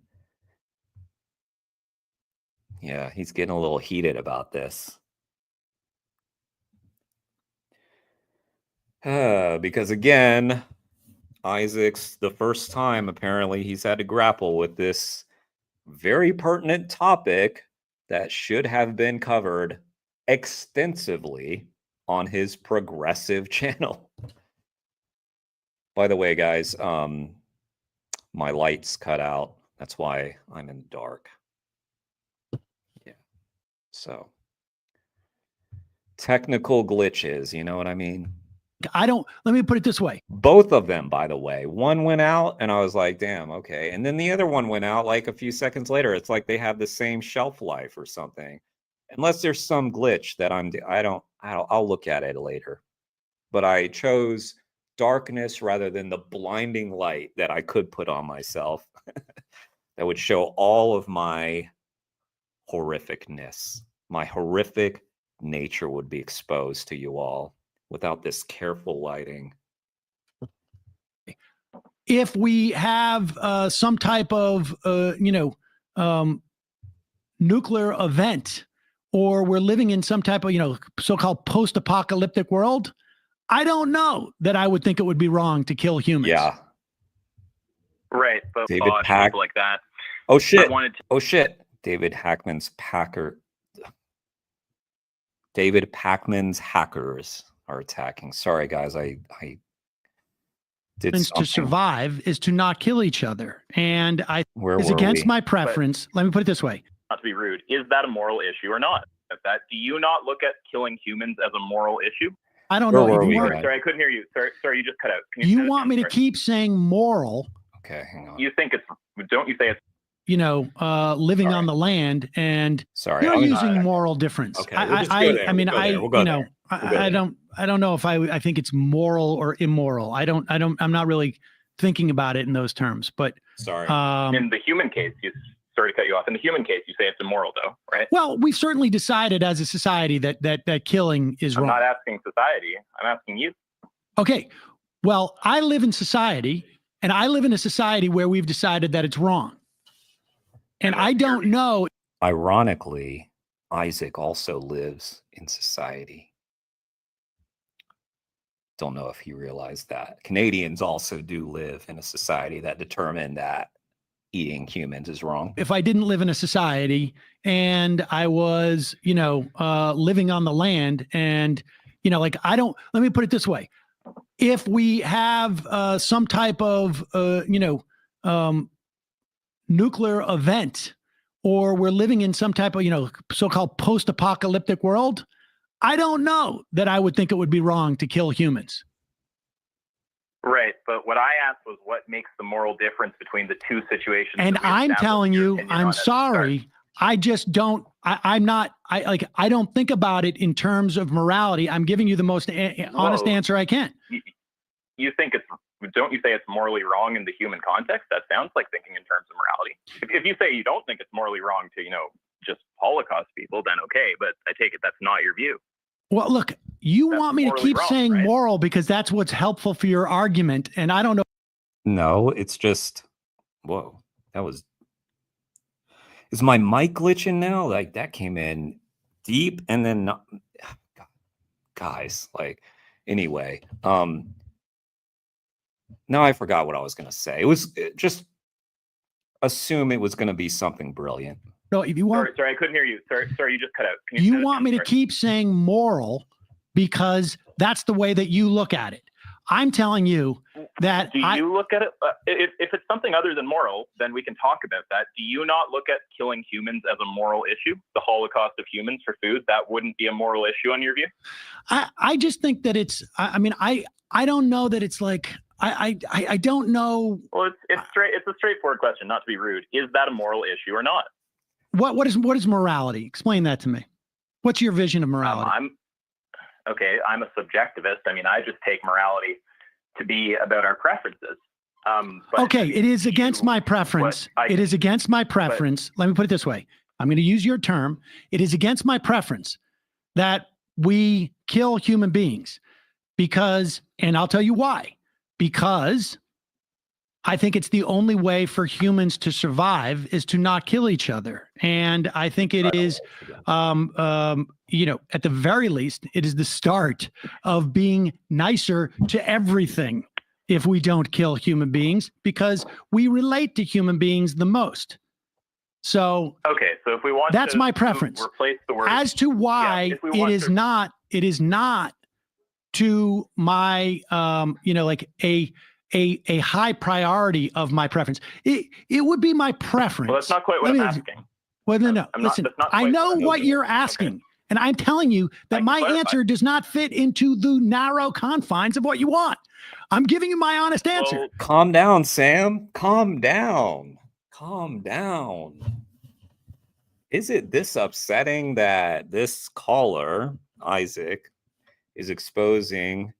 Yeah, he's getting a little heated about this. Because again, Isaac's the first time apparently he's had to grapple with this very pertinent topic that should have been covered extensively on his progressive channel. By the way, guys, my lights cut out. That's why I'm in the dark. Yeah. So technical glitches, you know what I mean? let me put it this way. Both of them, by the way. One went out and I was like, damn, okay. And then the other one went out like a few seconds later. It's like they have the same shelf life or something. Unless there's some glitch that I'll look at it later. But I chose darkness rather than the blinding light that I could put on myself that would show all of my horrificness. My horrific nature would be exposed to you all without this careful lighting. If we have some type of, nuclear event, or we're living in some type of, so-called post-apocalyptic world, I don't know that I would think it would be wrong to kill humans. Yeah. Right, but David Bosch, Pack. people like that. Oh shit. I wanted to- Oh shit. David Packman's hackers are attacking. Sorry guys, I did To something. survive is to not kill each other, and Where is were against we? my preference. Let me put it this way. Not to be rude, is that a moral issue or not? Do you not look at killing humans as a moral issue? I don't Where know. were If we, you want, guys? Sorry, I couldn't hear you. Sorry, you just cut out. Can you say that want me again? to Sorry. keep saying moral, Okay, hang on. You think it's? Don't you say it's? living on the land, and Sorry. you're I was- using moral difference. Okay, we'll just go there. I mean, We'll go there. We'll go there. We'll go there. I don't know if I think it's moral or immoral. I'm not really thinking about it in those terms, but Sorry. In the human case, sorry to cut you off. In the human case, you say it's immoral, though, right? well, we've certainly decided as a society that killing is I'm wrong. not asking society. I'm asking you. Okay. Well, I live in society, and I live in a society where we've decided that it's wrong. And I don't know. Ironically, Isaac also lives in society. Don't know if he realized that. Canadians also do live in a society that determined that eating humans is wrong. If I didn't live in a society and I was, living on the land, and, let me put it this way. If we have some type of, nuclear event, or we're living in some type of, so-called post-apocalyptic world, I don't know that I would think it would be wrong to kill humans. Right, but what I asked was what makes the moral difference between the two situations. And that we I'm established telling your you, opinion on I'm at the start. sorry. I just don't, I don't think about it in terms of morality. I'm giving you the most honest Whoa. answer I can. You think don't you say it's morally wrong in the human context? That sounds like thinking in terms of morality. If you say you don't think it's morally wrong to, just Holocaust people, then okay, but I take it that's not your view. Well, look, you That's want me to morally keep wrong, saying right? moral because that's what's helpful for your argument. And I don't know. No, it's just, whoa, is my mic glitching now? Like that came in deep and then not, guys, anyway, now I forgot what I was going to say. It was just assume it was going to be something brilliant. No, if you want, Sorry, I couldn't hear you. Sorry, you just cut out. Can you say that want me again? to Sorry. keep saying moral because that's the way that you look at it. I'm telling you that Do you look at it? If it's something other than moral, then we can talk about that. Do you not look at killing humans as a moral issue? The Holocaust of humans for food, that wouldn't be a moral issue on your view? I just think that it's, I don't know that it's like, I don't know. Well, it's a straightforward question, not to be rude. Is that a moral issue or not? What is morality? Explain that to me. What's your vision of morality? I'm a subjectivist. I mean, I just take morality to be about our preferences. But okay, it is against my preference. It is against my preference. Let me put it this way. I'm going to use your term. It is against my preference that we kill human beings because, and I'll tell you why, because I think it's the only way for humans to survive is to not kill each other. And I think it is, you know, at the very least, it is the start of being nicer to everything if we don't kill human beings, because we relate to human beings the most. So Okay, so if we want that's to my preference. replace the word As to why if we it want is to- not, it is not to my, you know, like a high priority of my preference. It would be my preference. Well, that's not quite what I'm asking. Well, no. I'm not- Listen, that's not I quite know what I'm what asking. you're asking, and I'm telling you that my clarify. answer does not fit into the narrow confines of what you want. I'm giving you my honest answer. Well, Calm down, Sam. Calm down. Calm down. Is it this upsetting that this caller, Isaac, is exposing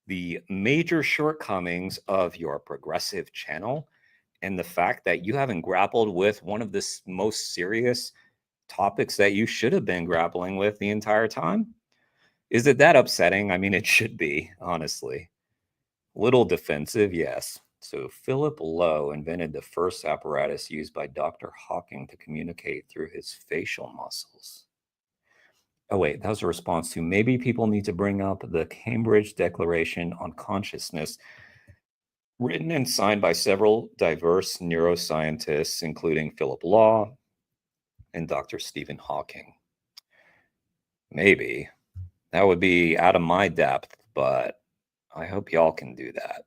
the major shortcomings of your progressive channel and the fact that you haven't grappled with one of the most serious topics that you should have been grappling with the entire time? Is it that upsetting? I mean, it should be, honestly. Little defensive, yes. So Philip Lowe invented the first apparatus used by Dr. Hawking to communicate through his facial muscles. Oh, wait, that was a response to maybe people need to bring up the Cambridge Declaration on Consciousness, written and signed by several diverse neuroscientists, including Philip Lowe and Dr. Stephen Hawking. Maybe. That would be out of my depth, but I hope y'all can do that.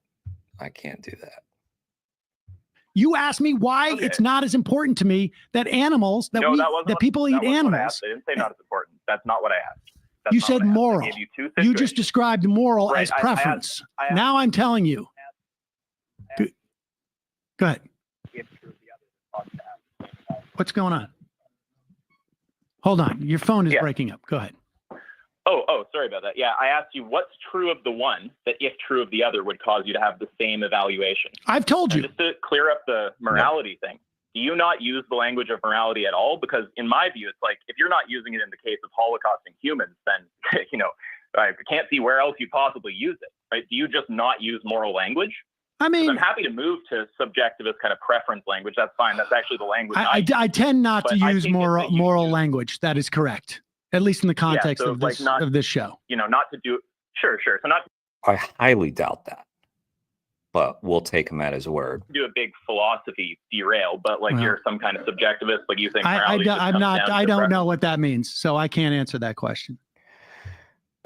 I can't do that. You asked me why Okay. it's not as important to me that animals, that no, we, that wasn't that what- people that eat wasn't what I animals. asked. I didn't say not as important. That's not what I asked. That's You not said what I asked. I moral. gave you two You situations. just described moral Right, as I asked- preference. I asked- Now I'm telling you. Go ahead. What's going on? Hold on. Your phone is Yeah. breaking up. Go ahead. Oh, sorry about that. Yeah, I asked you what's true of the one that, if true of the other, would cause you to have the same evaluation. I've told And you. just to clear up the morality thing, do you not use the language of morality at all? Because in my view, it's like, if you're not using it in the case of holocausting humans, then, you know, I can't see where else you possibly use it, right? Do you just not use moral language? I 'Cause mean, I'm happy to move to subjectivist kind of preference language. That's fine. That's actually the language I tend not to But I use take it moral that you moral use- language. That is correct. At least in the context so of like this not- of this show. you know, not to do sure. So not I highly doubt that, but we'll take him at his word. do a big philosophy derail, but like Well, you're some kind of subjectivist, like you think I morality just I'm comes not. down I to don't preference. know what that means, so I can't answer that question.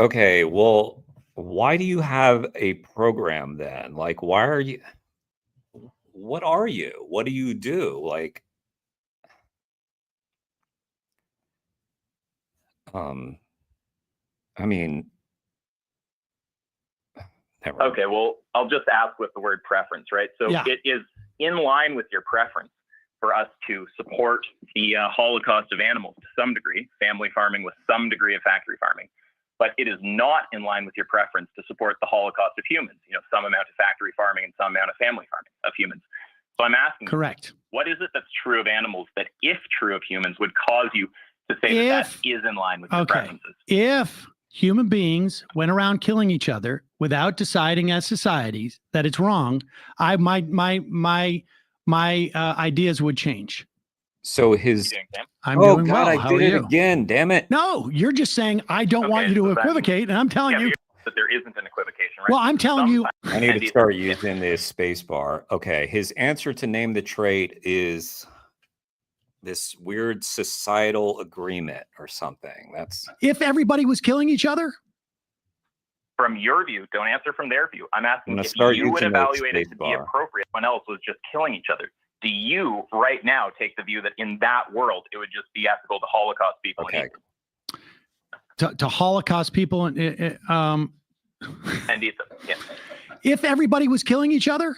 Okay, well, why do you have a program then? Like, why are you? What are you? What do you do? Like, I mean, never mind. Okay, well, I'll just ask with the word preference, right? So Yeah. it is in line with your preference for us to support the holocaust of animals to some degree, family farming with some degree of factory farming. But it is not in line with your preference to support the holocaust of humans, you know, some amount of factory farming and some amount of family farming of humans. So I'm asking, you, Correct. what is it that's true of animals that, if true of humans, would cause you to say that If- that is in line with your Okay. preferences? If human beings went around killing each other without deciding as societies that it's wrong, my ideas would change. So You his. doing, Sam? I'm Oh doing God, well. I How did are it you? again. Damn it. No, you're just saying I don't want Okay, you to so then- equivocate, and I'm telling Yeah, you. that there isn't an equivocation, right? Well, I'm telling you. Sometimes- I need and to it- start using this space bar. Okay, his answer to name the trait is this weird societal agreement or something. That's If everybody was killing each other, From your view, don't answer from their view. I'm asking gonna if start you would using the evaluate it to space be bar. appropriate when else was just killing each other. Do you right now take the view that in that world it would just be ethical to Holocaust people? okay. to Holocaust people, and And eat them. Yeah. if everybody was killing each other,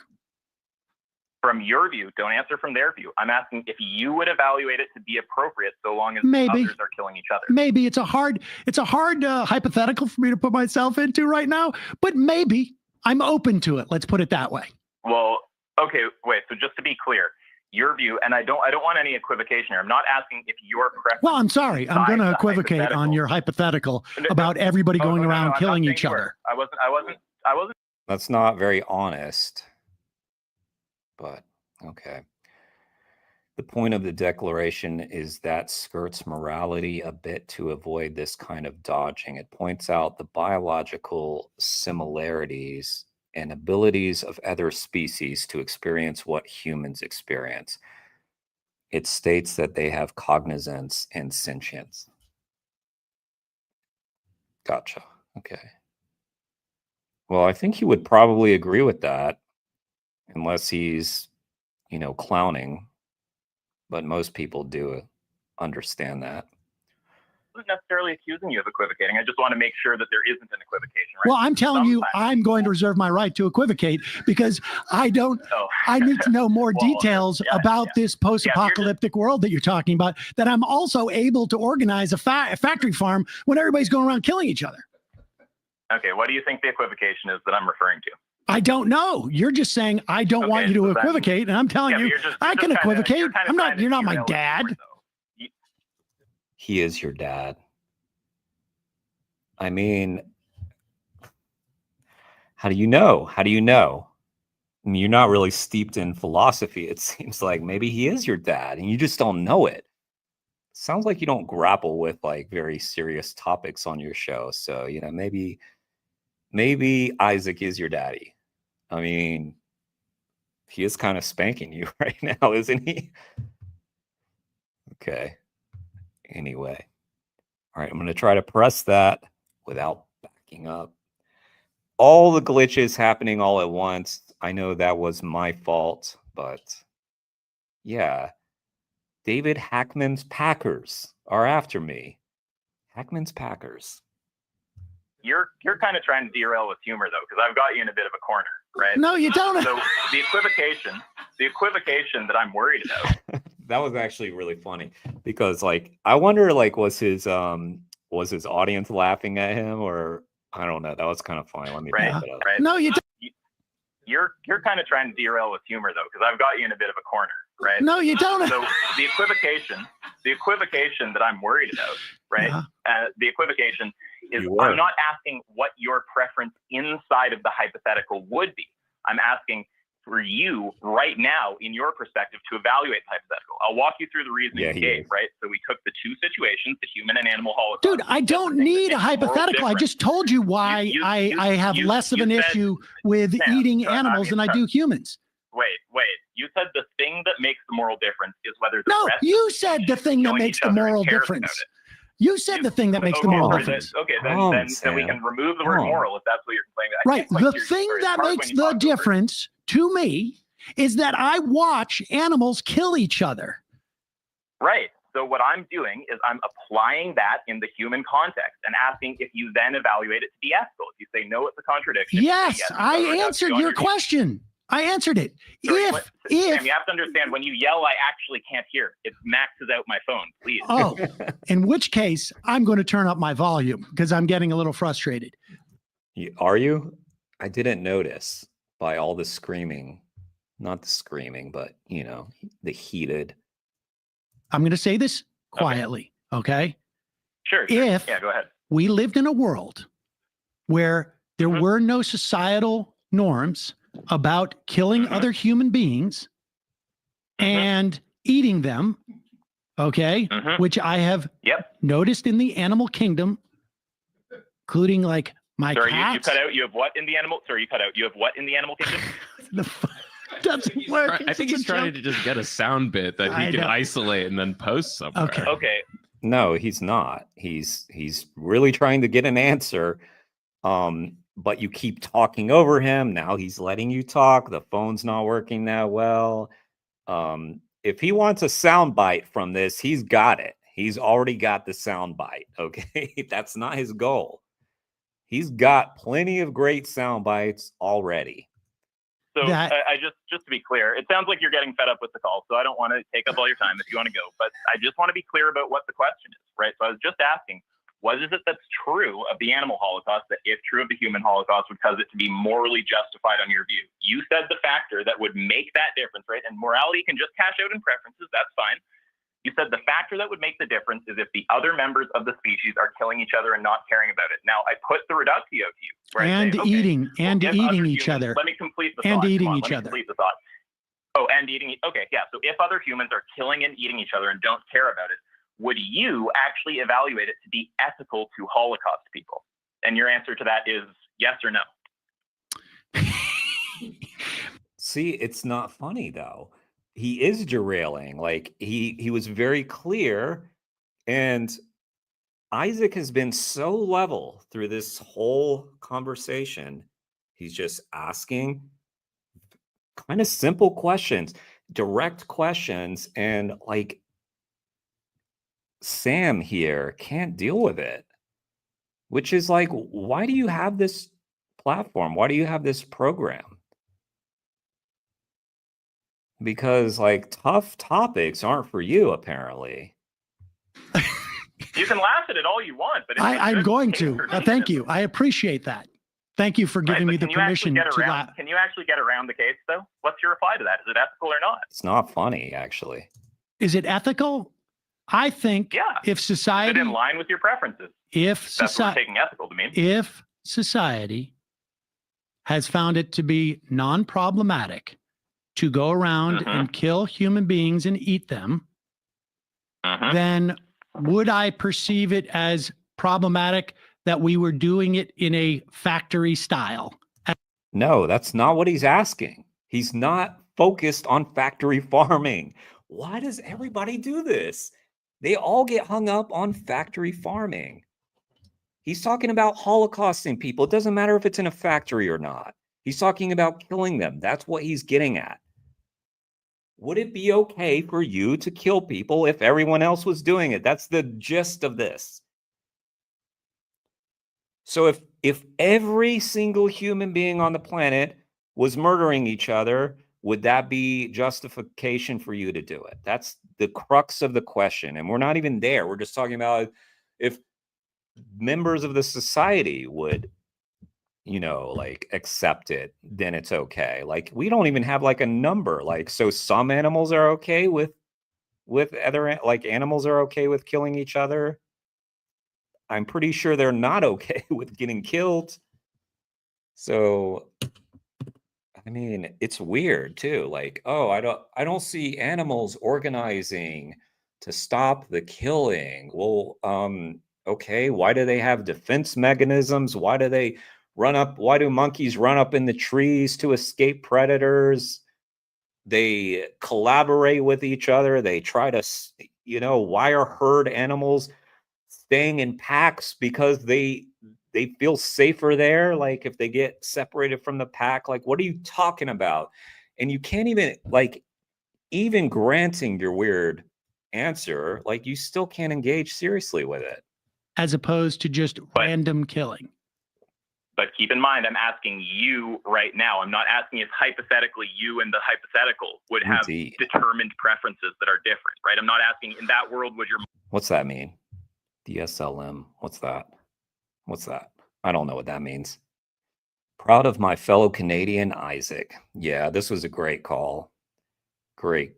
From your view, don't answer from their view. I'm asking if you would evaluate it to be appropriate so long as Maybe. others are killing each other. maybe it's a hard hypothetical for me to put myself into right now, but maybe I'm open to it. Let's put it that way. Well, okay, wait. So just to be clear, your view, and I don't want any equivocation here. I'm not asking if your preference. Well, I'm sorry. I'm going to decides the equivocate on hypothetical. your hypothetical No, about everybody Oh, going no, around I'm not killing saying each you were. other. I wasn't. That's not very honest. but okay. The point of the declaration is that skirts morality a bit to avoid this kind of dodging. It points out the biological similarities and abilities of other species to experience what humans experience. It states that they have cognizance and sentience. Gotcha. Okay. Well, I think he would probably agree with that, unless he's, clowning. But most people do understand that. I wasn't necessarily accusing you of equivocating. I just want to make sure that there isn't an equivocation, right? Well, I'm telling you, Sometimes- I'm going to reserve my right to equivocate because I don't. Oh. I need to know more Well, details about this post-apocalyptic world that you're talking about. That I'm also able to organize a factory farm when everybody's going around killing each other. Okay, what do you think the equivocation is that I'm referring to? I don't know. You're just saying I don't want you to equivocate, and I'm telling you I can equivocate. I'm not. You're not my dad. He is your dad. I mean, how do you know? How do you know? I mean, you're not really steeped in philosophy. It seems like maybe he is your dad, and you just don't know it. Sounds like you don't grapple with like very serious topics on your show. So, maybe Isaac is your daddy. I mean, he is kind of spanking you right now, isn't he? Okay. Anyway. All right, I'm going to try to press that without backing up. All the glitches happening all at once. I know that was my fault, but yeah. David Hackman's Packers are after me. Hackman's Packers. You're kind of trying to derail with humor, though, because I've got you in a bit of a corner, right? No, you don't. So the equivocation that I'm worried about. That was actually really funny because, like, I wonder, like, was his audience laughing at him, or I don't know. That was kind of funny. Let me Right, back it up. right. No, you don't. You're kind of trying to derail with humor, though, because I've got you in a bit of a corner, right? No, you don't. So the equivocation that I'm worried about, right? Yeah. The equivocation is I'm not asking what your preference inside of the hypothetical would be. I'm asking for you right now, in your perspective, to evaluate the hypothetical. I'll walk you through the reasoning you gave, right? So we took the two situations, the human and animal holocaust. Dude, I don't need a hypothetical. I just told you why I have less of an issue with eating animals than I do humans. Wait. You said the thing that makes the moral difference is whether the No, rest you said the thing that makes the moral difference. You said the thing that makes the moral difference. Then we can remove the word moral if that's what you're complaining about. Right. The thing that makes the difference to me is that I watch animals kill each other. Right. So what I'm doing is I'm applying that in the human context and asking if you then evaluate it to be ethical. If you say no, it's a contradiction. Yes, I answered your question. I answered it. Sam, you have to understand, when you yell, I actually can't hear. It maxes out my phone, please. Oh, in which case, I'm going to turn up my volume because I'm getting a little frustrated. Are you? I didn't notice by all the screaming. Not the screaming, but, the heated. I'm going to say this quietly, okay? Sure. Yeah, go ahead. We lived in a world where there were no societal norms about killing other human beings and eating them, okay? Which I have noticed in the animal kingdom, including like my cats. You cut out. You have what in the animal? Sorry, you cut out. You have what in the animal kingdom? Doesn't work. I think he's trying to just get a sound bit that he can isolate and then post somewhere. Okay. No, he's not. He's really trying to get an answer. But you keep talking over him. Now he's letting you talk. The phone's not working that well. If he wants a sound bite from this, he's got it. He's already got the sound bite. Okay. That's not his goal. He's got plenty of great sound bites already. So I just to be clear, it sounds like you're getting fed up with the call. So I don't want to take up all your time if you want to go, but I just want to be clear about what the question is, right? So I was just asking, what is it that's true of the animal Holocaust that, if true of the human Holocaust, would cause it to be morally justified on your view? You said the factor that would make that difference, right? And morality can just cash out in preferences. That's fine. You said the factor that would make the difference is if the other members of the species are killing each other and not caring about it. Now, I put the reductio to you. Right? And eating each other. Let me complete the and thought. eating each Let me other. complete the thought. Oh, and eating. Okay, yeah. So if other humans are killing and eating each other and don't care about it, would you actually evaluate it to be ethical to Holocaust people? And your answer to that is yes or no. See, it's not funny though. He is derailing. Like he was very clear, and Isaac has been so level through this whole conversation. He's just asking kind of simple questions, direct questions, and like Sam here can't deal with it, which is like, why do you have this platform? Why do you have this program? Because like tough topics aren't for you, apparently. You can laugh at it all you want, but I'm going to. Thank you. I appreciate that. Thank you for giving me the permission to laugh. Can you actually get around the case, though? What's your reply to that? Is it ethical or not? It's not funny, actually. Is it ethical? I think if society... Is it in line with your preferences? If that's what we're taking ethical to mean. If society has found it to be non-problematic to go around and kill human beings and eat them, then would I perceive it as problematic that we were doing it in a factory style? No, that's not what he's asking. He's not focused on factory farming. Why does everybody do this? They all get hung up on factory farming. He's talking about holocausting people. It doesn't matter if it's in a factory or not. He's talking about killing them. That's what he's getting at. Would it be okay for you to kill people if everyone else was doing it? That's the gist of this. So if every single human being on the planet was murdering each other, would that be justification for you to do it? That's the crux of the question. And we're not even there. We're just talking about if members of the society would, you know, like accept it, then it's okay. Like we don't even have like a number. Like, so some animals are okay with other, like animals are okay with killing each other. I'm pretty sure they're not okay with getting killed. So, I mean, it's weird too. Like, oh, I don't see animals organizing to stop the killing. Well, okay, why do they have defense mechanisms? Why do they run up? Why do monkeys run up in the trees to escape predators? They collaborate with each other. They try to, you know, why are herd animals staying in packs? Because they feel safer there. Like if they get separated from the pack, like what are you talking about? And you can't even, like, even granting your weird answer, like you still can't engage seriously with it. As opposed to just random killing. But keep in mind, I'm asking you right now. I'm not asking if hypothetically you and the hypothetical would have determined preferences that are different, right? I'm not asking in that world would your... What's that mean? DSLM. What's that? What's that? I don't know what that means. Proud of my fellow Canadian, Isaac. Yeah, this was a great call. Great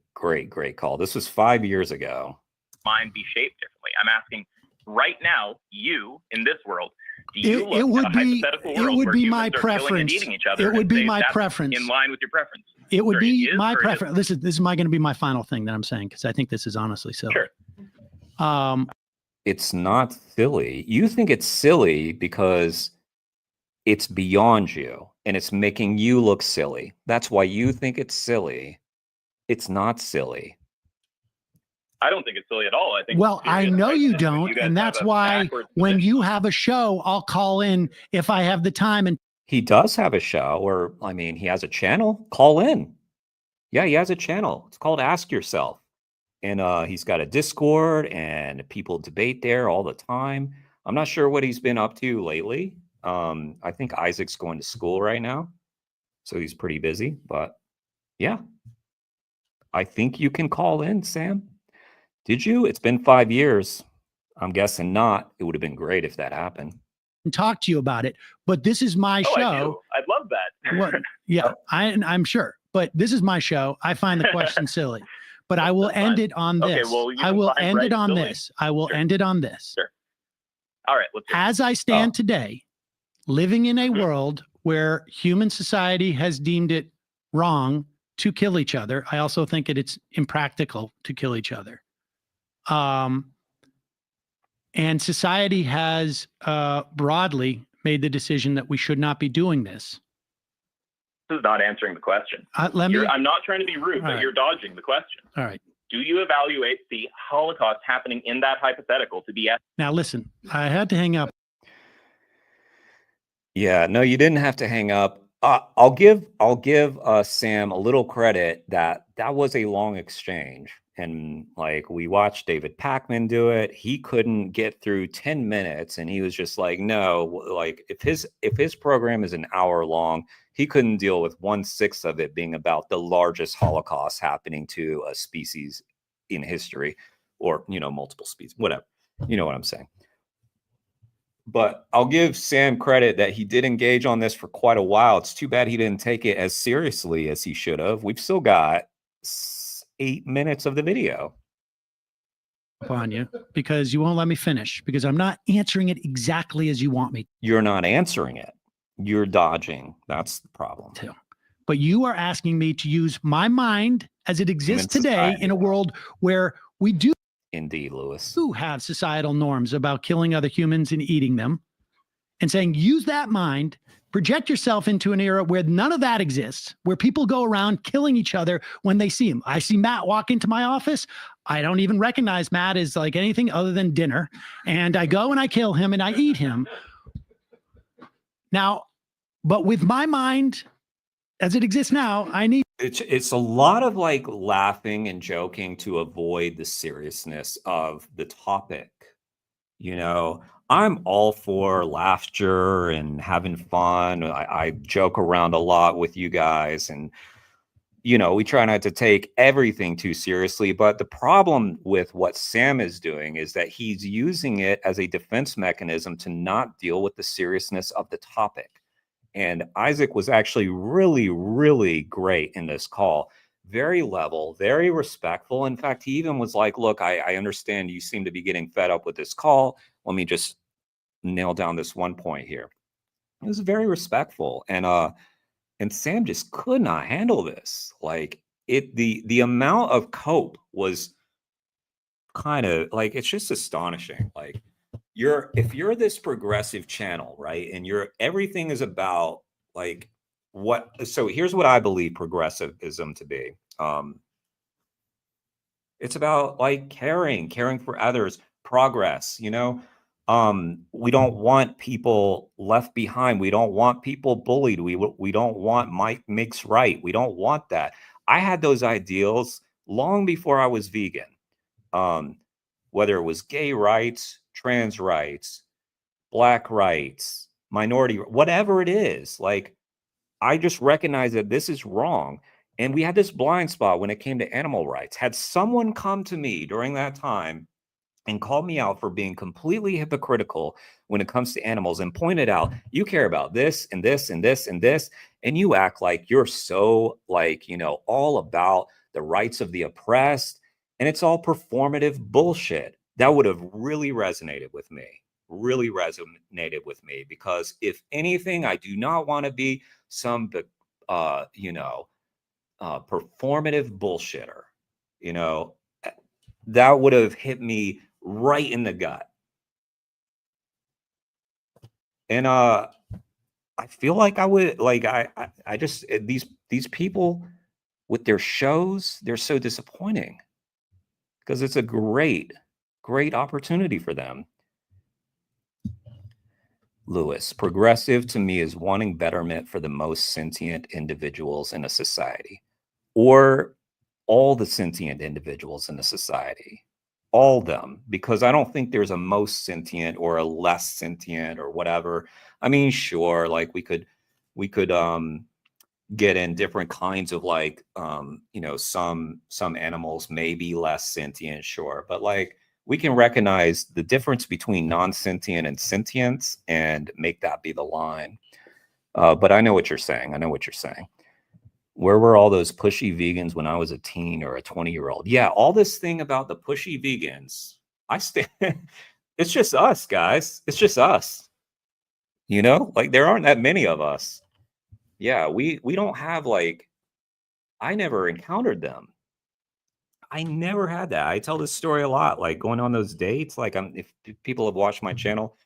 call. This was 5 years ago. Mind be shaped differently. I'm asking right now, you in this world, do you it look would at a be hypothetical world it would where be humans my are killing and preference. eating each other It would and be say my that's preference. in line with your preference? It would Or be is, my or preference. isn't? This is going to be my final thing that I'm saying because I think this is honestly silly. Sure. It's not silly. You think it's silly because it's beyond you and it's making you look silly. That's why you think it's silly. It's not silly. I don't think it's silly at all. I think. Well, I know you guys don't, and that's have a why backwards when position. you have a show, I'll call in if I have the time. And He does have a show, or I mean, he has a channel. Call in. Yeah, he has a channel. It's called Ask Yourself. And he's got a Discord and people debate there all the time. I'm not sure what he's been up to lately. I think Isaac's going to school right now, so he's pretty busy. But yeah, I think you can call in, Sam. Did you? It's been 5 years. I'm guessing not. It would have been great if that happened. talk to you about it. But this is my Oh, show. I do. I'd love that. What? Yeah, I'm sure. But this is my show. I find the question silly. But I will end it on this. Okay, well, you I can will find end right it on silly. this. I will Sure. end it on this. Sure. All right. Let's As I stand today, living in a world where human society has deemed it wrong to kill each other. I also think it's impractical to kill each other. And society has broadly made the decision that we should not be doing this. This is not answering the question. I'm not trying to be rude, but you're dodging the question. All right. Do you evaluate the Holocaust happening in that hypothetical to be Now listen, I had to hang up. Yeah, no, you didn't have to hang up. I'll give Sam a little credit that was a long exchange, and like we watched David Pakman do it. He couldn't get through 10 minutes, and he was just like, no, like if his program is an hour long, he couldn't deal with 1/6 of it being about the largest Holocaust happening to a species in history, or multiple species, whatever. You know what I'm saying. But I'll give Sam credit that he did engage on this for quite a while. It's too bad he didn't take it as seriously as he should have. We've still got 8 minutes of the video. On you because you won't let me finish, because I'm not answering it exactly as you want me. You're not answering it. You're dodging. That's the problem. Too. But you are asking me to use my mind as it exists today in a world where we do. Indeed, Lewis. Who have societal norms about killing other humans and eating them, and saying, use that mind, project yourself into an era where none of that exists, where people go around killing each other when they see him. I see Matt walk into my office. I don't even recognize Matt as like anything other than dinner. And I go and I kill him and I eat him. Now, but with my mind as it exists now, I need. It's a lot of like laughing and joking to avoid the seriousness of the topic. I'm all for laughter and having fun. I joke around a lot with you guys, and we try not to take everything too seriously. But the problem with what Sam is doing is that he's using it as a defense mechanism to not deal with the seriousness of the topic. And Isaac was actually really, really great in this call. Very level, very respectful. In fact, he even was like, look, I understand you seem to be getting fed up with this call. Let me just nail down this one point here. It was very respectful. And Sam just could not handle this. Like the amount of cope was kind of like, it's just astonishing. Like, if you're this progressive channel, right, and everything is about like so here's what I believe progressivism to be. It's about like caring for others, progress. We don't want people left behind. We don't want people bullied. We don't want might makes right. We don't want that. I had those ideals long before I was vegan. Whether it was gay rights, trans rights, Black rights, minority, whatever it is, like I just recognize that this is wrong. And we had this blind spot when it came to animal rights. Had someone come to me during that time and called me out for being completely hypocritical when it comes to animals and pointed out, you care about this and this and this and this, and you act like you're so like, all about the rights of the oppressed, and it's all performative bullshit. That would have really resonated with me. Because if anything, I do not want to be some performative bullshitter. That would have hit me right in the gut. And I feel like I would like I just these people with their shows, they're so disappointing because it's a great opportunity for them. Lewis, progressive to me is wanting betterment for the most sentient individuals in a society, or all the sentient individuals in the society, all them, because I don't think there's a most sentient or a less sentient or whatever. I mean, sure, like we could get in different kinds of like, some animals may be less sentient, sure, but like, we can recognize the difference between non-sentient and sentience and make that be the line. But I know what you're saying. Where were all those pushy vegans when I was a teen or a 20-year-old? Yeah, all this thing about the pushy vegans, it's just us, guys. It's just us. Like there aren't that many of us. Yeah, we don't have like, I never encountered them. I never had that. I tell this story a lot, like going on those dates. Like, if people have watched my channel,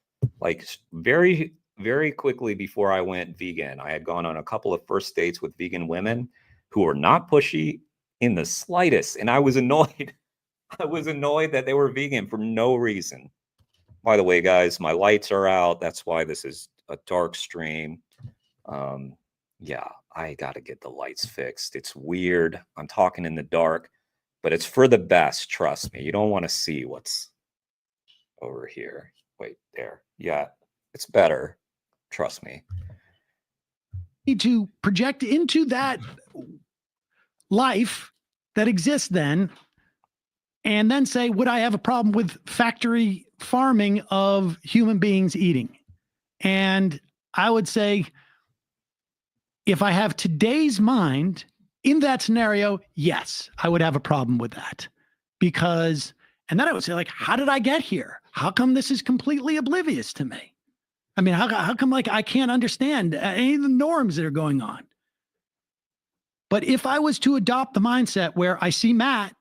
like very, very quickly before I went vegan, I had gone on a couple of first dates with vegan women who were not pushy in the slightest. And I was annoyed. I was annoyed that they were vegan for no reason. By the way, guys, my lights are out. That's why this is a dark stream. Yeah, I got to get the lights fixed. It's weird. I'm talking in the dark, but it's for the best. Trust me. You don't want to see what's over here. Wait, there. Yeah, it's better. Trust me. Need to project into that life that exists then, and then say, would I have a problem with factory farming of human beings eating? And I would say, if I have today's mind in that scenario, yes, I would have a problem with that. Because, and then I would say, like, how did I get here? How come this is completely oblivious to me? I mean, how come, like, I can't understand any of the norms that are going on? But if I was to adopt the mindset where I see Matt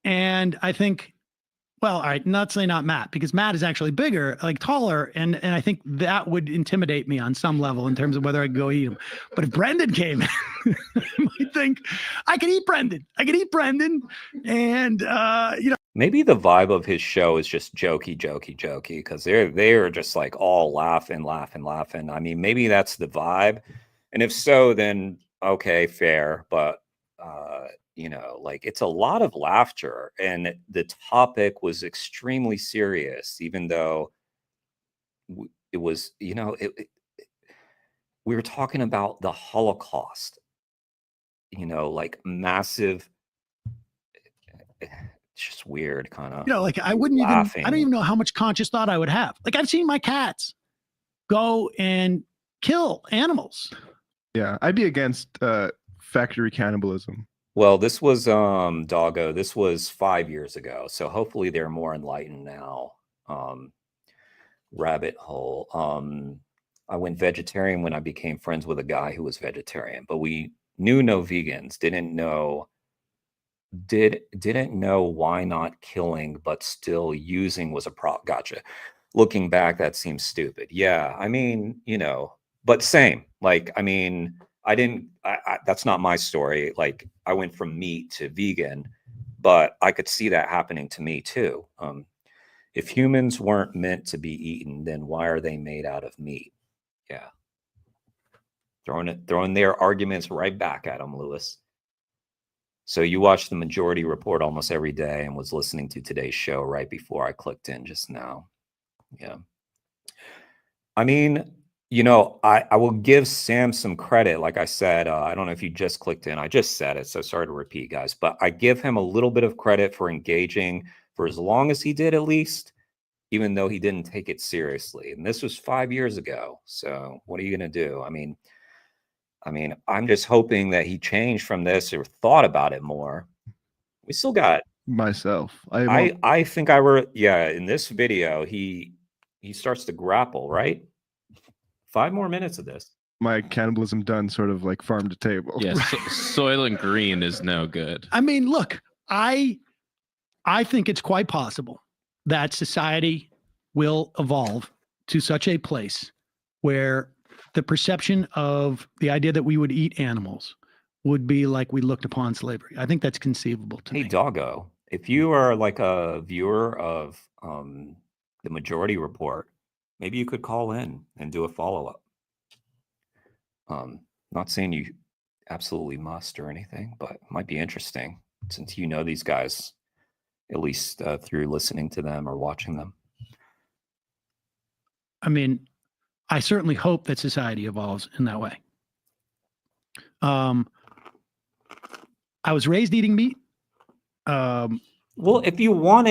and I think, well, all right, not say not Matt, because Matt is actually bigger, like taller, and I think that would intimidate me on some level in terms of whether I could go eat him. But if Brendan came in, I might think I could eat Brendan. I could eat Brendan, and you know. Maybe the vibe of his show is just jokey, because they're just like all laughing. I mean, maybe that's the vibe, and if so, then okay, fair. But you know, like, it's a lot of laughter, and the topic was extremely serious, even though it was, you know, we were talking about the Holocaust, you know, like massive. It's just weird, kind of. You know, like, I wouldn't laughing. even, I don't even know how much conscious thought I would have. Like, I've seen my cats go and kill animals. Yeah, I'd be against factory cannibalism. Well, this was Doggo. This was 5 years ago, so hopefully they're more enlightened now. Rabbit hole. I went vegetarian when I became friends with a guy who was vegetarian, but we knew no vegans. Didn't know why not killing, but still using was a problem. Gotcha. Looking back, that seems stupid. Yeah, I mean, you know, but same. Like, I mean, that's not my story. Like, I went from meat to vegan, but I could see that happening to me too. If humans weren't meant to be eaten, then why are they made out of meat? Yeah. Throwing their arguments right back at them, Lewis. So you watched the Majority Report almost every day and was listening to today's show right before I clicked in just now. Yeah. I mean, you know, I will give Sam some credit. Like I said, I don't know if you just clicked in. I just said it, so sorry to repeat, guys. But I give him a little bit of credit for engaging for as long as he did, at least, even though he didn't take it seriously. And this was 5 years ago. So what are you going to do? I mean, I'm just hoping that he changed from this or thought about it more. We still got myself. I think in this video, he starts to grapple, right? 5 more minutes of this. My cannibalism done sort of like farm to table. Yes, yeah, Soylent Green is no good. I mean, look, I think it's quite possible that society will evolve to such a place where the perception of the idea that we would eat animals would be like we looked upon slavery. I think that's conceivable to me. Hey, Doggo, if you are like a viewer of the Majority Report, maybe you could call in and do a follow-up. Not saying you absolutely must or anything, but it might be interesting since you know these guys, at least through listening to them or watching them. I mean, I certainly hope that society evolves in that way. I was raised eating meat. Well, if you want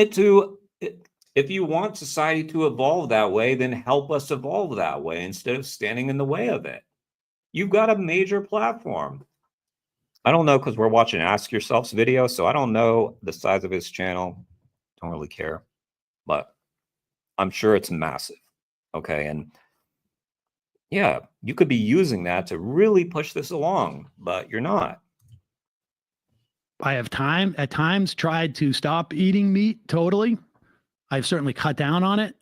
society to evolve that way, then help us evolve that way instead of standing in the way of it. You've got a major platform. I don't know, because we're watching Ask Yourself's video, so I don't know the size of his channel. Don't really care, but I'm sure it's massive. Okay, and yeah, you could be using that to really push this along, but you're not. I have at times tried to stop eating meat totally. I've certainly cut down on it.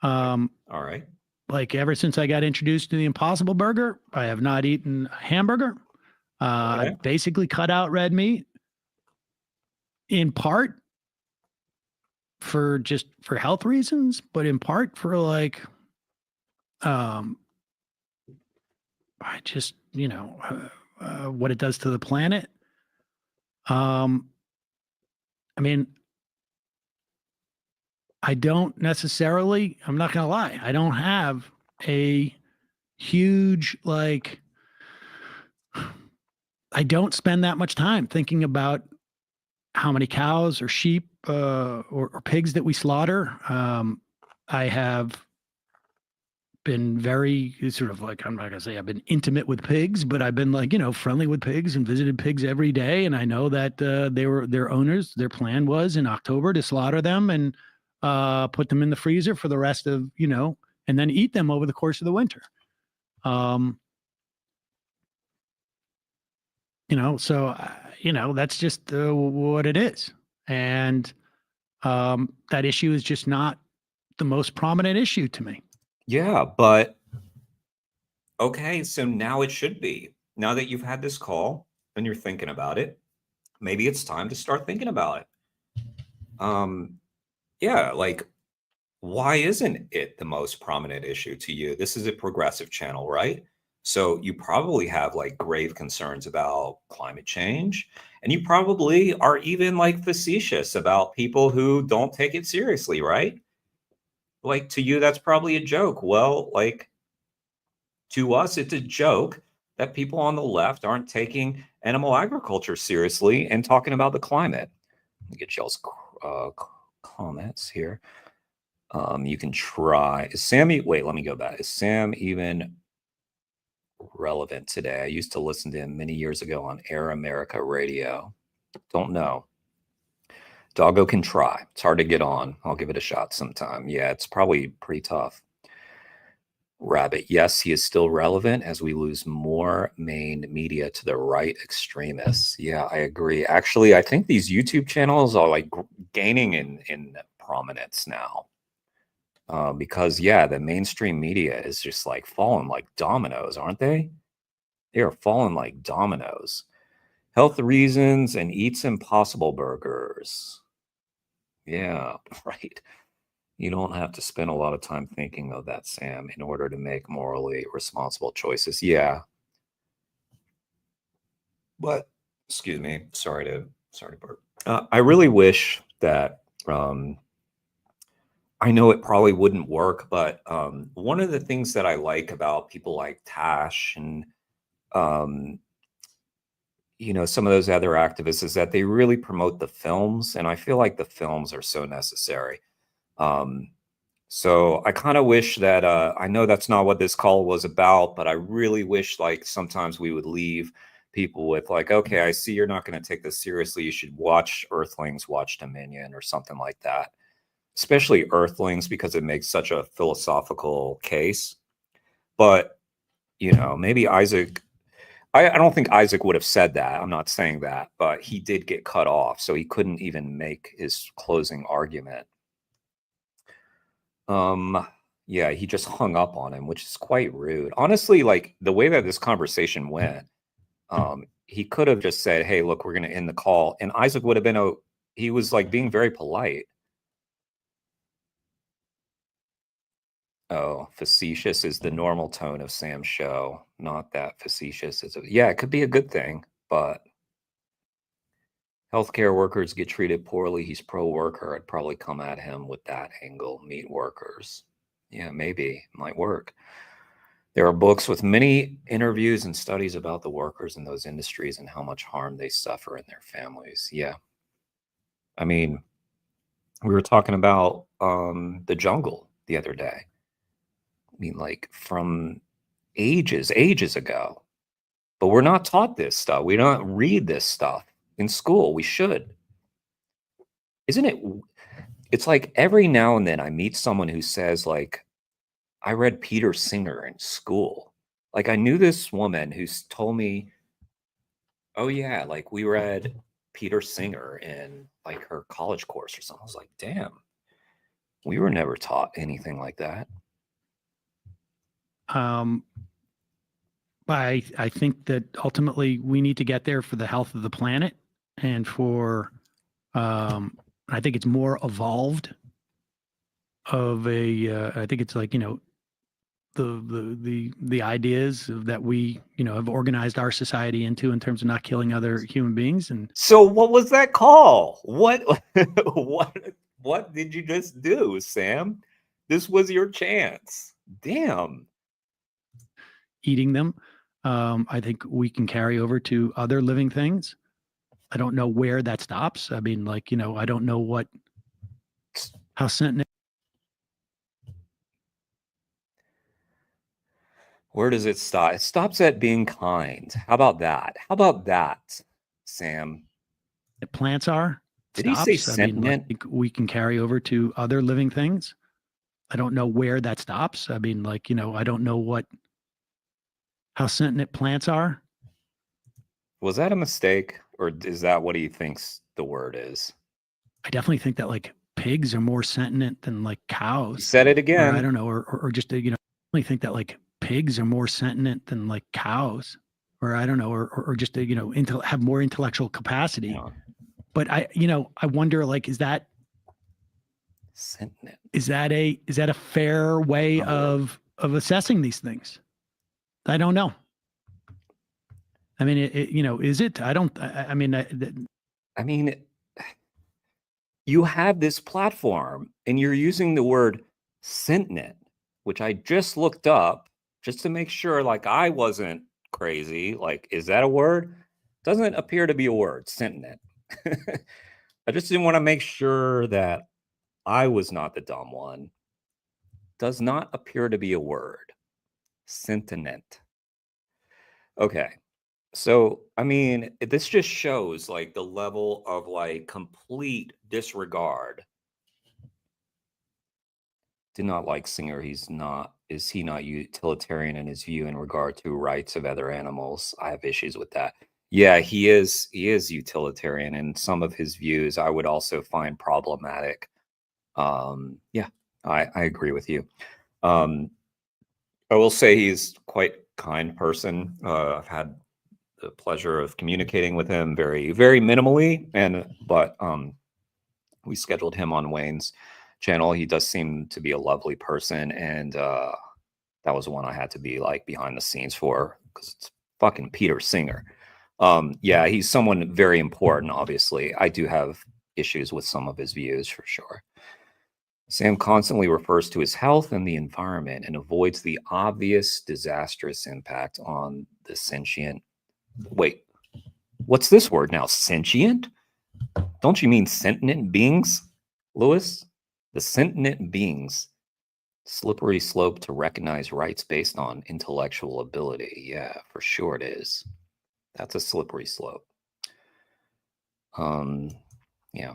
All right. Like ever since I got introduced to the Impossible Burger, I have not eaten a hamburger. Okay. I basically cut out red meat in part for health reasons, but in part for like, I just, what it does to the planet. I mean, I don't necessarily, I'm not going to lie, I don't have a huge, like, I don't spend that much time thinking about how many cows or sheep or pigs that we slaughter. I have been very sort of like, I'm not going to say I've been intimate with pigs, but I've been like, friendly with pigs and visited pigs every day. And I know that their owners, their plan was in October to slaughter them and put them in the freezer for the rest of, and then eat them over the course of the winter. So, that's just what it is. And that issue is just not the most prominent issue to me. Yeah, but okay, so now it should be. Now that you've had this call and you're thinking about it, maybe it's time to start thinking about it. Yeah, like why isn't it the most prominent issue to you? This is a progressive channel, right? So you probably have like grave concerns about climate change, and you probably are even like facetious about people who don't take it seriously, right? Like to you, that's probably a joke. Well, like to us, it's a joke that people on the left aren't taking animal agriculture seriously and talking about the climate. Let me get y'all's comments here. You can try. Is Sam? Wait, let me go back. Is Sam even relevant today? I used to listen to him many years ago on Air America Radio. Don't know. Doggo can try. It's hard to get on. I'll give it a shot sometime. Yeah, it's probably pretty tough. Rabbit, yes, he is still relevant as we lose more main media to the right extremists. Yeah, I agree. Actually, I think these YouTube channels are like gaining in prominence now. Because yeah, the mainstream media is just like falling like dominoes, aren't they? They are falling like dominoes. Health reasons and eats Impossible Burgers. Yeah, right. You don't have to spend a lot of time thinking of that, Sam, in order to make morally responsible choices. Yeah. But excuse me, sorry to burp. I really wish that I know it probably wouldn't work, but one of the things that I like about people like Tash and some of those other activists is that they really promote the films, and I feel like the films are so necessary. So I kind of wish that I know that's not what this call was about, but I really wish like sometimes we would leave people with like, okay, I see you're not going to take this seriously. You should watch Earthlings, watch Dominion or something like that. Especially Earthlings, because it makes such a philosophical case. But, maybe Isaac, I don't think Isaac would have said that. I'm not saying that, but he did get cut off. So he couldn't even make his closing argument. Yeah, he just hung up on him, which is quite rude. Honestly, like the way that this conversation went, he could have just said, hey, look, we're going to end the call. And Isaac would have been, he was like being very polite. Oh, facetious is the normal tone of Sam's show. Not that facetious is. Yeah, it could be a good thing, but healthcare workers get treated poorly. He's pro-worker. I'd probably come at him with that angle. Meat workers. Yeah, maybe it might work. There are books with many interviews and studies about the workers in those industries and how much harm they suffer and their families. Yeah. I mean, we were talking about the jungle the other day. I mean, like from ages ago. But we're not taught this stuff. We don't read this stuff in school. We should. Isn't it? It's like every now and then I meet someone who says like, I read Peter Singer in school. Like I knew this woman who's told me, oh yeah, like we read Peter Singer in like her college course or something. I was like, damn, we were never taught anything like that. I think that ultimately we need to get there for the health of the planet and for I think it's more evolved of a I think it's like, you know, the ideas that we, you know, have organized our society into in terms of not killing other human beings. And so what was that call? What what did you just do, Sam? This was your chance. Damn. eating them. I think we can carry over to other living things. I don't know where that stops. I mean, like, you know, I don't know how sentient. Where does it stop? It stops at being kind. How about that? How about that, Sam? Plants are. Did he say Stops. I mean, sentient? like, we can carry over to other living things. I don't know where that stops. I mean, like, you know, I don't know how sentient plants are. Was that a mistake, or is that what he thinks the word is? I definitely think that like pigs are more sentient than like cows. He said it Or, again. I don't know, or just, you know, I definitely think that like pigs are more sentient than like cows, or I don't know, or just, you know, have more intellectual capacity. Yeah. But you know, I wonder, like, is that Sentient. is that a fair way of assessing these things? I don't know. I mean, you know, is it? I don't. I mean, you have this platform, and you're using the word sentient, which I just looked up just to make sure, like, I wasn't crazy. Like, is that a word? Doesn't appear to be a word, sentient. I just didn't want to make sure that I was not the dumb one. Does not appear to be a word. Sentient. Okay. So, I mean, this just shows like the level of like complete disregard. Did not like Singer. Is he not utilitarian in his view in regard to rights of other animals? I have issues with that. Yeah, he is utilitarian, and some of his views I would also find problematic. Yeah, I agree with you. I will say he's quite kind person. I've had the pleasure of communicating with him very, very minimally, but we scheduled him on Wayne's channel. He does seem to be a lovely person, and that was one I had to be like behind the scenes for because it's fucking Peter Singer. Yeah, he's someone very important. Obviously, I do have issues with some of his views for sure. Sam constantly refers to his health and the environment and avoids the obvious disastrous impact on the sentient. Wait, what's this word now? Sentient? Don't you mean sentient beings, Lewis? The sentient beings. Slippery slope to recognize rights based on intellectual ability. Yeah, for sure it is. That's a slippery slope. Yeah.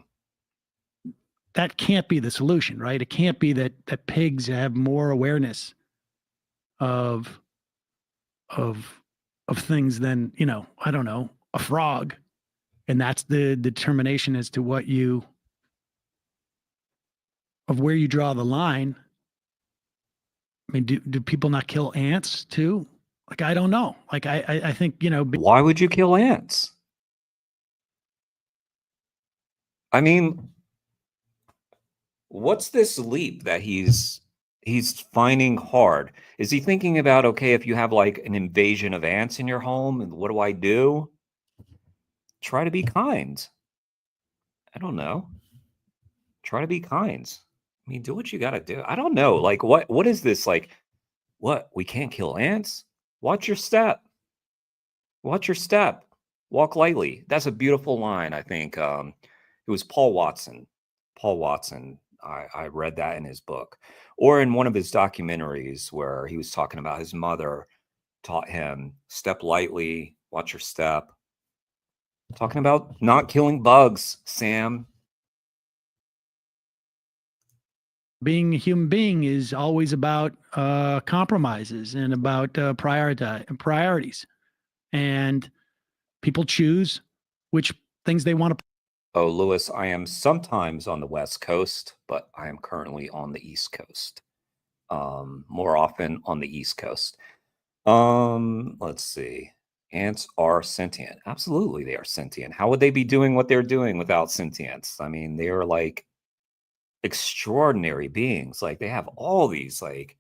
that can't be the solution, right? It can't be that pigs have more awareness of things than, you know, I don't know, a frog. And that's the determination as to where you draw the line. I mean, do people not kill ants too? Like, I don't know. Like, I think, you know. Why would you kill ants? I mean, what's this leap that he's finding hard? Is he thinking about, okay, if you have like an invasion of ants in your home, and what do I do? Try to be kind. I don't know. Try to be kind. I mean, do what you got to do. I don't know. Like, what is this? Like, what? We can't kill ants? Watch your step. Watch your step. Walk lightly. That's a beautiful line, I think. It was Paul Watson. Paul Watson. I read that in his book, or in one of his documentaries where he was talking about his mother taught him step lightly, watch your step. Talking about not killing bugs, Sam. Being a human being is always about compromises and about priorities. And people choose which things they want to. Oh, Lewis, I am sometimes on the West Coast, but I am currently on the East Coast. More often on the East Coast. Let's see. Ants are sentient. Absolutely, they are sentient. How would they be doing what they're doing without sentience? I mean, they are like extraordinary beings. Like they have all these, like,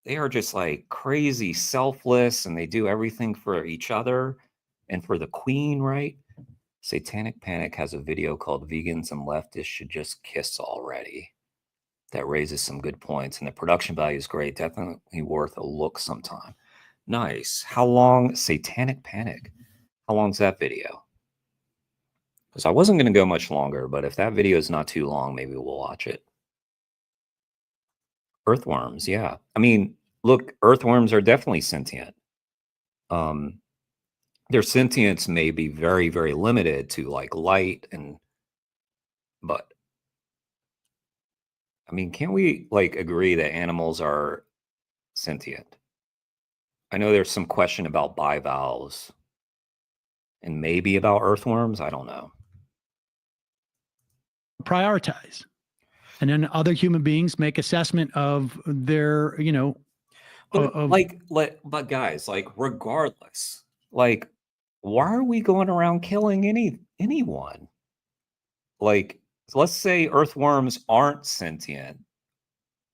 they are just like crazy selfless and they do everything for each other and for the queen, right? Satanic Panic has a video called Vegans and Leftists Should Just Kiss Already. That raises some good points, and the production value is great. Definitely worth a look sometime. Nice. How long? Satanic Panic. How long's that video? Because I wasn't going to go much longer, but if that video is not too long, maybe we'll watch it. Earthworms, yeah. I mean, look, earthworms are definitely sentient. Their sentience may be very, very limited to like light but I mean, can't we like agree that animals are sentient? I know there's some question about bivalves and maybe about earthworms. I don't know. Prioritize, and then other human beings make assessment of their, But guys, like regardless, like why are we going around killing anyone? Like, let's say earthworms aren't sentient.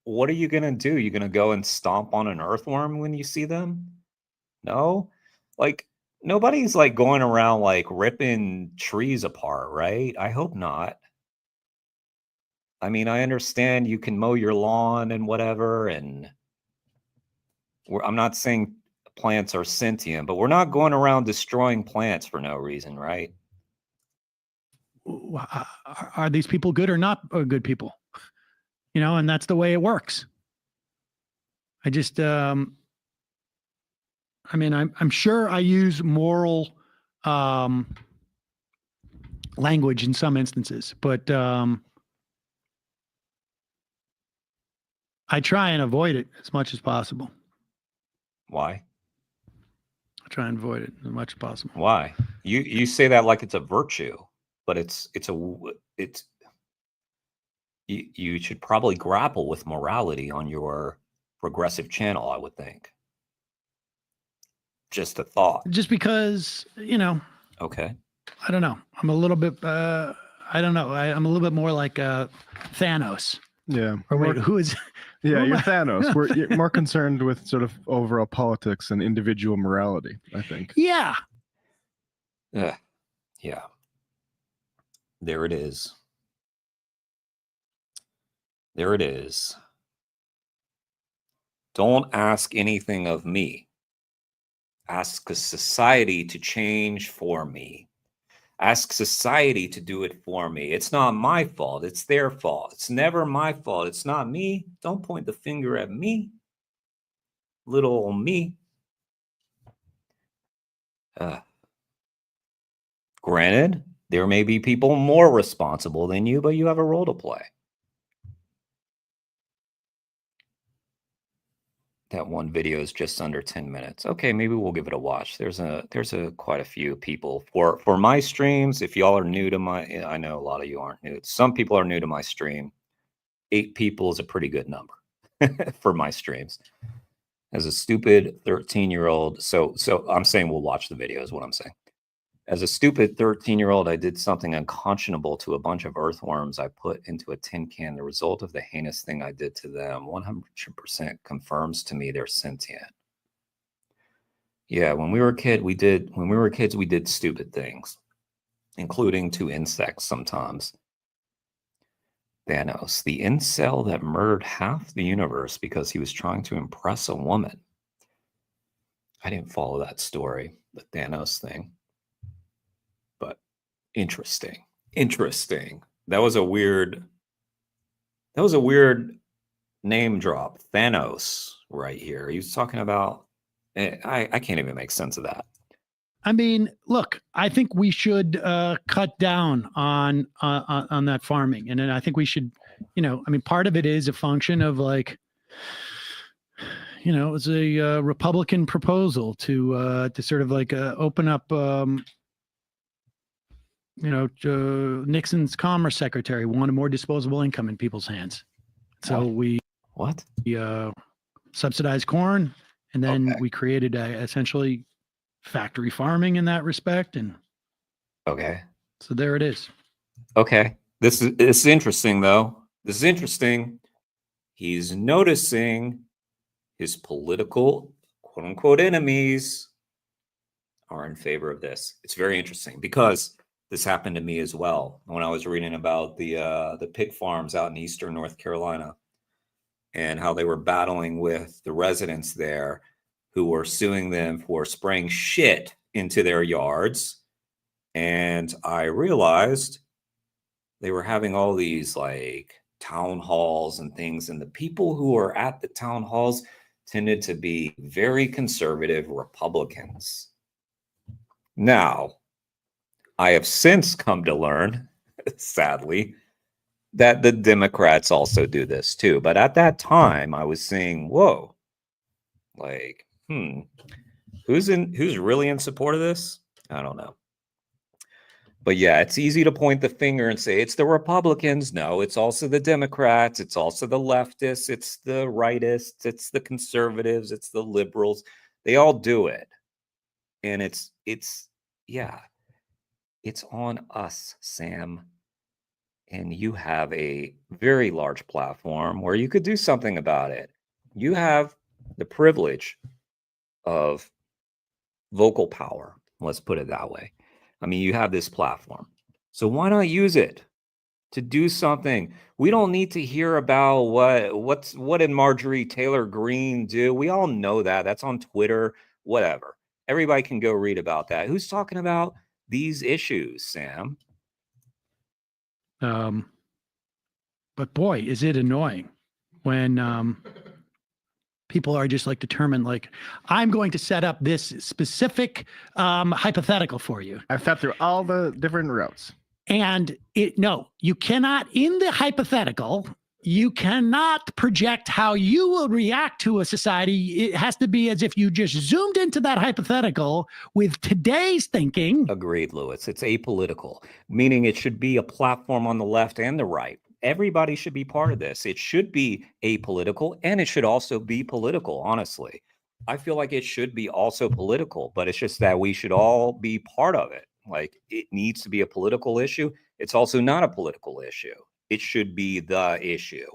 What are you gonna do? You gonna go and stomp on an earthworm when you see them? No, like nobody's like going around like ripping trees apart, right? I hope not. I mean, I understand you can mow your lawn and whatever, and I'm not saying plants are sentient, but we're not going around destroying plants for no reason, right? Are these people good or not good people? And that's the way it works. I just, I mean, I'm sure I use moral language in some instances, but I try and avoid it as much as possible. Why? I try and avoid it as much as possible. Why? You say that like it's a virtue, but you should probably grapple with morality on your progressive channel, I would think. Just a thought. Just because, Okay. I don't know. I'm a little bit, I don't know. I'm a little bit more like Thanos. Yeah. Or wait, who is? Yeah, you're Thanos. You're more concerned with sort of overall politics and individual morality, I think. Yeah. Yeah. There it is. There it is. Don't ask anything of me. Ask a society to change for me. Ask society to do it for me. It's not my fault. It's their fault. It's never my fault. It's not me. Don't point the finger at me. Little old me. Granted, there may be people more responsible than you, but you have a role to play. That one video is just under 10 minutes. Okay, maybe we'll give it a watch. There's quite a few people for my streams. If y'all are new to I know a lot of you aren't new. Some people are new to my stream. 8 people is a pretty good number for my streams. As a stupid 13-year-old, so I'm saying we'll watch the video is what I'm saying. As a stupid 13-year-old, I did something unconscionable to a bunch of earthworms I put into a tin can. The result of the heinous thing I did to them 100% confirms to me they're sentient. Yeah, when we were kids, we did stupid things, including to insects sometimes. Thanos, the incel that murdered half the universe because he was trying to impress a woman. I didn't follow that story, the Thanos thing. But interesting. That was a weird name drop. Thanos right here. He was talking about, I can't even make sense of that. I mean, look, I think we should cut down on that farming. And then I think we should, part of it is a function of like, it's a Republican proposal to sort of like open up Nixon's Commerce Secretary wanted more disposable income in people's hands. So we subsidized corn, and then we created essentially factory farming in that respect. And so there it is. Okay. This is interesting, though. This is interesting. He's noticing his political quote unquote enemies are in favor of this. It's very interesting because this happened to me as well when I was reading about the pig farms out in eastern North Carolina and how they were battling with the residents there who were suing them for spraying shit into their yards. And I realized they were having all these like town halls and things, and the people who were at the town halls tended to be very conservative Republicans. Now, I have since come to learn, sadly, that the Democrats also do this too. But at that time, I was saying, whoa, like, who's really in support of this? I don't know. But yeah, it's easy to point the finger and say it's the Republicans. No, it's also the Democrats. It's also the leftists. It's the rightists. It's the conservatives. It's the liberals. They all do it. And it's on us, Sam. And you have a very large platform where you could do something about it. You have the privilege of vocal power. Let's put it that way. I mean, you have this platform. So why not use it to do something? We don't need to hear about what did Marjorie Taylor Greene do? We all know that. That's on Twitter, whatever. Everybody can go read about that. Who's talking about these issues, Sam? But boy, is it annoying when people are just like determined, like, I'm going to set up this specific hypothetical for you. I've thought through all the different routes. And no, you cannot, in the hypothetical, you cannot project how you will react to a society. It has to be as if you just zoomed into that hypothetical with today's thinking. Agreed, Lewis. It's apolitical, meaning it should be a platform on the left and the right. Everybody should be part of this. It should be apolitical, and it should also be political, honestly. I feel like it should be also political, but it's just that we should all be part of it. Like, it needs to be a political issue. It's also not a political issue. It should be the issue.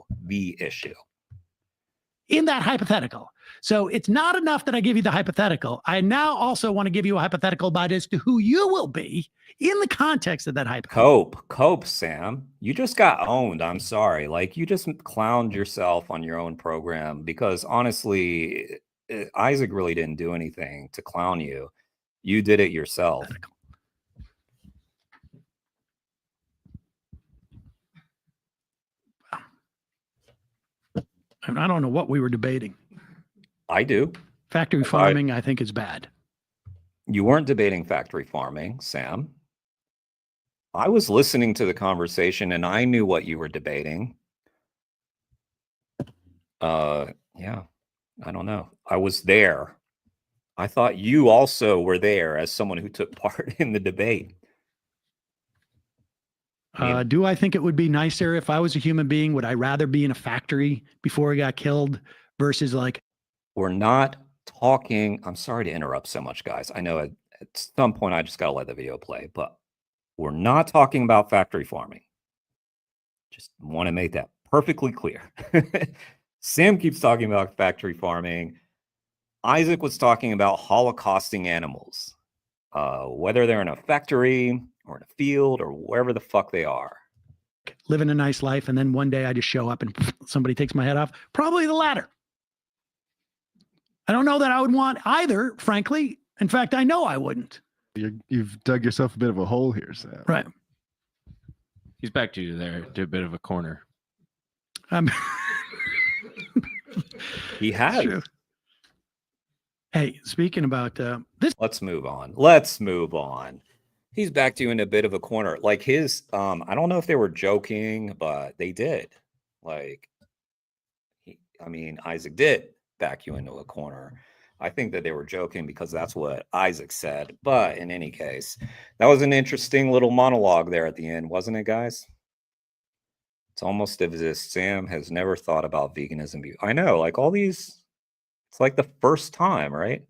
In that hypothetical. So it's not enough that I give you the hypothetical. I now also want to give you a hypothetical about as to who you will be in the context of that hypothetical. Cope, Sam. You just got owned. I'm sorry. Like, you just clowned yourself on your own program because honestly, Isaac really didn't do anything to clown you. You did it yourself. And I don't know what we were debating. I do. Factory farming, I think, is bad. You weren't debating factory farming, Sam. I was listening to the conversation and I knew what you were debating. Yeah, I don't know. I was there. I thought you also were there as someone who took part in the debate. Do I think it would be nicer if I was a human being? Would I rather be in a factory before I got killed versus like... We're not talking... I'm sorry to interrupt so much, guys. I know at some point I just got to let the video play, but we're not talking about factory farming. Just want to make that perfectly clear. Sam keeps talking about factory farming. Isaac was talking about holocausting animals, whether they're in a factory or in a field or wherever the fuck they are. Living a nice life, and then one day I just show up and somebody takes my head off. Probably the latter. I don't know that I would want either, frankly. In fact, I know I wouldn't. You've dug yourself a bit of a hole here, Sam. Right. He's backed you there to a bit of a corner. He has. True. Hey, speaking about this. Let's move on. He's backed you in a bit of a corner. Like his, I don't know if they were joking, but they did. Like, Isaac did back you into a corner. I think that they were joking because that's what Isaac said. But in any case, that was an interesting little monologue there at the end, wasn't it, guys? It's almost as if Sam has never thought about veganism. I know, like all these, it's like the first time, right?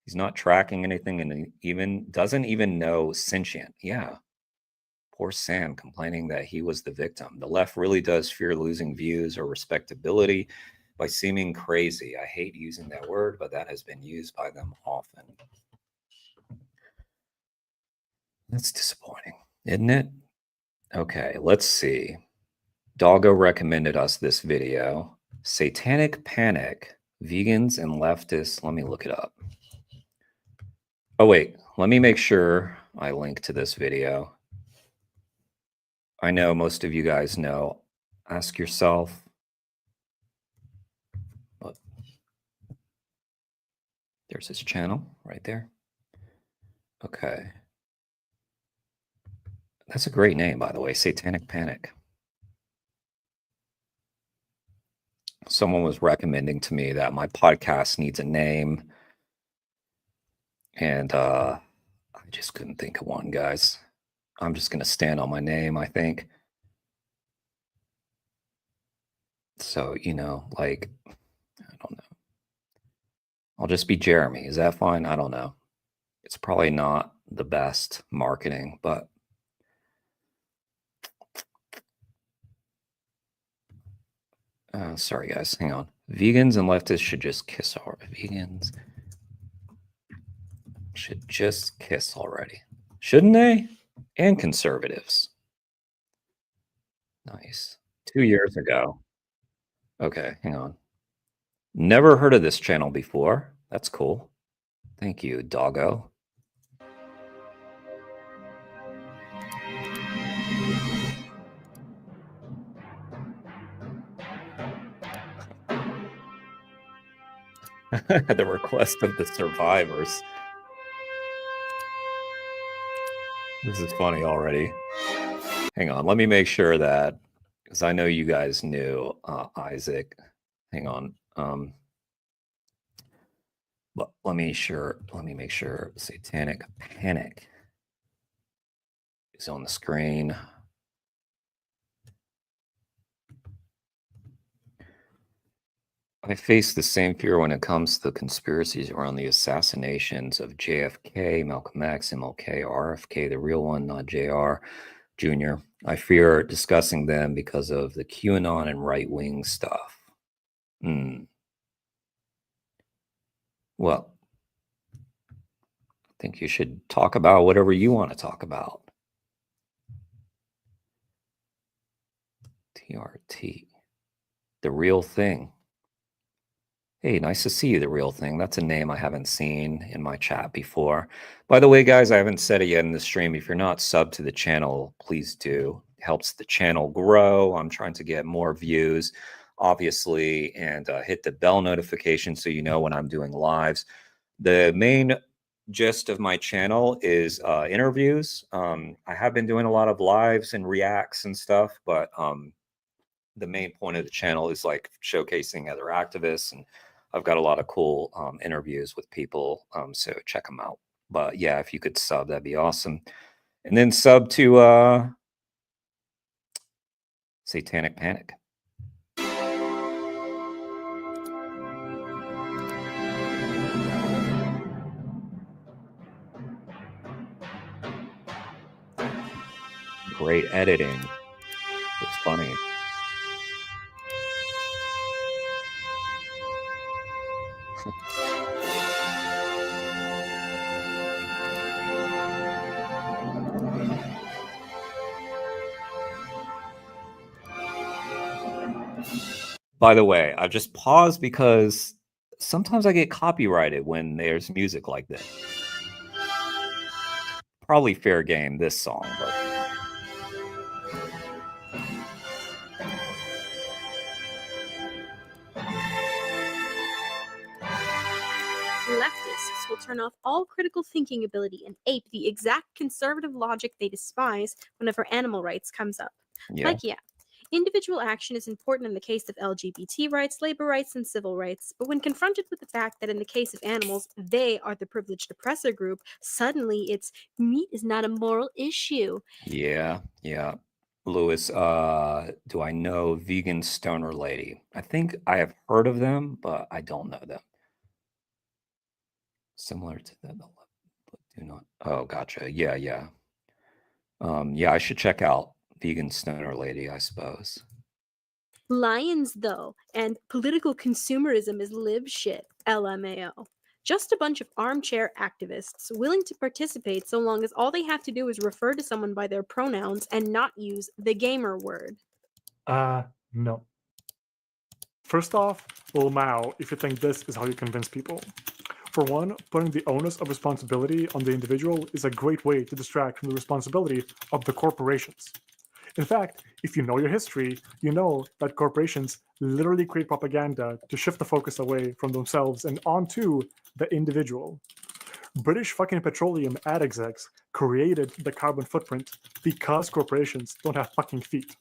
He's not tracking anything and even doesn't even know sentient. Yeah. Poor Sam complaining that he was the victim. The left really does fear losing views or respectability by seeming crazy. I hate using that word, but that has been used by them often. That's disappointing, isn't it? Okay, let's see. Doggo recommended us this video. Satanic Panic, Vegans and Leftists. Let me look it up. Oh, wait. Let me make sure I link to this video. I know most of you guys know. Ask yourself. What? There's his channel right there. Okay. That's a great name, by the way. Satanic Panic. Someone was recommending to me that my podcast needs a name. And I just couldn't think of one, guys. I'm just going to stand on my name, I think. So, you know, like, I don't know. I'll just be Jeremy. Is that fine? I don't know. It's probably not the best marketing, but sorry, guys. Hang on. Vegans and leftists should just kiss already. Vegans should just kiss already. Shouldn't they? And conservatives. Nice. 2 years ago. Okay, hang on. Never heard of this channel before. That's cool. Thank you, Doggo. The request of the survivors. This is funny already. Hang on, let me make sure that, because I know you guys knew Isaac. Hang on. But let me make sure Satanic Panic is on the screen. I face the same fear when it comes to the conspiracies around the assassinations of JFK, Malcolm X, MLK, RFK, the real one, not JR Jr. I fear discussing them because of the QAnon and right-wing stuff. Well, I think you should talk about whatever you want to talk about. TRT. The real thing. Hey, nice to see you, The Real Thing. That's a name I haven't seen in my chat before. By the way, guys, I haven't said it yet in the stream. If you're not subbed to the channel, please do. It helps the channel grow. I'm trying to get more views, obviously, and hit the bell notification so you know when I'm doing lives. The main gist of my channel is interviews. I have been doing a lot of lives and reacts and stuff, but the main point of the channel is like showcasing other activists, and I've got a lot of cool interviews with people, so check them out. But yeah, if you could sub, that'd be awesome. And then sub to Satanic Panic. Great editing. It's funny. By the way, I just paused because sometimes I get copyrighted when there's music like this. Probably fair game, this song, but Leftists will turn off all critical thinking ability and ape the exact conservative logic they despise whenever animal rights comes up. yeah. Like, yeah, Individual action is important in the case of LGBT rights, labor rights, and civil rights, but when confronted with the fact that in the case of animals, they are the privileged oppressor group, suddenly it's meat is not a moral issue. Yeah, yeah. Lewis, do I know Vegan Stoner Lady? I think I have heard of them, but I don't know them. Similar to that, but do not. Oh, gotcha. Yeah, yeah. Yeah, I should check out Vegan Stoner Lady, I suppose. Lions, though, and political consumerism is lib shit, LMAO. Just a bunch of armchair activists willing to participate so long as all they have to do is refer to someone by their pronouns and not use the gamer word. No. First off, Mao, if you think this is how you convince people. For one, putting the onus of responsibility on the individual is a great way to distract from the responsibility of the corporations. In fact, if you know your history, you know that corporations literally create propaganda to shift the focus away from themselves and onto the individual. British fucking petroleum ad execs created the carbon footprint because corporations don't have fucking feet.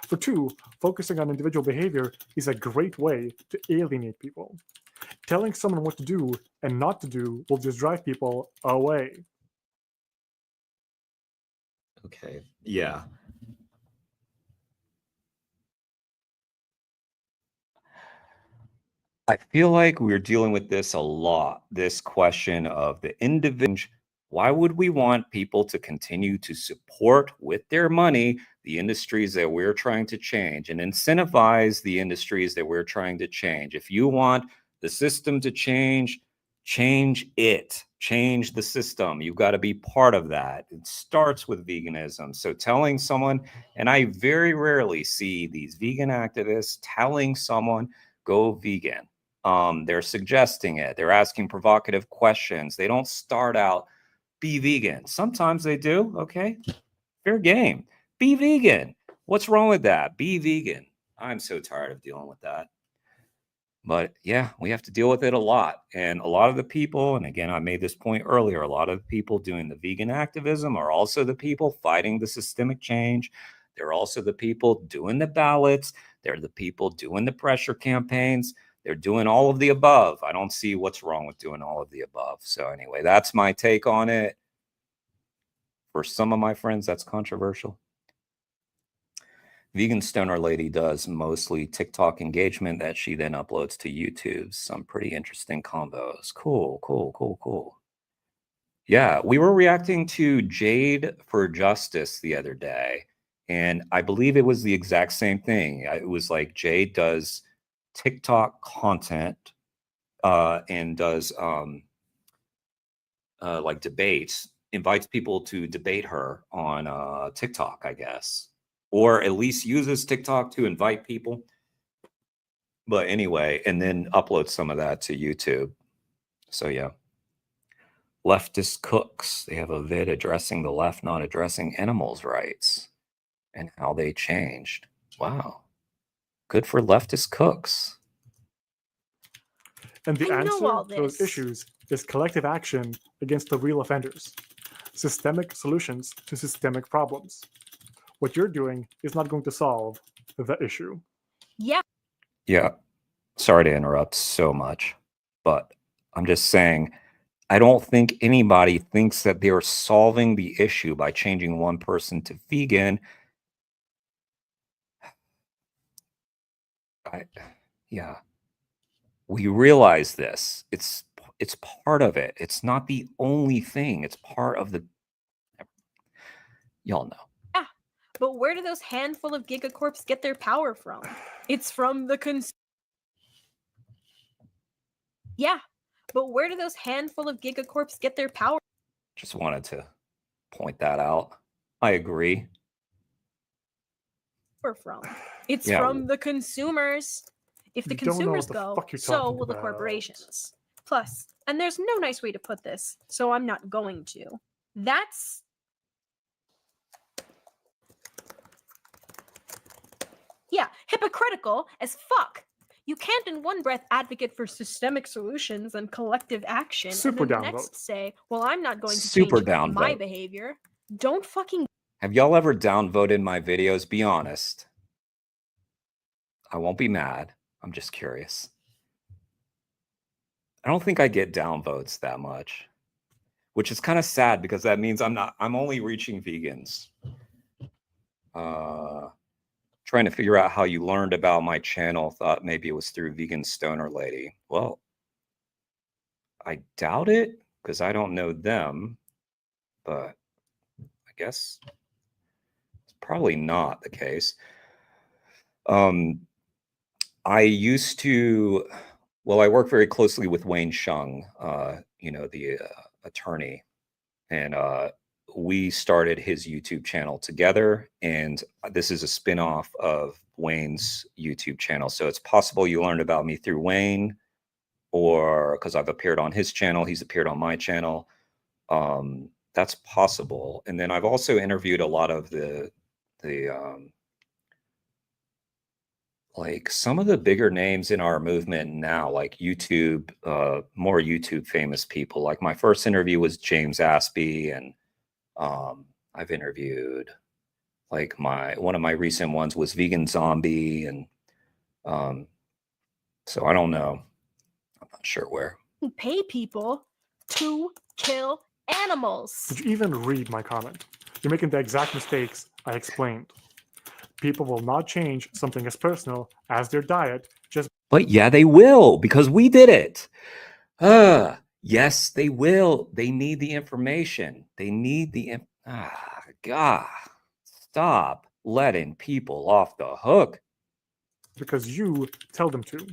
For two, focusing on individual behavior is a great way to alienate people. Telling someone what to do and not to do will just drive people away. Okay. Yeah. I feel like we're dealing with this a lot, this question of the individual. Why would we want people to continue to support with their money the industries that we're trying to change and incentivize the industries that we're trying to change? If you want the system to change, change it, change the system. You've got to be part of that. It starts with veganism. So telling someone, and I very rarely see these vegan activists telling someone, go vegan. They're suggesting it. They're asking provocative questions. They don't start out, be vegan. Sometimes they do. Okay, fair game. Be vegan. What's wrong with that? Be vegan. I'm so tired of dealing with that. But yeah, we have to deal with it a lot. And a lot of the people, and again, I made this point earlier, a lot of the people doing the vegan activism are also the people fighting the systemic change. They're also the people doing the ballots. They're the people doing the pressure campaigns. They're doing all of the above. I don't see what's wrong with doing all of the above. So anyway, that's my take on it. For some of my friends, that's controversial. Vegan Stoner Lady does mostly TikTok engagement that she then uploads to YouTube. Some pretty interesting combos. Cool, cool, cool, cool. Yeah, we were reacting to Jade for Justice the other day, and I believe it was the exact same thing. It was like Jade does TikTok content and does like debates, invites people to debate her on TikTok, I guess, or at least uses TikTok to invite people. But anyway, and then upload some of that to YouTube. So yeah. Leftist cooks. They have a vid addressing the left not addressing animals' rights and how they changed. Wow. Good for leftist cooks. And the I know answer all to those this. issues is collective action against the real offenders. Systemic solutions to systemic problems. What you're doing is not going to solve the issue. Yeah. Yeah. Sorry to interrupt so much, but I'm just saying, I don't think anybody thinks that they're solving the issue by changing one person to vegan. Yeah. We realize this. It's part of it. It's not the only thing. It's part of the. Y'all know. Yeah. But where do those handful of gigacorps get their power from? It's from the Yeah. But where do those handful of gigacorps get their power? Just wanted to point that out. I agree. From? It's Yeah. from the consumers. If the You don't know consumers what the go, fuck you're so talking will the about. corporations. Plus, and there's no nice way to put this, so I'm not going to. That's hypocritical as fuck. You can't in one breath advocate for systemic solutions and collective action, Super and then the downvote. next say, well, I'm not going to Super change my downvote. behavior. Don't fucking Have y'all ever downvoted my videos? Be honest. I won't be mad. I'm just curious. I don't think I get downvotes that much, which is kind of sad because that means I'm only reaching vegans. Trying to figure out how you learned about my channel. Thought maybe it was through Vegan Stoner Lady. Well, I doubt it because I don't know them, but I guess it's probably not the case. I used to, well, I work very closely with Wayne Shung, the attorney, and we started his YouTube channel together, and this is a spin-off of Wayne's YouTube channel. So it's possible you learned about me through Wayne, or because I've appeared on his channel, he's appeared on my channel. That's possible. And then I've also interviewed a lot of like some of the bigger names in our movement now, like YouTube, more YouTube famous people. Like my first interview was James Aspie, and I've interviewed like one of my recent ones was Vegan Zombie, and so I don't know. I'm not sure where. Pay people to kill animals. Did you even read my comment? You're making the exact mistakes I explained. People will not change something as personal as their diet just. But yeah, they will, because we did it. Yes, they will. They need the information. They need God, stop letting people off the hook. Because you tell them to.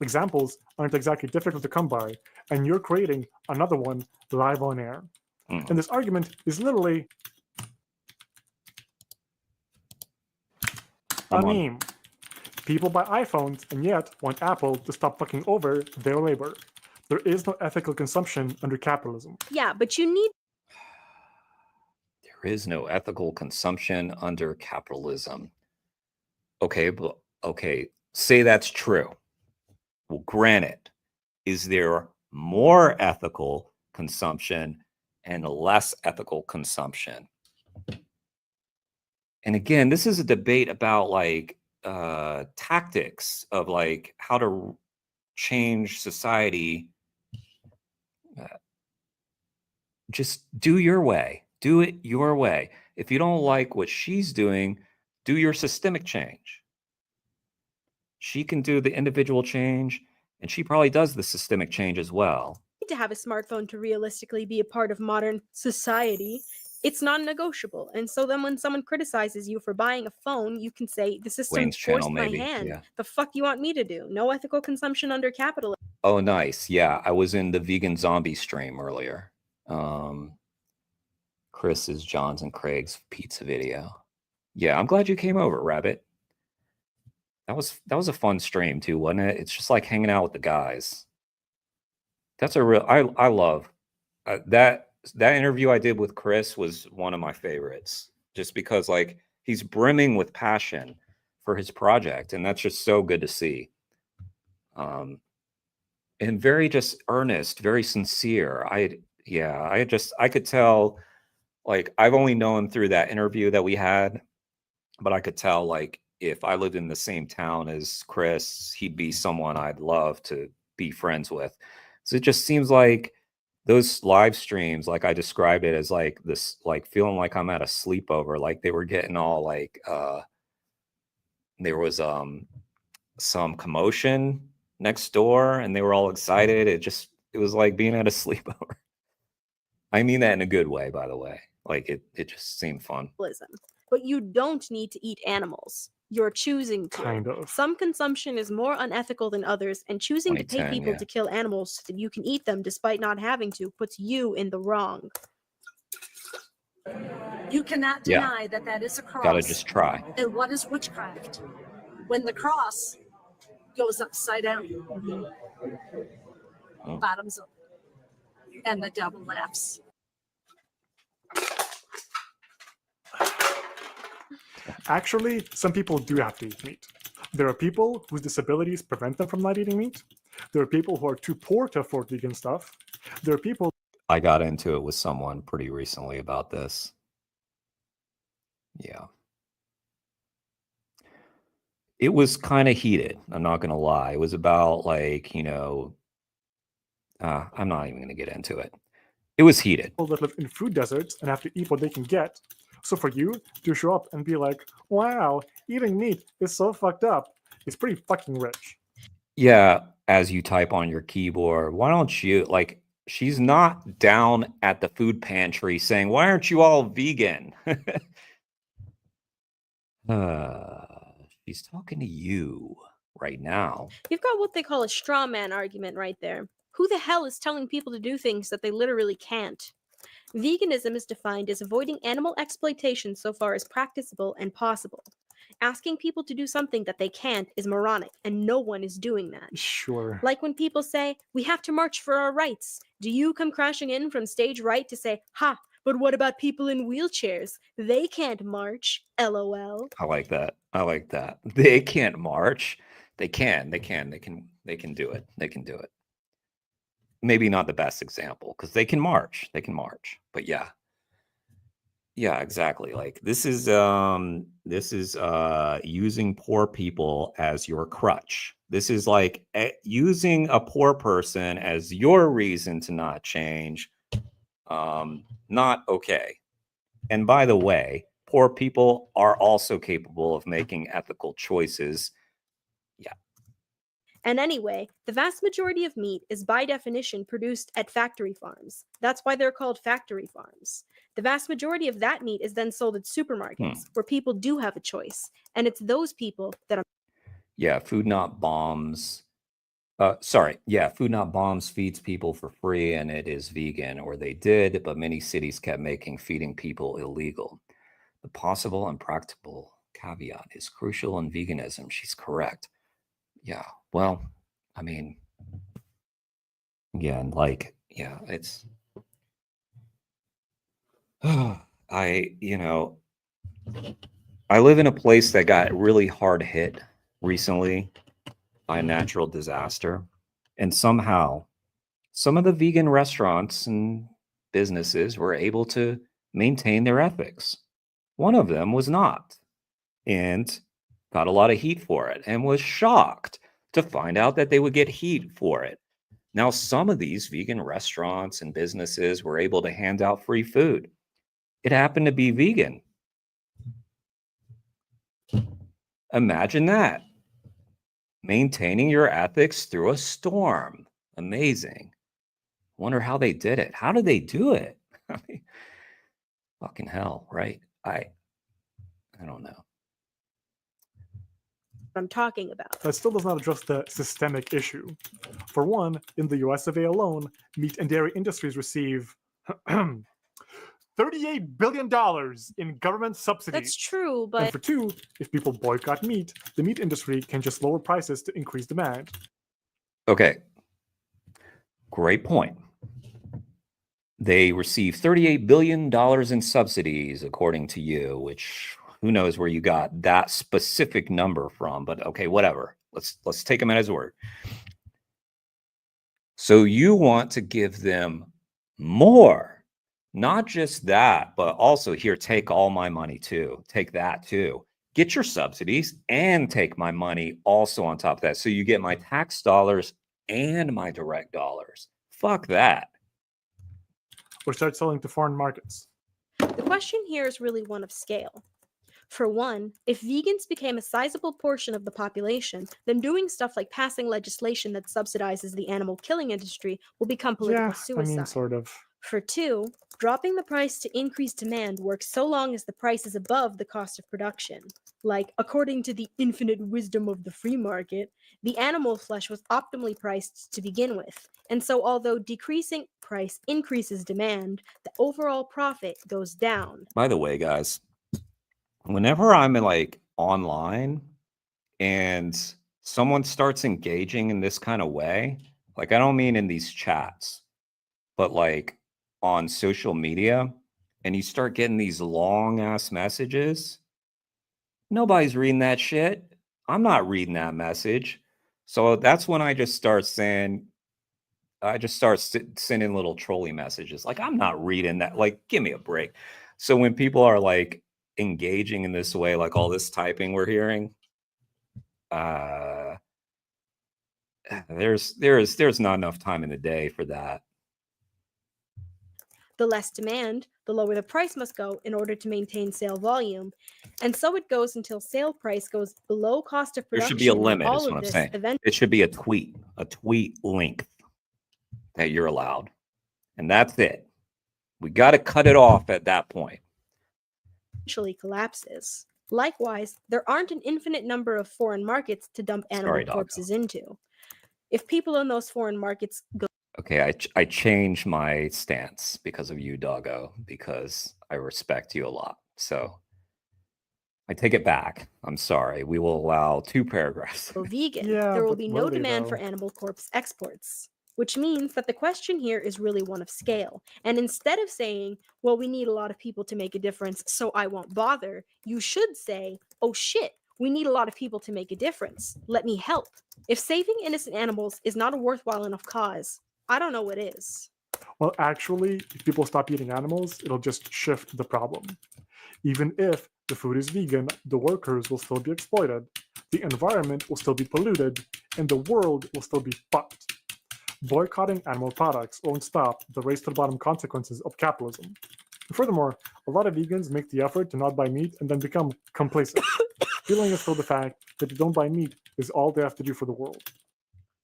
Examples aren't exactly difficult to come by, and you're creating another one live on air. And this argument is literally a meme. People buy iPhones and yet want Apple to stop fucking over their labor. There is no ethical consumption under capitalism. Yeah, but you need. There is no ethical consumption under capitalism. Okay, say that's true. Well, granted, is there more ethical consumption and less ethical consumption? And again, this is a debate about like tactics of like how to change society. Just do your way. Do it your way. If you don't like what she's doing, do your systemic change. She can do the individual change, and she probably does the systemic change as well. To have a smartphone to realistically be a part of modern society, it's non-negotiable. And so then when someone criticizes you for buying a phone, you can say, the system Wayne's forced channel, my maybe, hand. yeah. The fuck you want me to do? No ethical consumption under capitalism. Oh, nice. Yeah, I was in the Vegan Zombie stream earlier. Chris's, John's, and Craig's pizza video. Yeah, I'm glad you came over, Rabbit. That was a fun stream too, wasn't it? It's just like hanging out with the guys. That's a real. I love that interview I did with Chris was one of my favorites, just because like he's brimming with passion for his project, and that's just so good to see. And very just earnest, very sincere. I could tell. Like I've only known through that interview that we had, but I could tell like if I lived in the same town as Chris, he'd be someone I'd love to be friends with. So it just seems like those live streams, like I described it as like this, like feeling like I'm at a sleepover, like they were getting all like there was some commotion next door and they were all excited. It was like being at a sleepover. I mean that in a good way, by the way. Like it just seemed fun. But you don't need to eat animals. You're choosing to. Kind of. Some consumption is more unethical than others, and choosing to pay 2010, people yeah. to kill animals so that you can eat them despite not having to puts you in the wrong. You cannot Yeah. deny that that is a cross. Gotta just try. And what is witchcraft? When the cross goes upside down, bottoms up, and the devil laughs. Actually, some people do have to eat meat. There are people whose disabilities prevent them from not eating meat. There are people who are too poor to afford vegan stuff. There are people. I got into it with someone pretty recently about this. Yeah. It was kind of heated. I'm not gonna lie. It was about like, I'm not even gonna get into it. It was heated. People that live in food deserts and have to eat what they can get. So for you to show up and be like, wow, eating meat is so fucked up, it's pretty fucking rich. Yeah, as you type on your keyboard, why don't you like she's not down at the food pantry saying, "Why aren't you all vegan?" She's talking to you right now. You've got what they call a straw man argument right there. Who the hell is telling people to do things that they literally can't? Veganism is defined as avoiding animal exploitation so far as practicable and possible. Asking people to do something that they can't is moronic, and no one is doing that. Sure. Like when people say, we have to march for our rights. Do you come crashing in from stage right to say, ha, but what about people in wheelchairs? They can't march, LOL. I like that. I like that. They can't march. They can do it. They can do it. Maybe not the best example because they can march. But yeah. Yeah, exactly. Like this is using poor people as your crutch. This is like using a poor person as your reason to not change. Not okay. And by the way, poor people are also capable of making ethical choices. Yeah. And anyway, the vast majority of meat is by definition produced at factory farms. That's why they're called factory farms. The vast majority of that meat is then sold at supermarkets where people do have a choice. And it's those people that are. Yeah, Food Not Bombs. Food Not Bombs feeds people for free and it is vegan, or they did, but many cities kept making feeding people illegal. The possible and practical caveat is crucial in veganism. She's correct. Yeah, well, I mean, yeah, it's I live in a place that got really hard hit recently by a natural disaster. And somehow, some of the vegan restaurants and businesses were able to maintain their ethics. One of them was not, and got a lot of heat for it, and was shocked to find out that they would get heat for it. Now, some of these vegan restaurants and businesses were able to hand out free food. It happened to be vegan. Imagine that. Maintaining your ethics through a storm. Amazing. Wonder how they did it. How did they do it? I mean, fucking hell, right? I don't know. I'm talking about. That still does not address the systemic issue. For one, in the US of A alone, meat and dairy industries receive $38 billion in government subsidies. That's true, but. And for two, if people boycott meat, the meat industry can just lower prices to increase demand. Okay. Great point. They receive $38 billion in subsidies, according to you, which who knows where you got that specific number from, but okay, whatever. Let's take him at his word. So you want to give them more, not just that, but also here, take all my money too. Take that too. Get your subsidies and take my money also on top of that. So you get my tax dollars and my direct dollars. Fuck that. Or start selling to foreign markets. The question here is really one of scale. For one, if vegans became a sizable portion of the population, then doing stuff like passing legislation that subsidizes the animal killing industry will become political suicide. I mean, sort of. For two, dropping the price to increase demand works so long as the price is above the cost of production. Like, according to the infinite wisdom of the free market, the animal flesh was optimally priced to begin with. And so although decreasing price increases demand, the overall profit goes down. By the way, guys, whenever I'm like online and someone starts engaging in this kind of way, like I don't mean in these chats, but like on social media, and you start getting these long ass messages, nobody's reading that shit. I'm not reading that message. So that's when I just start saying, sending little trolly messages. Like, I'm not reading that. Like, give me a break. So when people are like engaging in this way, like all this typing we're hearing, there's not enough time in the day for that. The less demand, the lower the price must go in order to maintain sale volume. And so it goes until sale price goes below cost of There production. should be a and limit, all is what of I'm this saying. It should be a tweet length that you're allowed. And that's it. We got to cut it off at that point. eventually collapses. Likewise, there aren't an infinite number of foreign markets to dump animal Sorry, doggo. corpses into. If people in those foreign markets go Okay, I changed my stance because of you, doggo, because I respect you a lot. So I take it back. I'm sorry. We will allow 2 paragraphs. vegan, Yeah, there will but be will no they, demand though? for animal corpse exports. Which means that the question here is really one of scale. And instead of saying, well, we need a lot of people to make a difference, so I won't bother, you should say, oh shit, we need a lot of people to make a difference. Let me help. If saving innocent animals is not a worthwhile enough cause, I don't know what is. Well, actually, if people stop eating animals, it'll just shift the problem. Even if the food is vegan, the workers will still be exploited, the environment will still be polluted, and the world will still be fucked. Boycotting animal products won't stop the race to the bottom consequences of capitalism. Furthermore, a lot of vegans make the effort to not buy meat and then become complacent, feeling as though the fact that they don't buy meat is all they have to do for the world.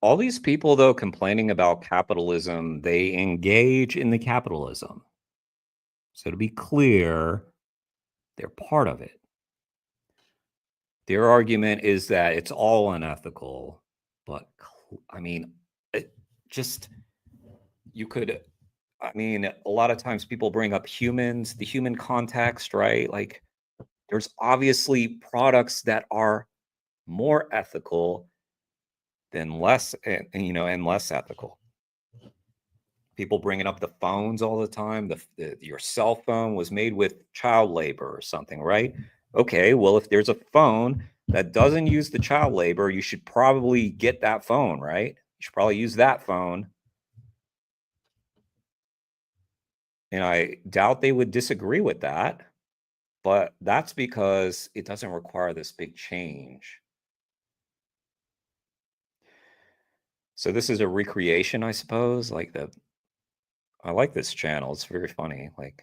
All these people, though, complaining about capitalism, they engage in the capitalism. So to be clear, they're part of it. Their argument is that it's all unethical, but I mean, a lot of times people bring up humans, the human context, right? Like, there's obviously products that are more ethical than less, and less ethical. People bringing up the phones all the time. Your cell phone was made with child labor or something, right? Okay, well, if there's a phone that doesn't use the child labor, you should probably get that phone, right? You should probably use that phone. And I doubt they would disagree with that, but that's because it doesn't require this big change. So this is a recreation, I suppose. I like this channel. It's very funny. And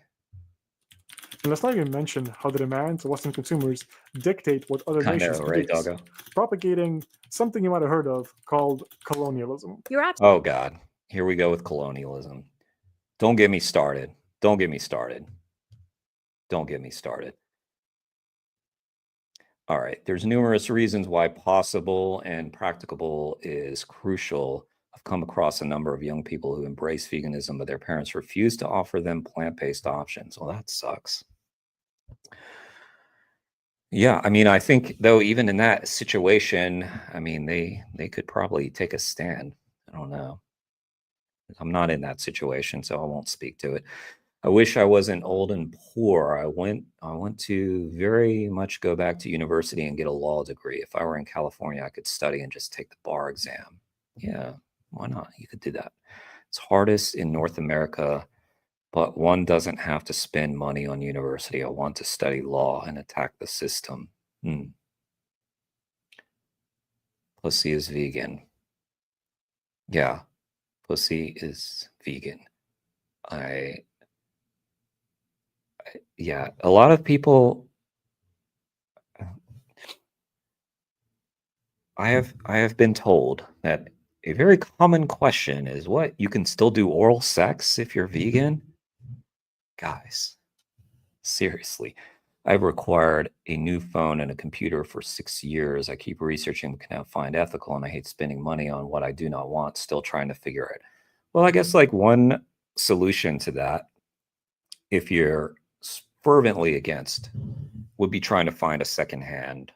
let's not even mention how the demands of Western consumers dictate what other I nations know, right, produce, doggo? propagating something you might have heard of called colonialism. Oh God, here we go with colonialism. Don't get me started. Don't get me started. Don't get me started. All right, there's numerous reasons why possible and practicable is crucial. I've come across a number of young people who embrace veganism, but their parents refuse to offer them plant-based options. Well, that sucks. Yeah, I mean, I think, though, even in that situation, I mean, they could probably take a stand. I don't know. I'm not in that situation, so I won't speak to it. I wish I wasn't old and poor. I want to very much go back to university and get a law degree. If I were in California, I could study and just take the bar exam. Yeah, why not? You could do that. It's hardest in North America, but one doesn't have to spend money on university. I want to study law and attack the system. Pussy is vegan. Yeah, pussy is vegan. Yeah, a lot of people. I have been told that a very common question is, what, you can still do oral sex if you're vegan? Guys, seriously. I've required a new phone and a computer for 6 years. I keep researching but cannot find ethical, and I hate spending money on what I do not want, still trying to figure it. Well, I guess one solution to that, if you're fervently against, would be trying to find a secondhand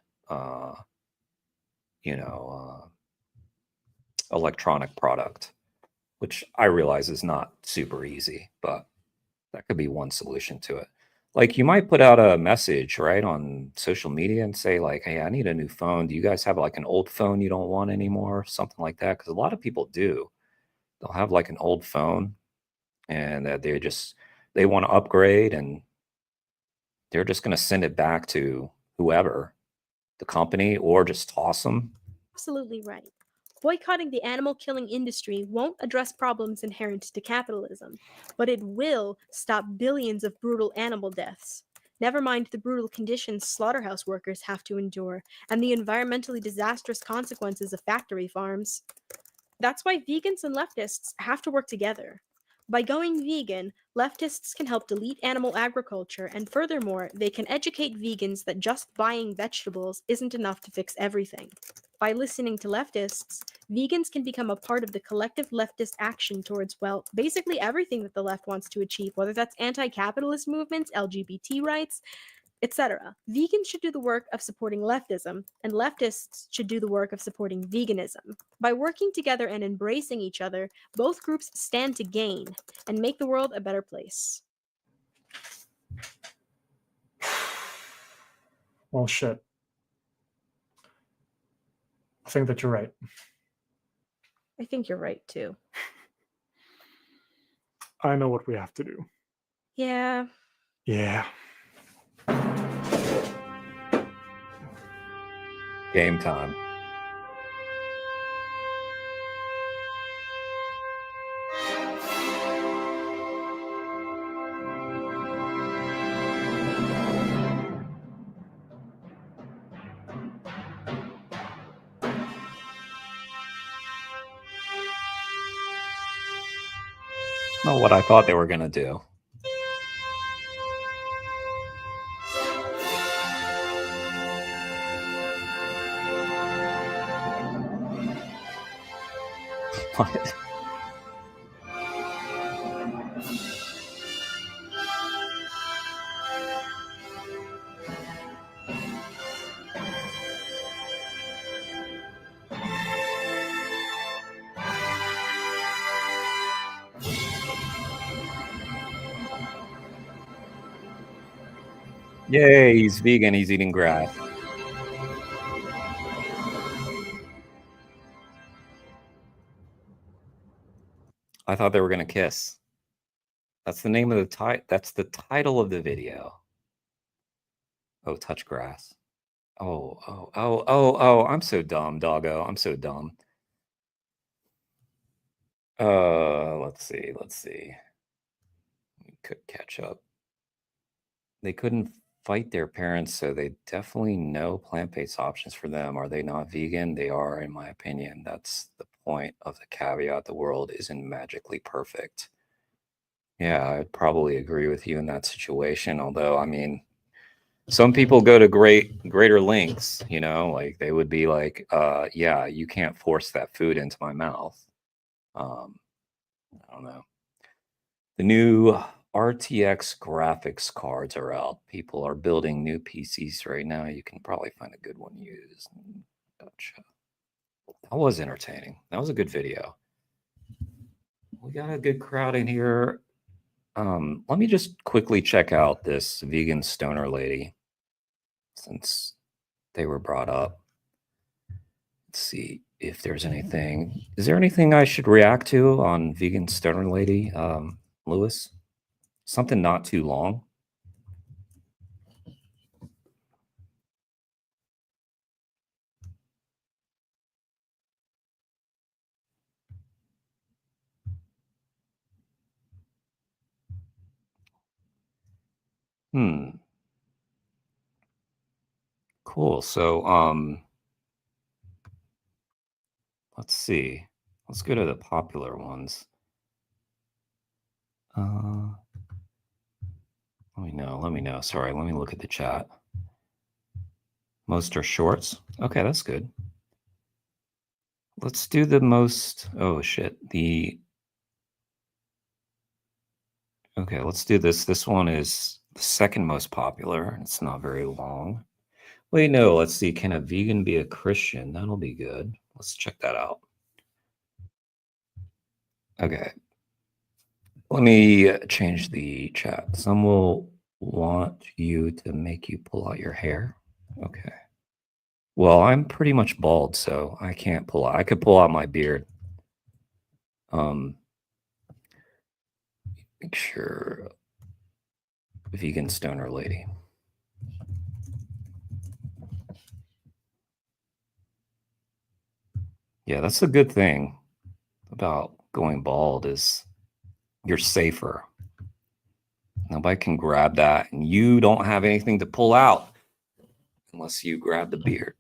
electronic product, which I realize is not super easy, but that could be one solution to it. You might put out a message, right, on social media and say, hey, I need a new phone. Do you guys have an old phone you don't want anymore? Something like that. Because a lot of people do. They'll have an old phone and that they want to upgrade, and they're just going to send it back to whoever, the company, or just toss them. absolutely right. Boycotting the animal killing industry won't address problems inherent to capitalism, but it will stop billions of brutal animal deaths. Never mind the brutal conditions slaughterhouse workers have to endure and the environmentally disastrous consequences of factory farms. That's why vegans and leftists have to work together. By going vegan, leftists can help delete animal agriculture, and furthermore, they can educate vegans that just buying vegetables isn't enough to fix everything. By listening to leftists, vegans can become a part of the collective leftist action towards, well, basically everything that the left wants to achieve, whether that's anti capitalist movements, LGBT rights, etc. Vegans should do the work of supporting leftism, and leftists should do the work of supporting veganism. By working together and embracing each other, both groups stand to gain and make the world a better place. Well, shit. I think that you're right. I think you're right too. I know what we have to do. Yeah. Yeah. Game time. Not what I thought they were going to do. What? Yay, he's vegan, he's eating grass. I thought they were going to kiss. That's the name of the title. That's the title of the video. Oh, touch grass. Oh, I'm so dumb, doggo. I'm so dumb. Let's see. We could catch up. They couldn't fight their parents, so they definitely know plant-based options for them. Are they not vegan? They are, in my opinion. That's the point of the caveat. The world isn't magically perfect. Yeah, I'd probably agree with you in that situation. Although, I mean, some people go to greater lengths, you know, like they would be like, yeah, you can't force that food into my mouth. I don't know. The new RTX graphics cards are out. People are building new PCs right now. You can probably find a good one used. Gotcha. That was entertaining. That was a good video. We got a good crowd in here. Let me just quickly check out this vegan stoner lady since they were brought up. Let's see if there's anything. Is there anything I should react to on vegan stoner lady, Lewis? Something not too long. Cool. So, let's see. Let's go to the popular ones. Let me know. Sorry, let me look at the chat. Most are shorts. Okay, that's good. Let's do the most. Oh shit. Okay, let's do this. This one is the second most popular. It's not very long. Wait, no, let's see. Can a vegan be a Christian? That'll be good. Let's check that out. Okay. Let me change the chat. Some will want you to make you pull out your hair. Okay. Well, I'm pretty much bald, so I can't pull out. I could pull out my beard. Make sure vegan stoner lady. Yeah, that's a good thing about going bald is you're safer. Nobody can grab that, and you don't have anything to pull out unless you grab the beard.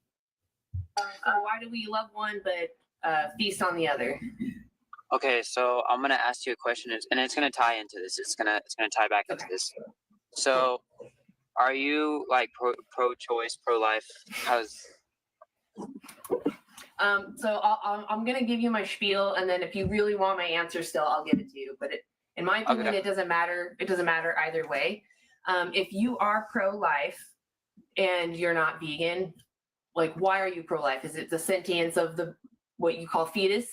Why do we love one but feast on the other? Okay, so I'm gonna ask you a question, and it's gonna tie into this. It's gonna tie back into this. So, are you like pro-choice, pro-life? How's So I'm gonna give you my spiel, and then if you really want my answer, still I'll give it to you. But in my opinion, it doesn't matter. It doesn't matter either way. If you are pro-life and you're not vegan, like why are you pro-life? Is it the sentience of the what you call fetus?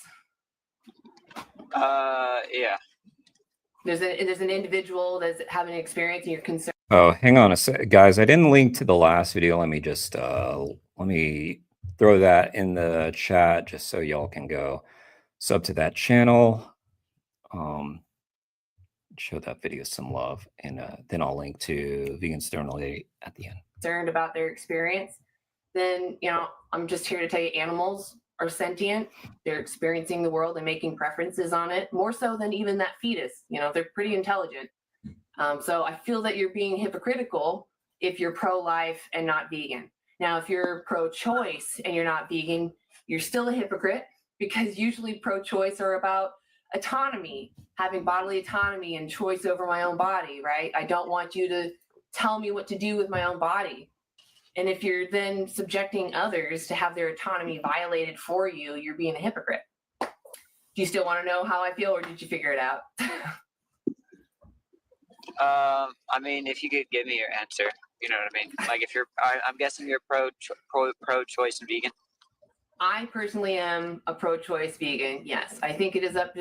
yeah. There's an individual that's having an experience, and you're concerned. Oh, hang on a sec, guys. I didn't link to the last video. Let me just let me throw that in the chat just so y'all can go sub to that channel. Show that video some love, and then I'll link to Vegan Sternally at the end. Concerned about their experience, then I'm just here to tell you animals are sentient. They're experiencing the world and making preferences on it, more so than even that fetus. They're pretty intelligent. So I feel that you're being hypocritical if you're pro-life and not vegan. Now, if you're pro-choice and you're not vegan, you're still a hypocrite, because usually pro-choice are about autonomy, having bodily autonomy and choice over my own body, right? I don't want you to tell me what to do with my own body. And if you're then subjecting others to have their autonomy violated for you, you're being a hypocrite. Do you still want to know how I feel, or did you figure it out? I mean, if you could give me your answer, you know what I mean? Like, if you're, I'm guessing you're pro-choice and vegan. I personally am a pro-choice vegan. Yes, I think it is up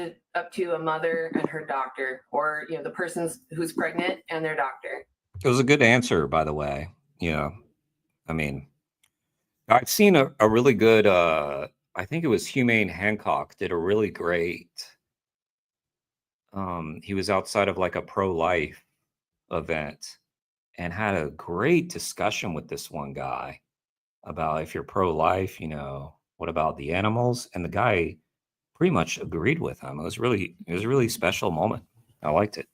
to a mother and her doctor, or the person who's pregnant and their doctor. It was a good answer, by the way. I mean, I've seen a really good. I think it was Humane Hancock did a really great. He was outside of like a pro-life event and had a great discussion with this one guy about if you're pro-life, what about the animals? And the guy pretty much agreed with him. It was a really special moment. I liked it.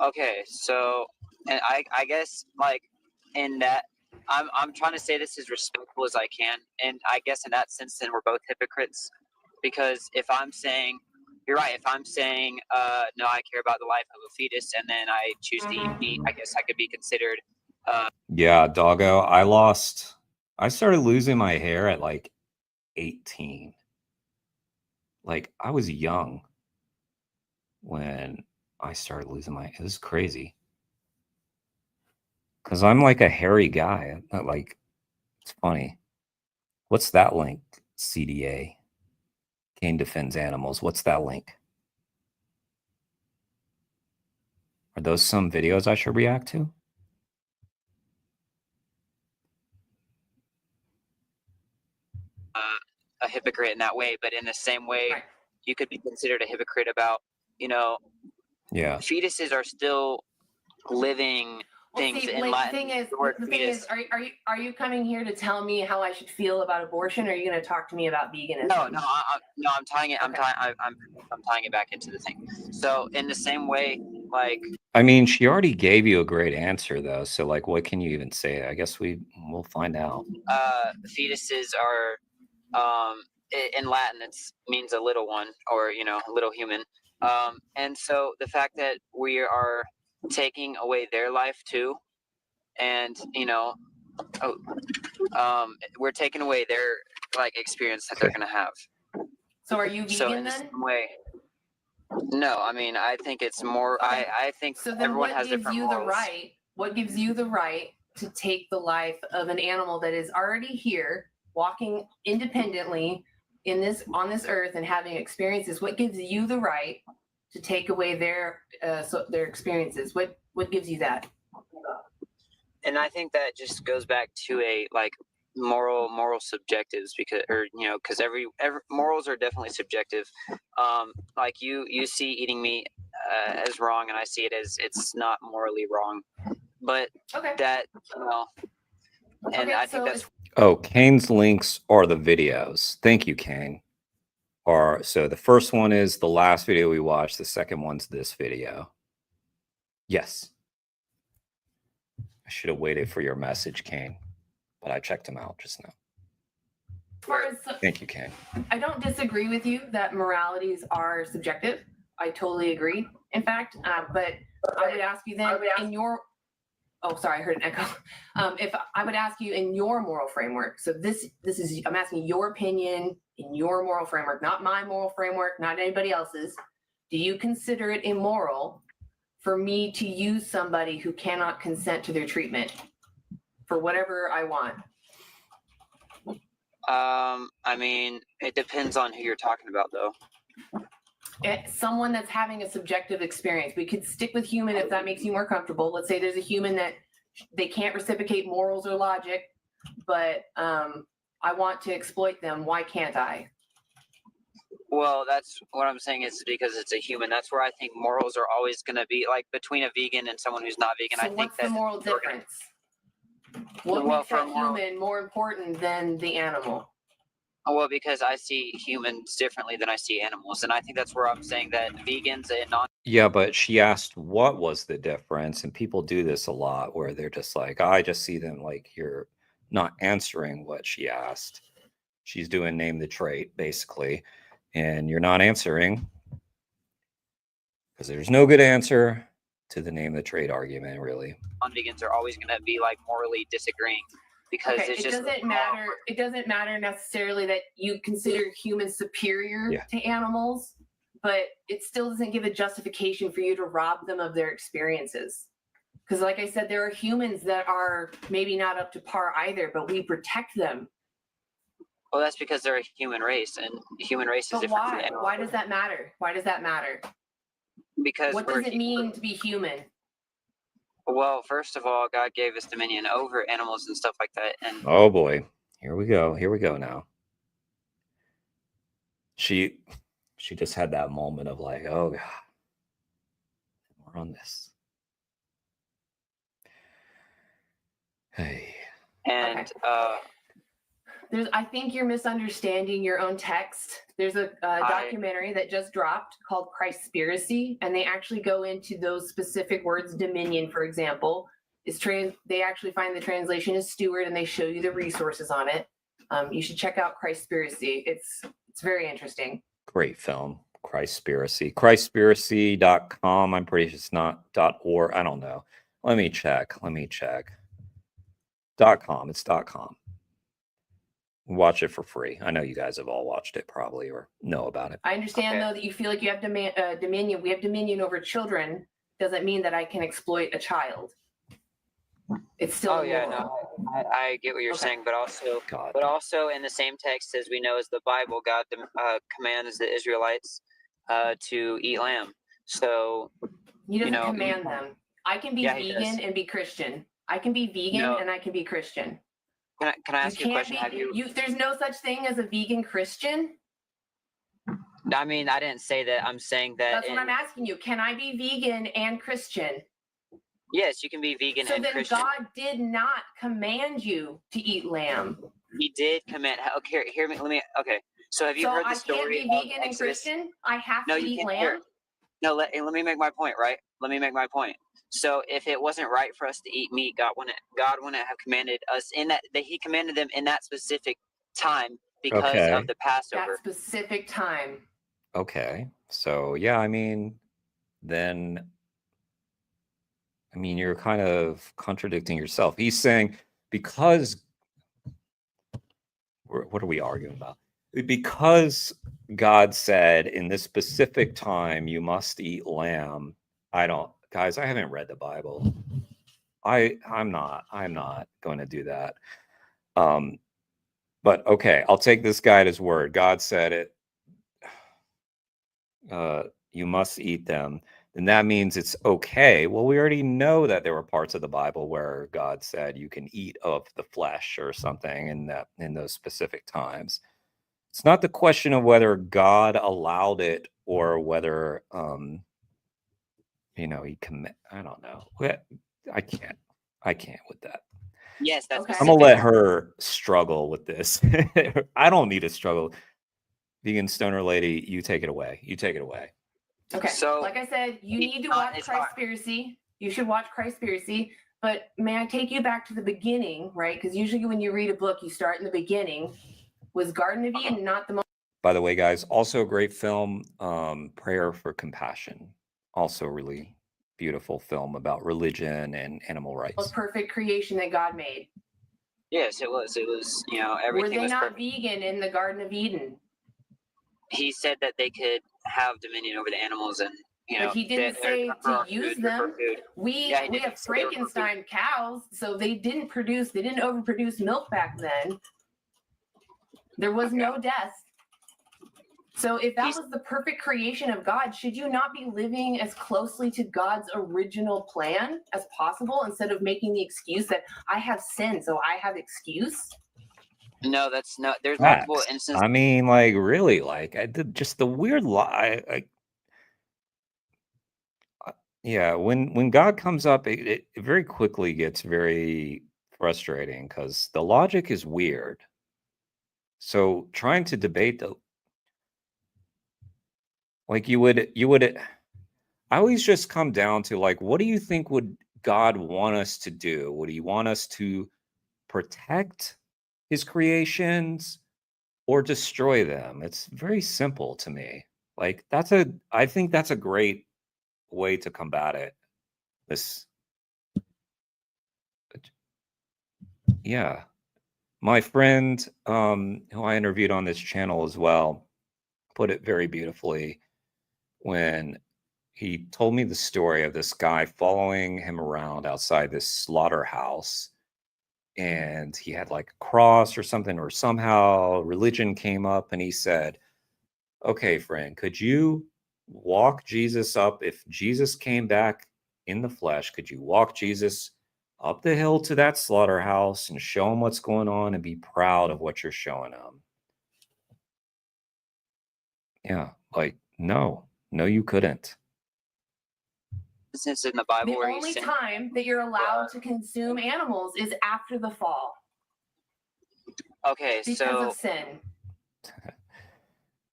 Okay, so, and I guess like in that, I'm trying to say this as respectful as I can, and I guess in that sense, then we're both hypocrites, because if I'm saying, you're right, if I'm saying no, I care about the life of a fetus, and then I choose to eat meat, I guess I could be considered. Yeah, doggo. I started losing my hair at like 18. Like, I was young when I started losing my hair. This is crazy. Because I'm like a hairy guy. Like, it's funny. What's that link? CDA. Kane defends animals. What's that link? Are those some videos I should react to? A hypocrite in that way, but in the same way, you could be considered a hypocrite about, Yeah. fetuses are still living things. See, in like, Latin, the thing is, are you coming here to tell me how I should feel about abortion, or are you going to talk to me about veganism? No, I'm tying it. I'm tying it back into the thing. So in the same way, like, I mean, she already gave you a great answer, though. So, like, what can you even say? I guess we'll find out. fetuses are, in Latin, it means a little one, or a little human. And so the fact that we are taking away their life too, and we're taking away their like experience that they're gonna have. So are you vegan so in the then? same way, no, I mean, I think it's more. I think So then everyone what has gives different you morals. the right? What gives you the right to take the life of an animal that is already here, walking independently on this earth and having experiences? What gives you the right to take away their experiences? What gives you that? And I think that just goes back to a like moral subjectives, because every morals are definitely subjective. Like you see eating meat as wrong, and I see it as it's not morally wrong, but that and I think that's Oh, Kane's links are the videos. Thank you, Kane. So the first one is the last video we watched. The second one's this video. Yes. I should have waited for your message, Kane, but I checked them out just now. Thank you, Kane. I don't disagree with you that moralities are subjective. I totally agree. In fact, but I would ask you then in your. Oh, sorry, I heard an echo. If I would ask you in your moral framework, so this is I'm asking your opinion in your moral framework, not my moral framework, not anybody else's. Do you consider it immoral for me to use somebody who cannot consent to their treatment for whatever I want? I mean, it depends on who you're talking about, though. Someone that's having a subjective experience. We could stick with human if that makes you more comfortable. Let's say there's a human that they can't reciprocate morals or logic, but I want to exploit them. Why can't I? Well, that's what I'm saying is because it's a human. That's where I think morals are always going to be, like between a vegan and someone who's not vegan. So I think what's the moral difference? What makes that human more important than the animal? Well, because I see humans differently than I see animals, and I think that's where I'm saying that vegans and non. Yeah, but she asked what was the difference, and people do this a lot where they're just like, I just see them like you're not answering what she asked. She's doing name the trait, basically, and you're not answering because there's no good answer to the name the trait argument, really. Non-vegans are always going to be like morally disagreeing because Okay, it's it just doesn't matter. It doesn't matter necessarily that you consider humans superior to animals, but it still doesn't give a justification for you to rob them of their experiences. Because, like I said, there are humans that are maybe not up to par either, but we protect them. Well, that's because they're a human race, and the human race is But different from why? animals. Why does that matter? Why does that matter? Because what does it mean to be human? Well, first of all, God gave us dominion over animals and stuff like that, and Oh boy, here we go. Here we go now. She just had that moment of like, oh God, we're on this. Hey. And I think you're misunderstanding your own text. There's a documentary that just dropped called Christspiracy, and they actually go into those specific words. Dominion, for example, they actually find the translation is steward, and they show you the resources on it. You should check out Christspiracy. It's very interesting. Great film. Christspiracy. Christspiracy.com. I'm pretty sure it's not .org. I don't know. Let me check. .com. It's .com. Watch it for free. I know you guys have all watched it probably or know about it. I understand though that you feel like you have dominion. We have dominion over children. Doesn't mean that I can exploit a child. It's still. Oh yeah, no, I get what you're saying, but also in the same text as we know as the Bible, God commands the Israelites to eat lamb. So He doesn't command them. I can be vegan and be Christian. I can be vegan and I can be Christian. Can I ask you a question? There's no such thing as a vegan Christian? I mean, I didn't say that. I'm saying that. That's what I'm asking you. Can I be vegan and Christian? Yes, you can be vegan and Christian. So then God did not command you to eat lamb. He did command. Okay, hear me. Okay. So have you heard the story? So I can't be vegan and Christian? I have to eat lamb? No, let me make my point, right? Let me make my point. So if it wasn't right for us to eat meat, God wouldn't have commanded us in that He commanded them in that specific time because of the Passover. That specific time. Okay. So yeah, I mean, you're kind of contradicting yourself. He's saying because what are we arguing about? Because God said in this specific time you must eat lamb. Guys, I haven't read the Bible. I'm not going to do that. But okay, I'll take this guy at his word. God said it. You must eat them. Then that means it's okay. Well, we already know that there were parts of the Bible where God said you can eat of the flesh or something in those specific times. It's not the question of whether God allowed it or whether he I don't know. I can't with that. Yes, that's Okay. I'm gonna specific. let her struggle with this. I don't need to struggle. Vegan stoner lady, you take it away. You take it away. Okay. So Like I said, you it's need to not- watch it's not- Christspiracy. You should watch Christspiracy. But may I take you back to the beginning, right? Because usually when you read a book, you start in the beginning. Was Garden of Eden not the most By the way, guys, also a great film, Prayer for Compassion. Also really beautiful film about religion and animal rights. perfect creation that God made? Yes, it was. It was, you know, Were everything they was not perfect. vegan in the Garden of Eden? He said that they could have dominion over the animals, and you know, But he didn't they're say good for to our use food, they're for them. food. We Yeah, he we didn't have say they were for food. Frankenstein cows, so they didn't overproduce milk back then. There was no death. So if that was the perfect creation of God, should you not be living as closely to God's original plan as possible instead of making the excuse that I have sin, so I have excuse? No, that's not. There's multiple Facts. instances. I mean, like, really, like, I did just the weird lie. Yeah, when God comes up, it very quickly gets very frustrating because the logic is weird. So trying to debate the like you would I always just come down to like, what do you think would God want us to do? Would he want us to protect his creations or destroy them? It's very simple to me. Like I think that's a great way to combat it. This yeah. My friend who I interviewed on this channel as well put it very beautifully when he told me the story of this guy following him around outside this slaughterhouse, and he had like a cross or something, or somehow religion came up, and he said, okay, friend, could you walk Jesus up? If Jesus came back in the flesh, could you walk Jesus up the hill to that slaughterhouse and show him what's going on and be proud of what you're showing him? Yeah, like, no, you couldn't. Instance in the Bible The where he only sinned. time that you're allowed to consume animals is after the fall Okay, because so of sin.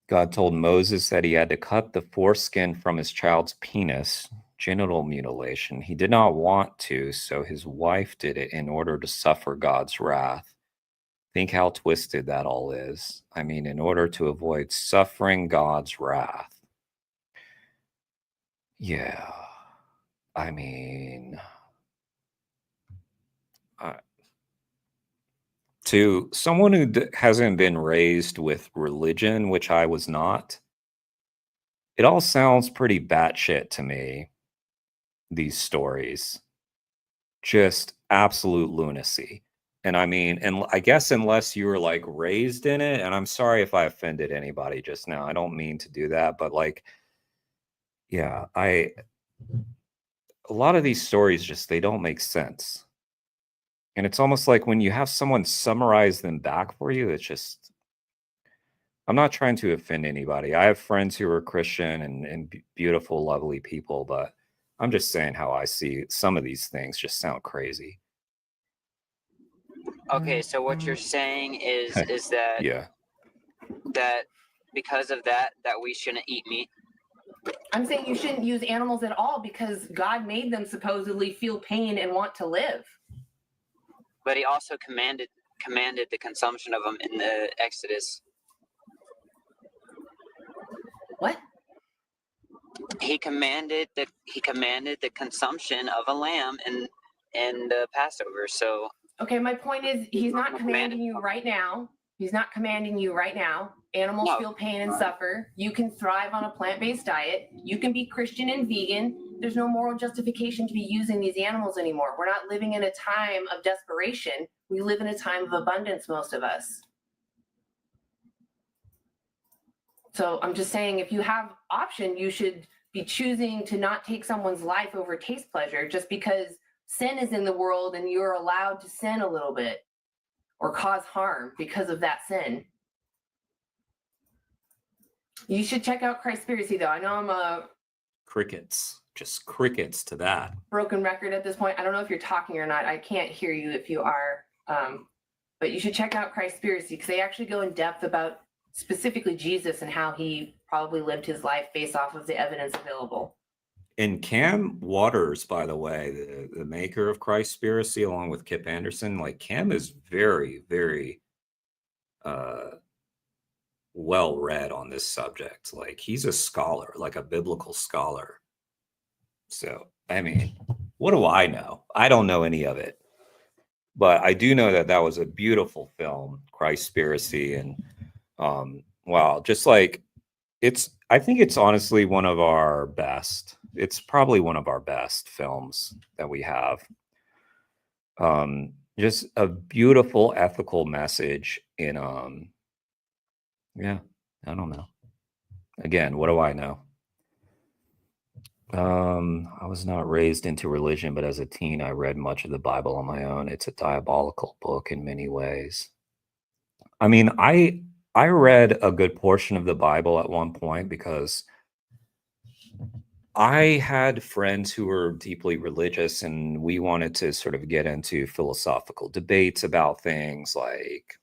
God told Moses that he had to cut the foreskin from his child's penis, genital mutilation. He did not want to, so his wife did it in order to suffer God's wrath. Think how twisted that all is. I mean, in order to avoid suffering God's wrath. Yeah. I mean, to someone who hasn't been raised with religion, which I was not, it all sounds pretty batshit to me, these stories. Just absolute lunacy. And I mean, and I guess unless you were like raised in it, and I'm sorry if I offended anybody just now. I don't mean to do that, but like, yeah, a lot of these stories just they don't make sense. And it's almost like when you have someone summarize them back for you, it's just I'm not trying to offend anybody. I have friends who are Christian and beautiful, lovely people, but I'm just saying how I see some of these things just sound crazy. okay, so what you're saying is that Yeah. that because of that we shouldn't eat meat. I'm saying you shouldn't use animals at all because God made them supposedly feel pain and want to live. But he also commanded the consumption of them in the Exodus. What? He commanded the consumption of a lamb in the Passover. So Okay, my point is he's not commanding you right now. He's not commanding you right now. Animals feel pain and suffer. You can thrive on a plant-based diet. You can be Christian and vegan. There's no moral justification to be using these animals anymore. We're not living in a time of desperation. We live in a time of abundance, most of us. So I'm just saying, if you have option, you should be choosing to not take someone's life over taste pleasure just because sin is in the world and you're allowed to sin a little bit or cause harm because of that sin. You should check out Christspiracy, though. I know I'm a Crickets. just crickets to that. Broken record at this point. I don't know if you're talking or not. I can't hear you if you are. But you should check out Christspiracy because they actually go in depth about specifically Jesus and how he probably lived his life based off of the evidence available. And Cam Waters, by the way, the maker of Christspiracy, along with Kip Anderson, like Cam is very, very well read on this subject. Like he's a scholar, like a biblical scholar. So, I mean, what do I know? I don't know any of it. But I do know that that was a beautiful film, Christspiracy. And wow, just like I think it's honestly one of our best. It's probably one of our best films that we have. Just a beautiful ethical message in yeah, I don't know. Again, what do I know? I was not raised into religion, but as a teen, I read much of the Bible on my own. It's a diabolical book in many ways. I mean, I read a good portion of the Bible at one point because I had friends who were deeply religious, and we wanted to sort of get into philosophical debates about things like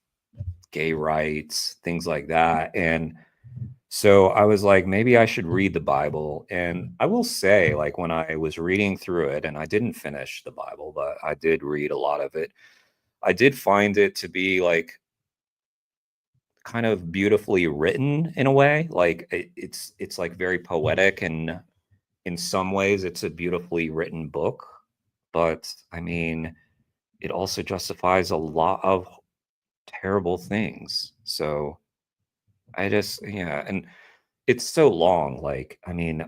gay rights, things like that. And so I was like, maybe I should read the Bible. And I will say, like, when I was reading through it, and I didn't finish the Bible, but I did read a lot of it, I did find it to be like kind of beautifully written in a way. Like it's like very poetic, and in some ways it's a beautifully written book. But I mean, it also justifies a lot of terrible things. So I just, yeah, and it's so long. Like, I mean,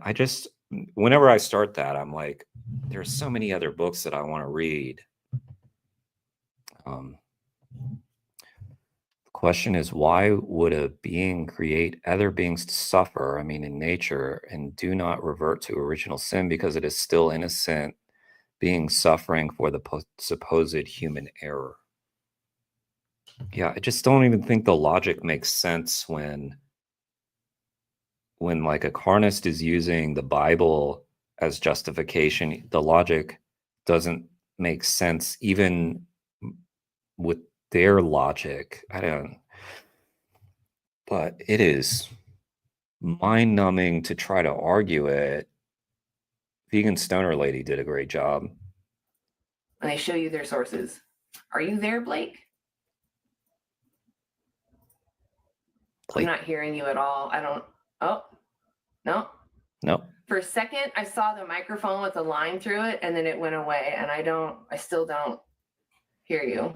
whenever I start that, I'm like, there's so many other books that I want to read. The question is, why would a being create other beings to suffer? I mean, in nature, and do not revert to original sin because it is still innocent being suffering for the supposed human error. Yeah, I just don't even think the logic makes sense when like a carnist is using the Bible as justification. The logic doesn't make sense even with their logic. But it is mind-numbing to try to argue it. Vegan Stoner Lady did a great job. And they show you their sources. Are you there, Blake? I'm not hearing you at all. Oh, no. No. For a second, I saw the microphone with a line through it, and then it went away, and I still don't hear you.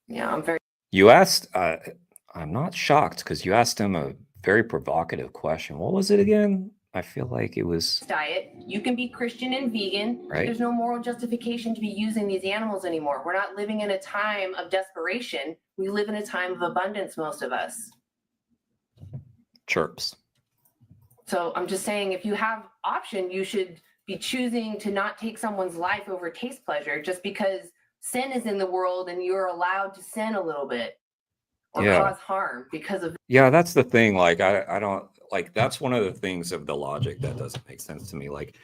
Yeah, I'm very. You asked, I'm not shocked because you asked him a very provocative question. What was it again? I feel like it was diet. You can be Christian and vegan. Right. There's no moral justification to be using these animals anymore. We're not living in a time of desperation. We live in a time of abundance, most of us. Chirps. So I'm just saying, if you have option, you should be choosing to not take someone's life over taste pleasure just because sin is in the world and you're allowed to sin a little bit or cause harm because of. Yeah, that's the thing. Like, I don't like, that's one of the things of the logic that doesn't make sense to me. Like,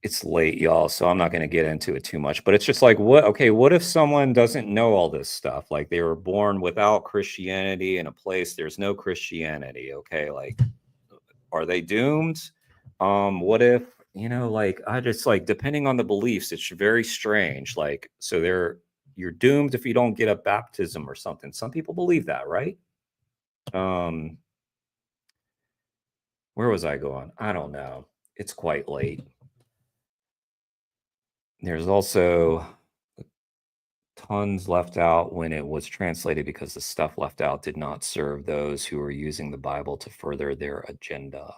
it's late, y'all, so I'm not going to get into it too much, but it's just like, what if someone doesn't know all this stuff? Like, they were born without Christianity in a place there's no Christianity. Okay. Like, are they doomed? What if, like, I just like, depending on the beliefs, it's very strange. Like, so you're doomed if you don't get a baptism or something. Some people believe that, right? Where was I going? I don't know. It's quite late. There's also tons left out when it was translated because the stuff left out did not serve those who were using the Bible to further their agenda.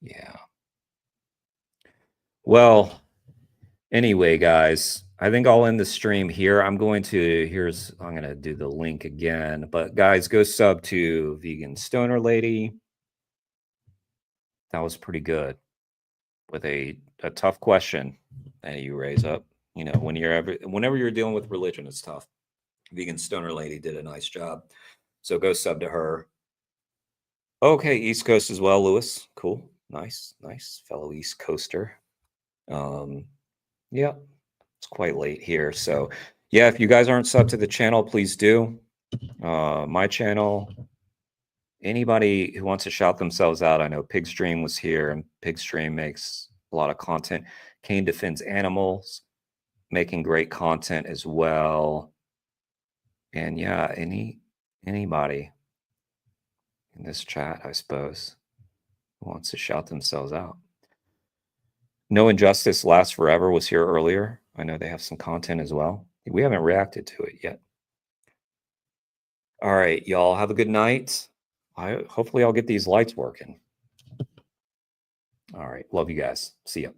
Yeah. Well, anyway, guys, I think I'll end the stream here. I'm going to do the link again, but guys, go sub to Vegan Stoner Lady. That was pretty good with a tough question that you raise up. Whenever you're dealing with religion, it's tough. Vegan Stoner Lady did a nice job. So go sub to her. Okay, East Coast as well, Lewis. Cool. Nice, nice fellow East Coaster. Yeah, it's quite late here. So yeah, if you guys aren't subbed to the channel, please do. My channel, anybody who wants to shout themselves out, I know Pigstream was here, and Pigstream makes a lot of content. Kane Defends Animals, making great content as well. And yeah, anybody in this chat, I suppose, who wants to shout themselves out. No Injustice Lasts Forever was here earlier. I know they have some content as well. We haven't reacted to it yet. All right, y'all have a good night. Hopefully I'll get these lights working. All right, love you guys. See ya.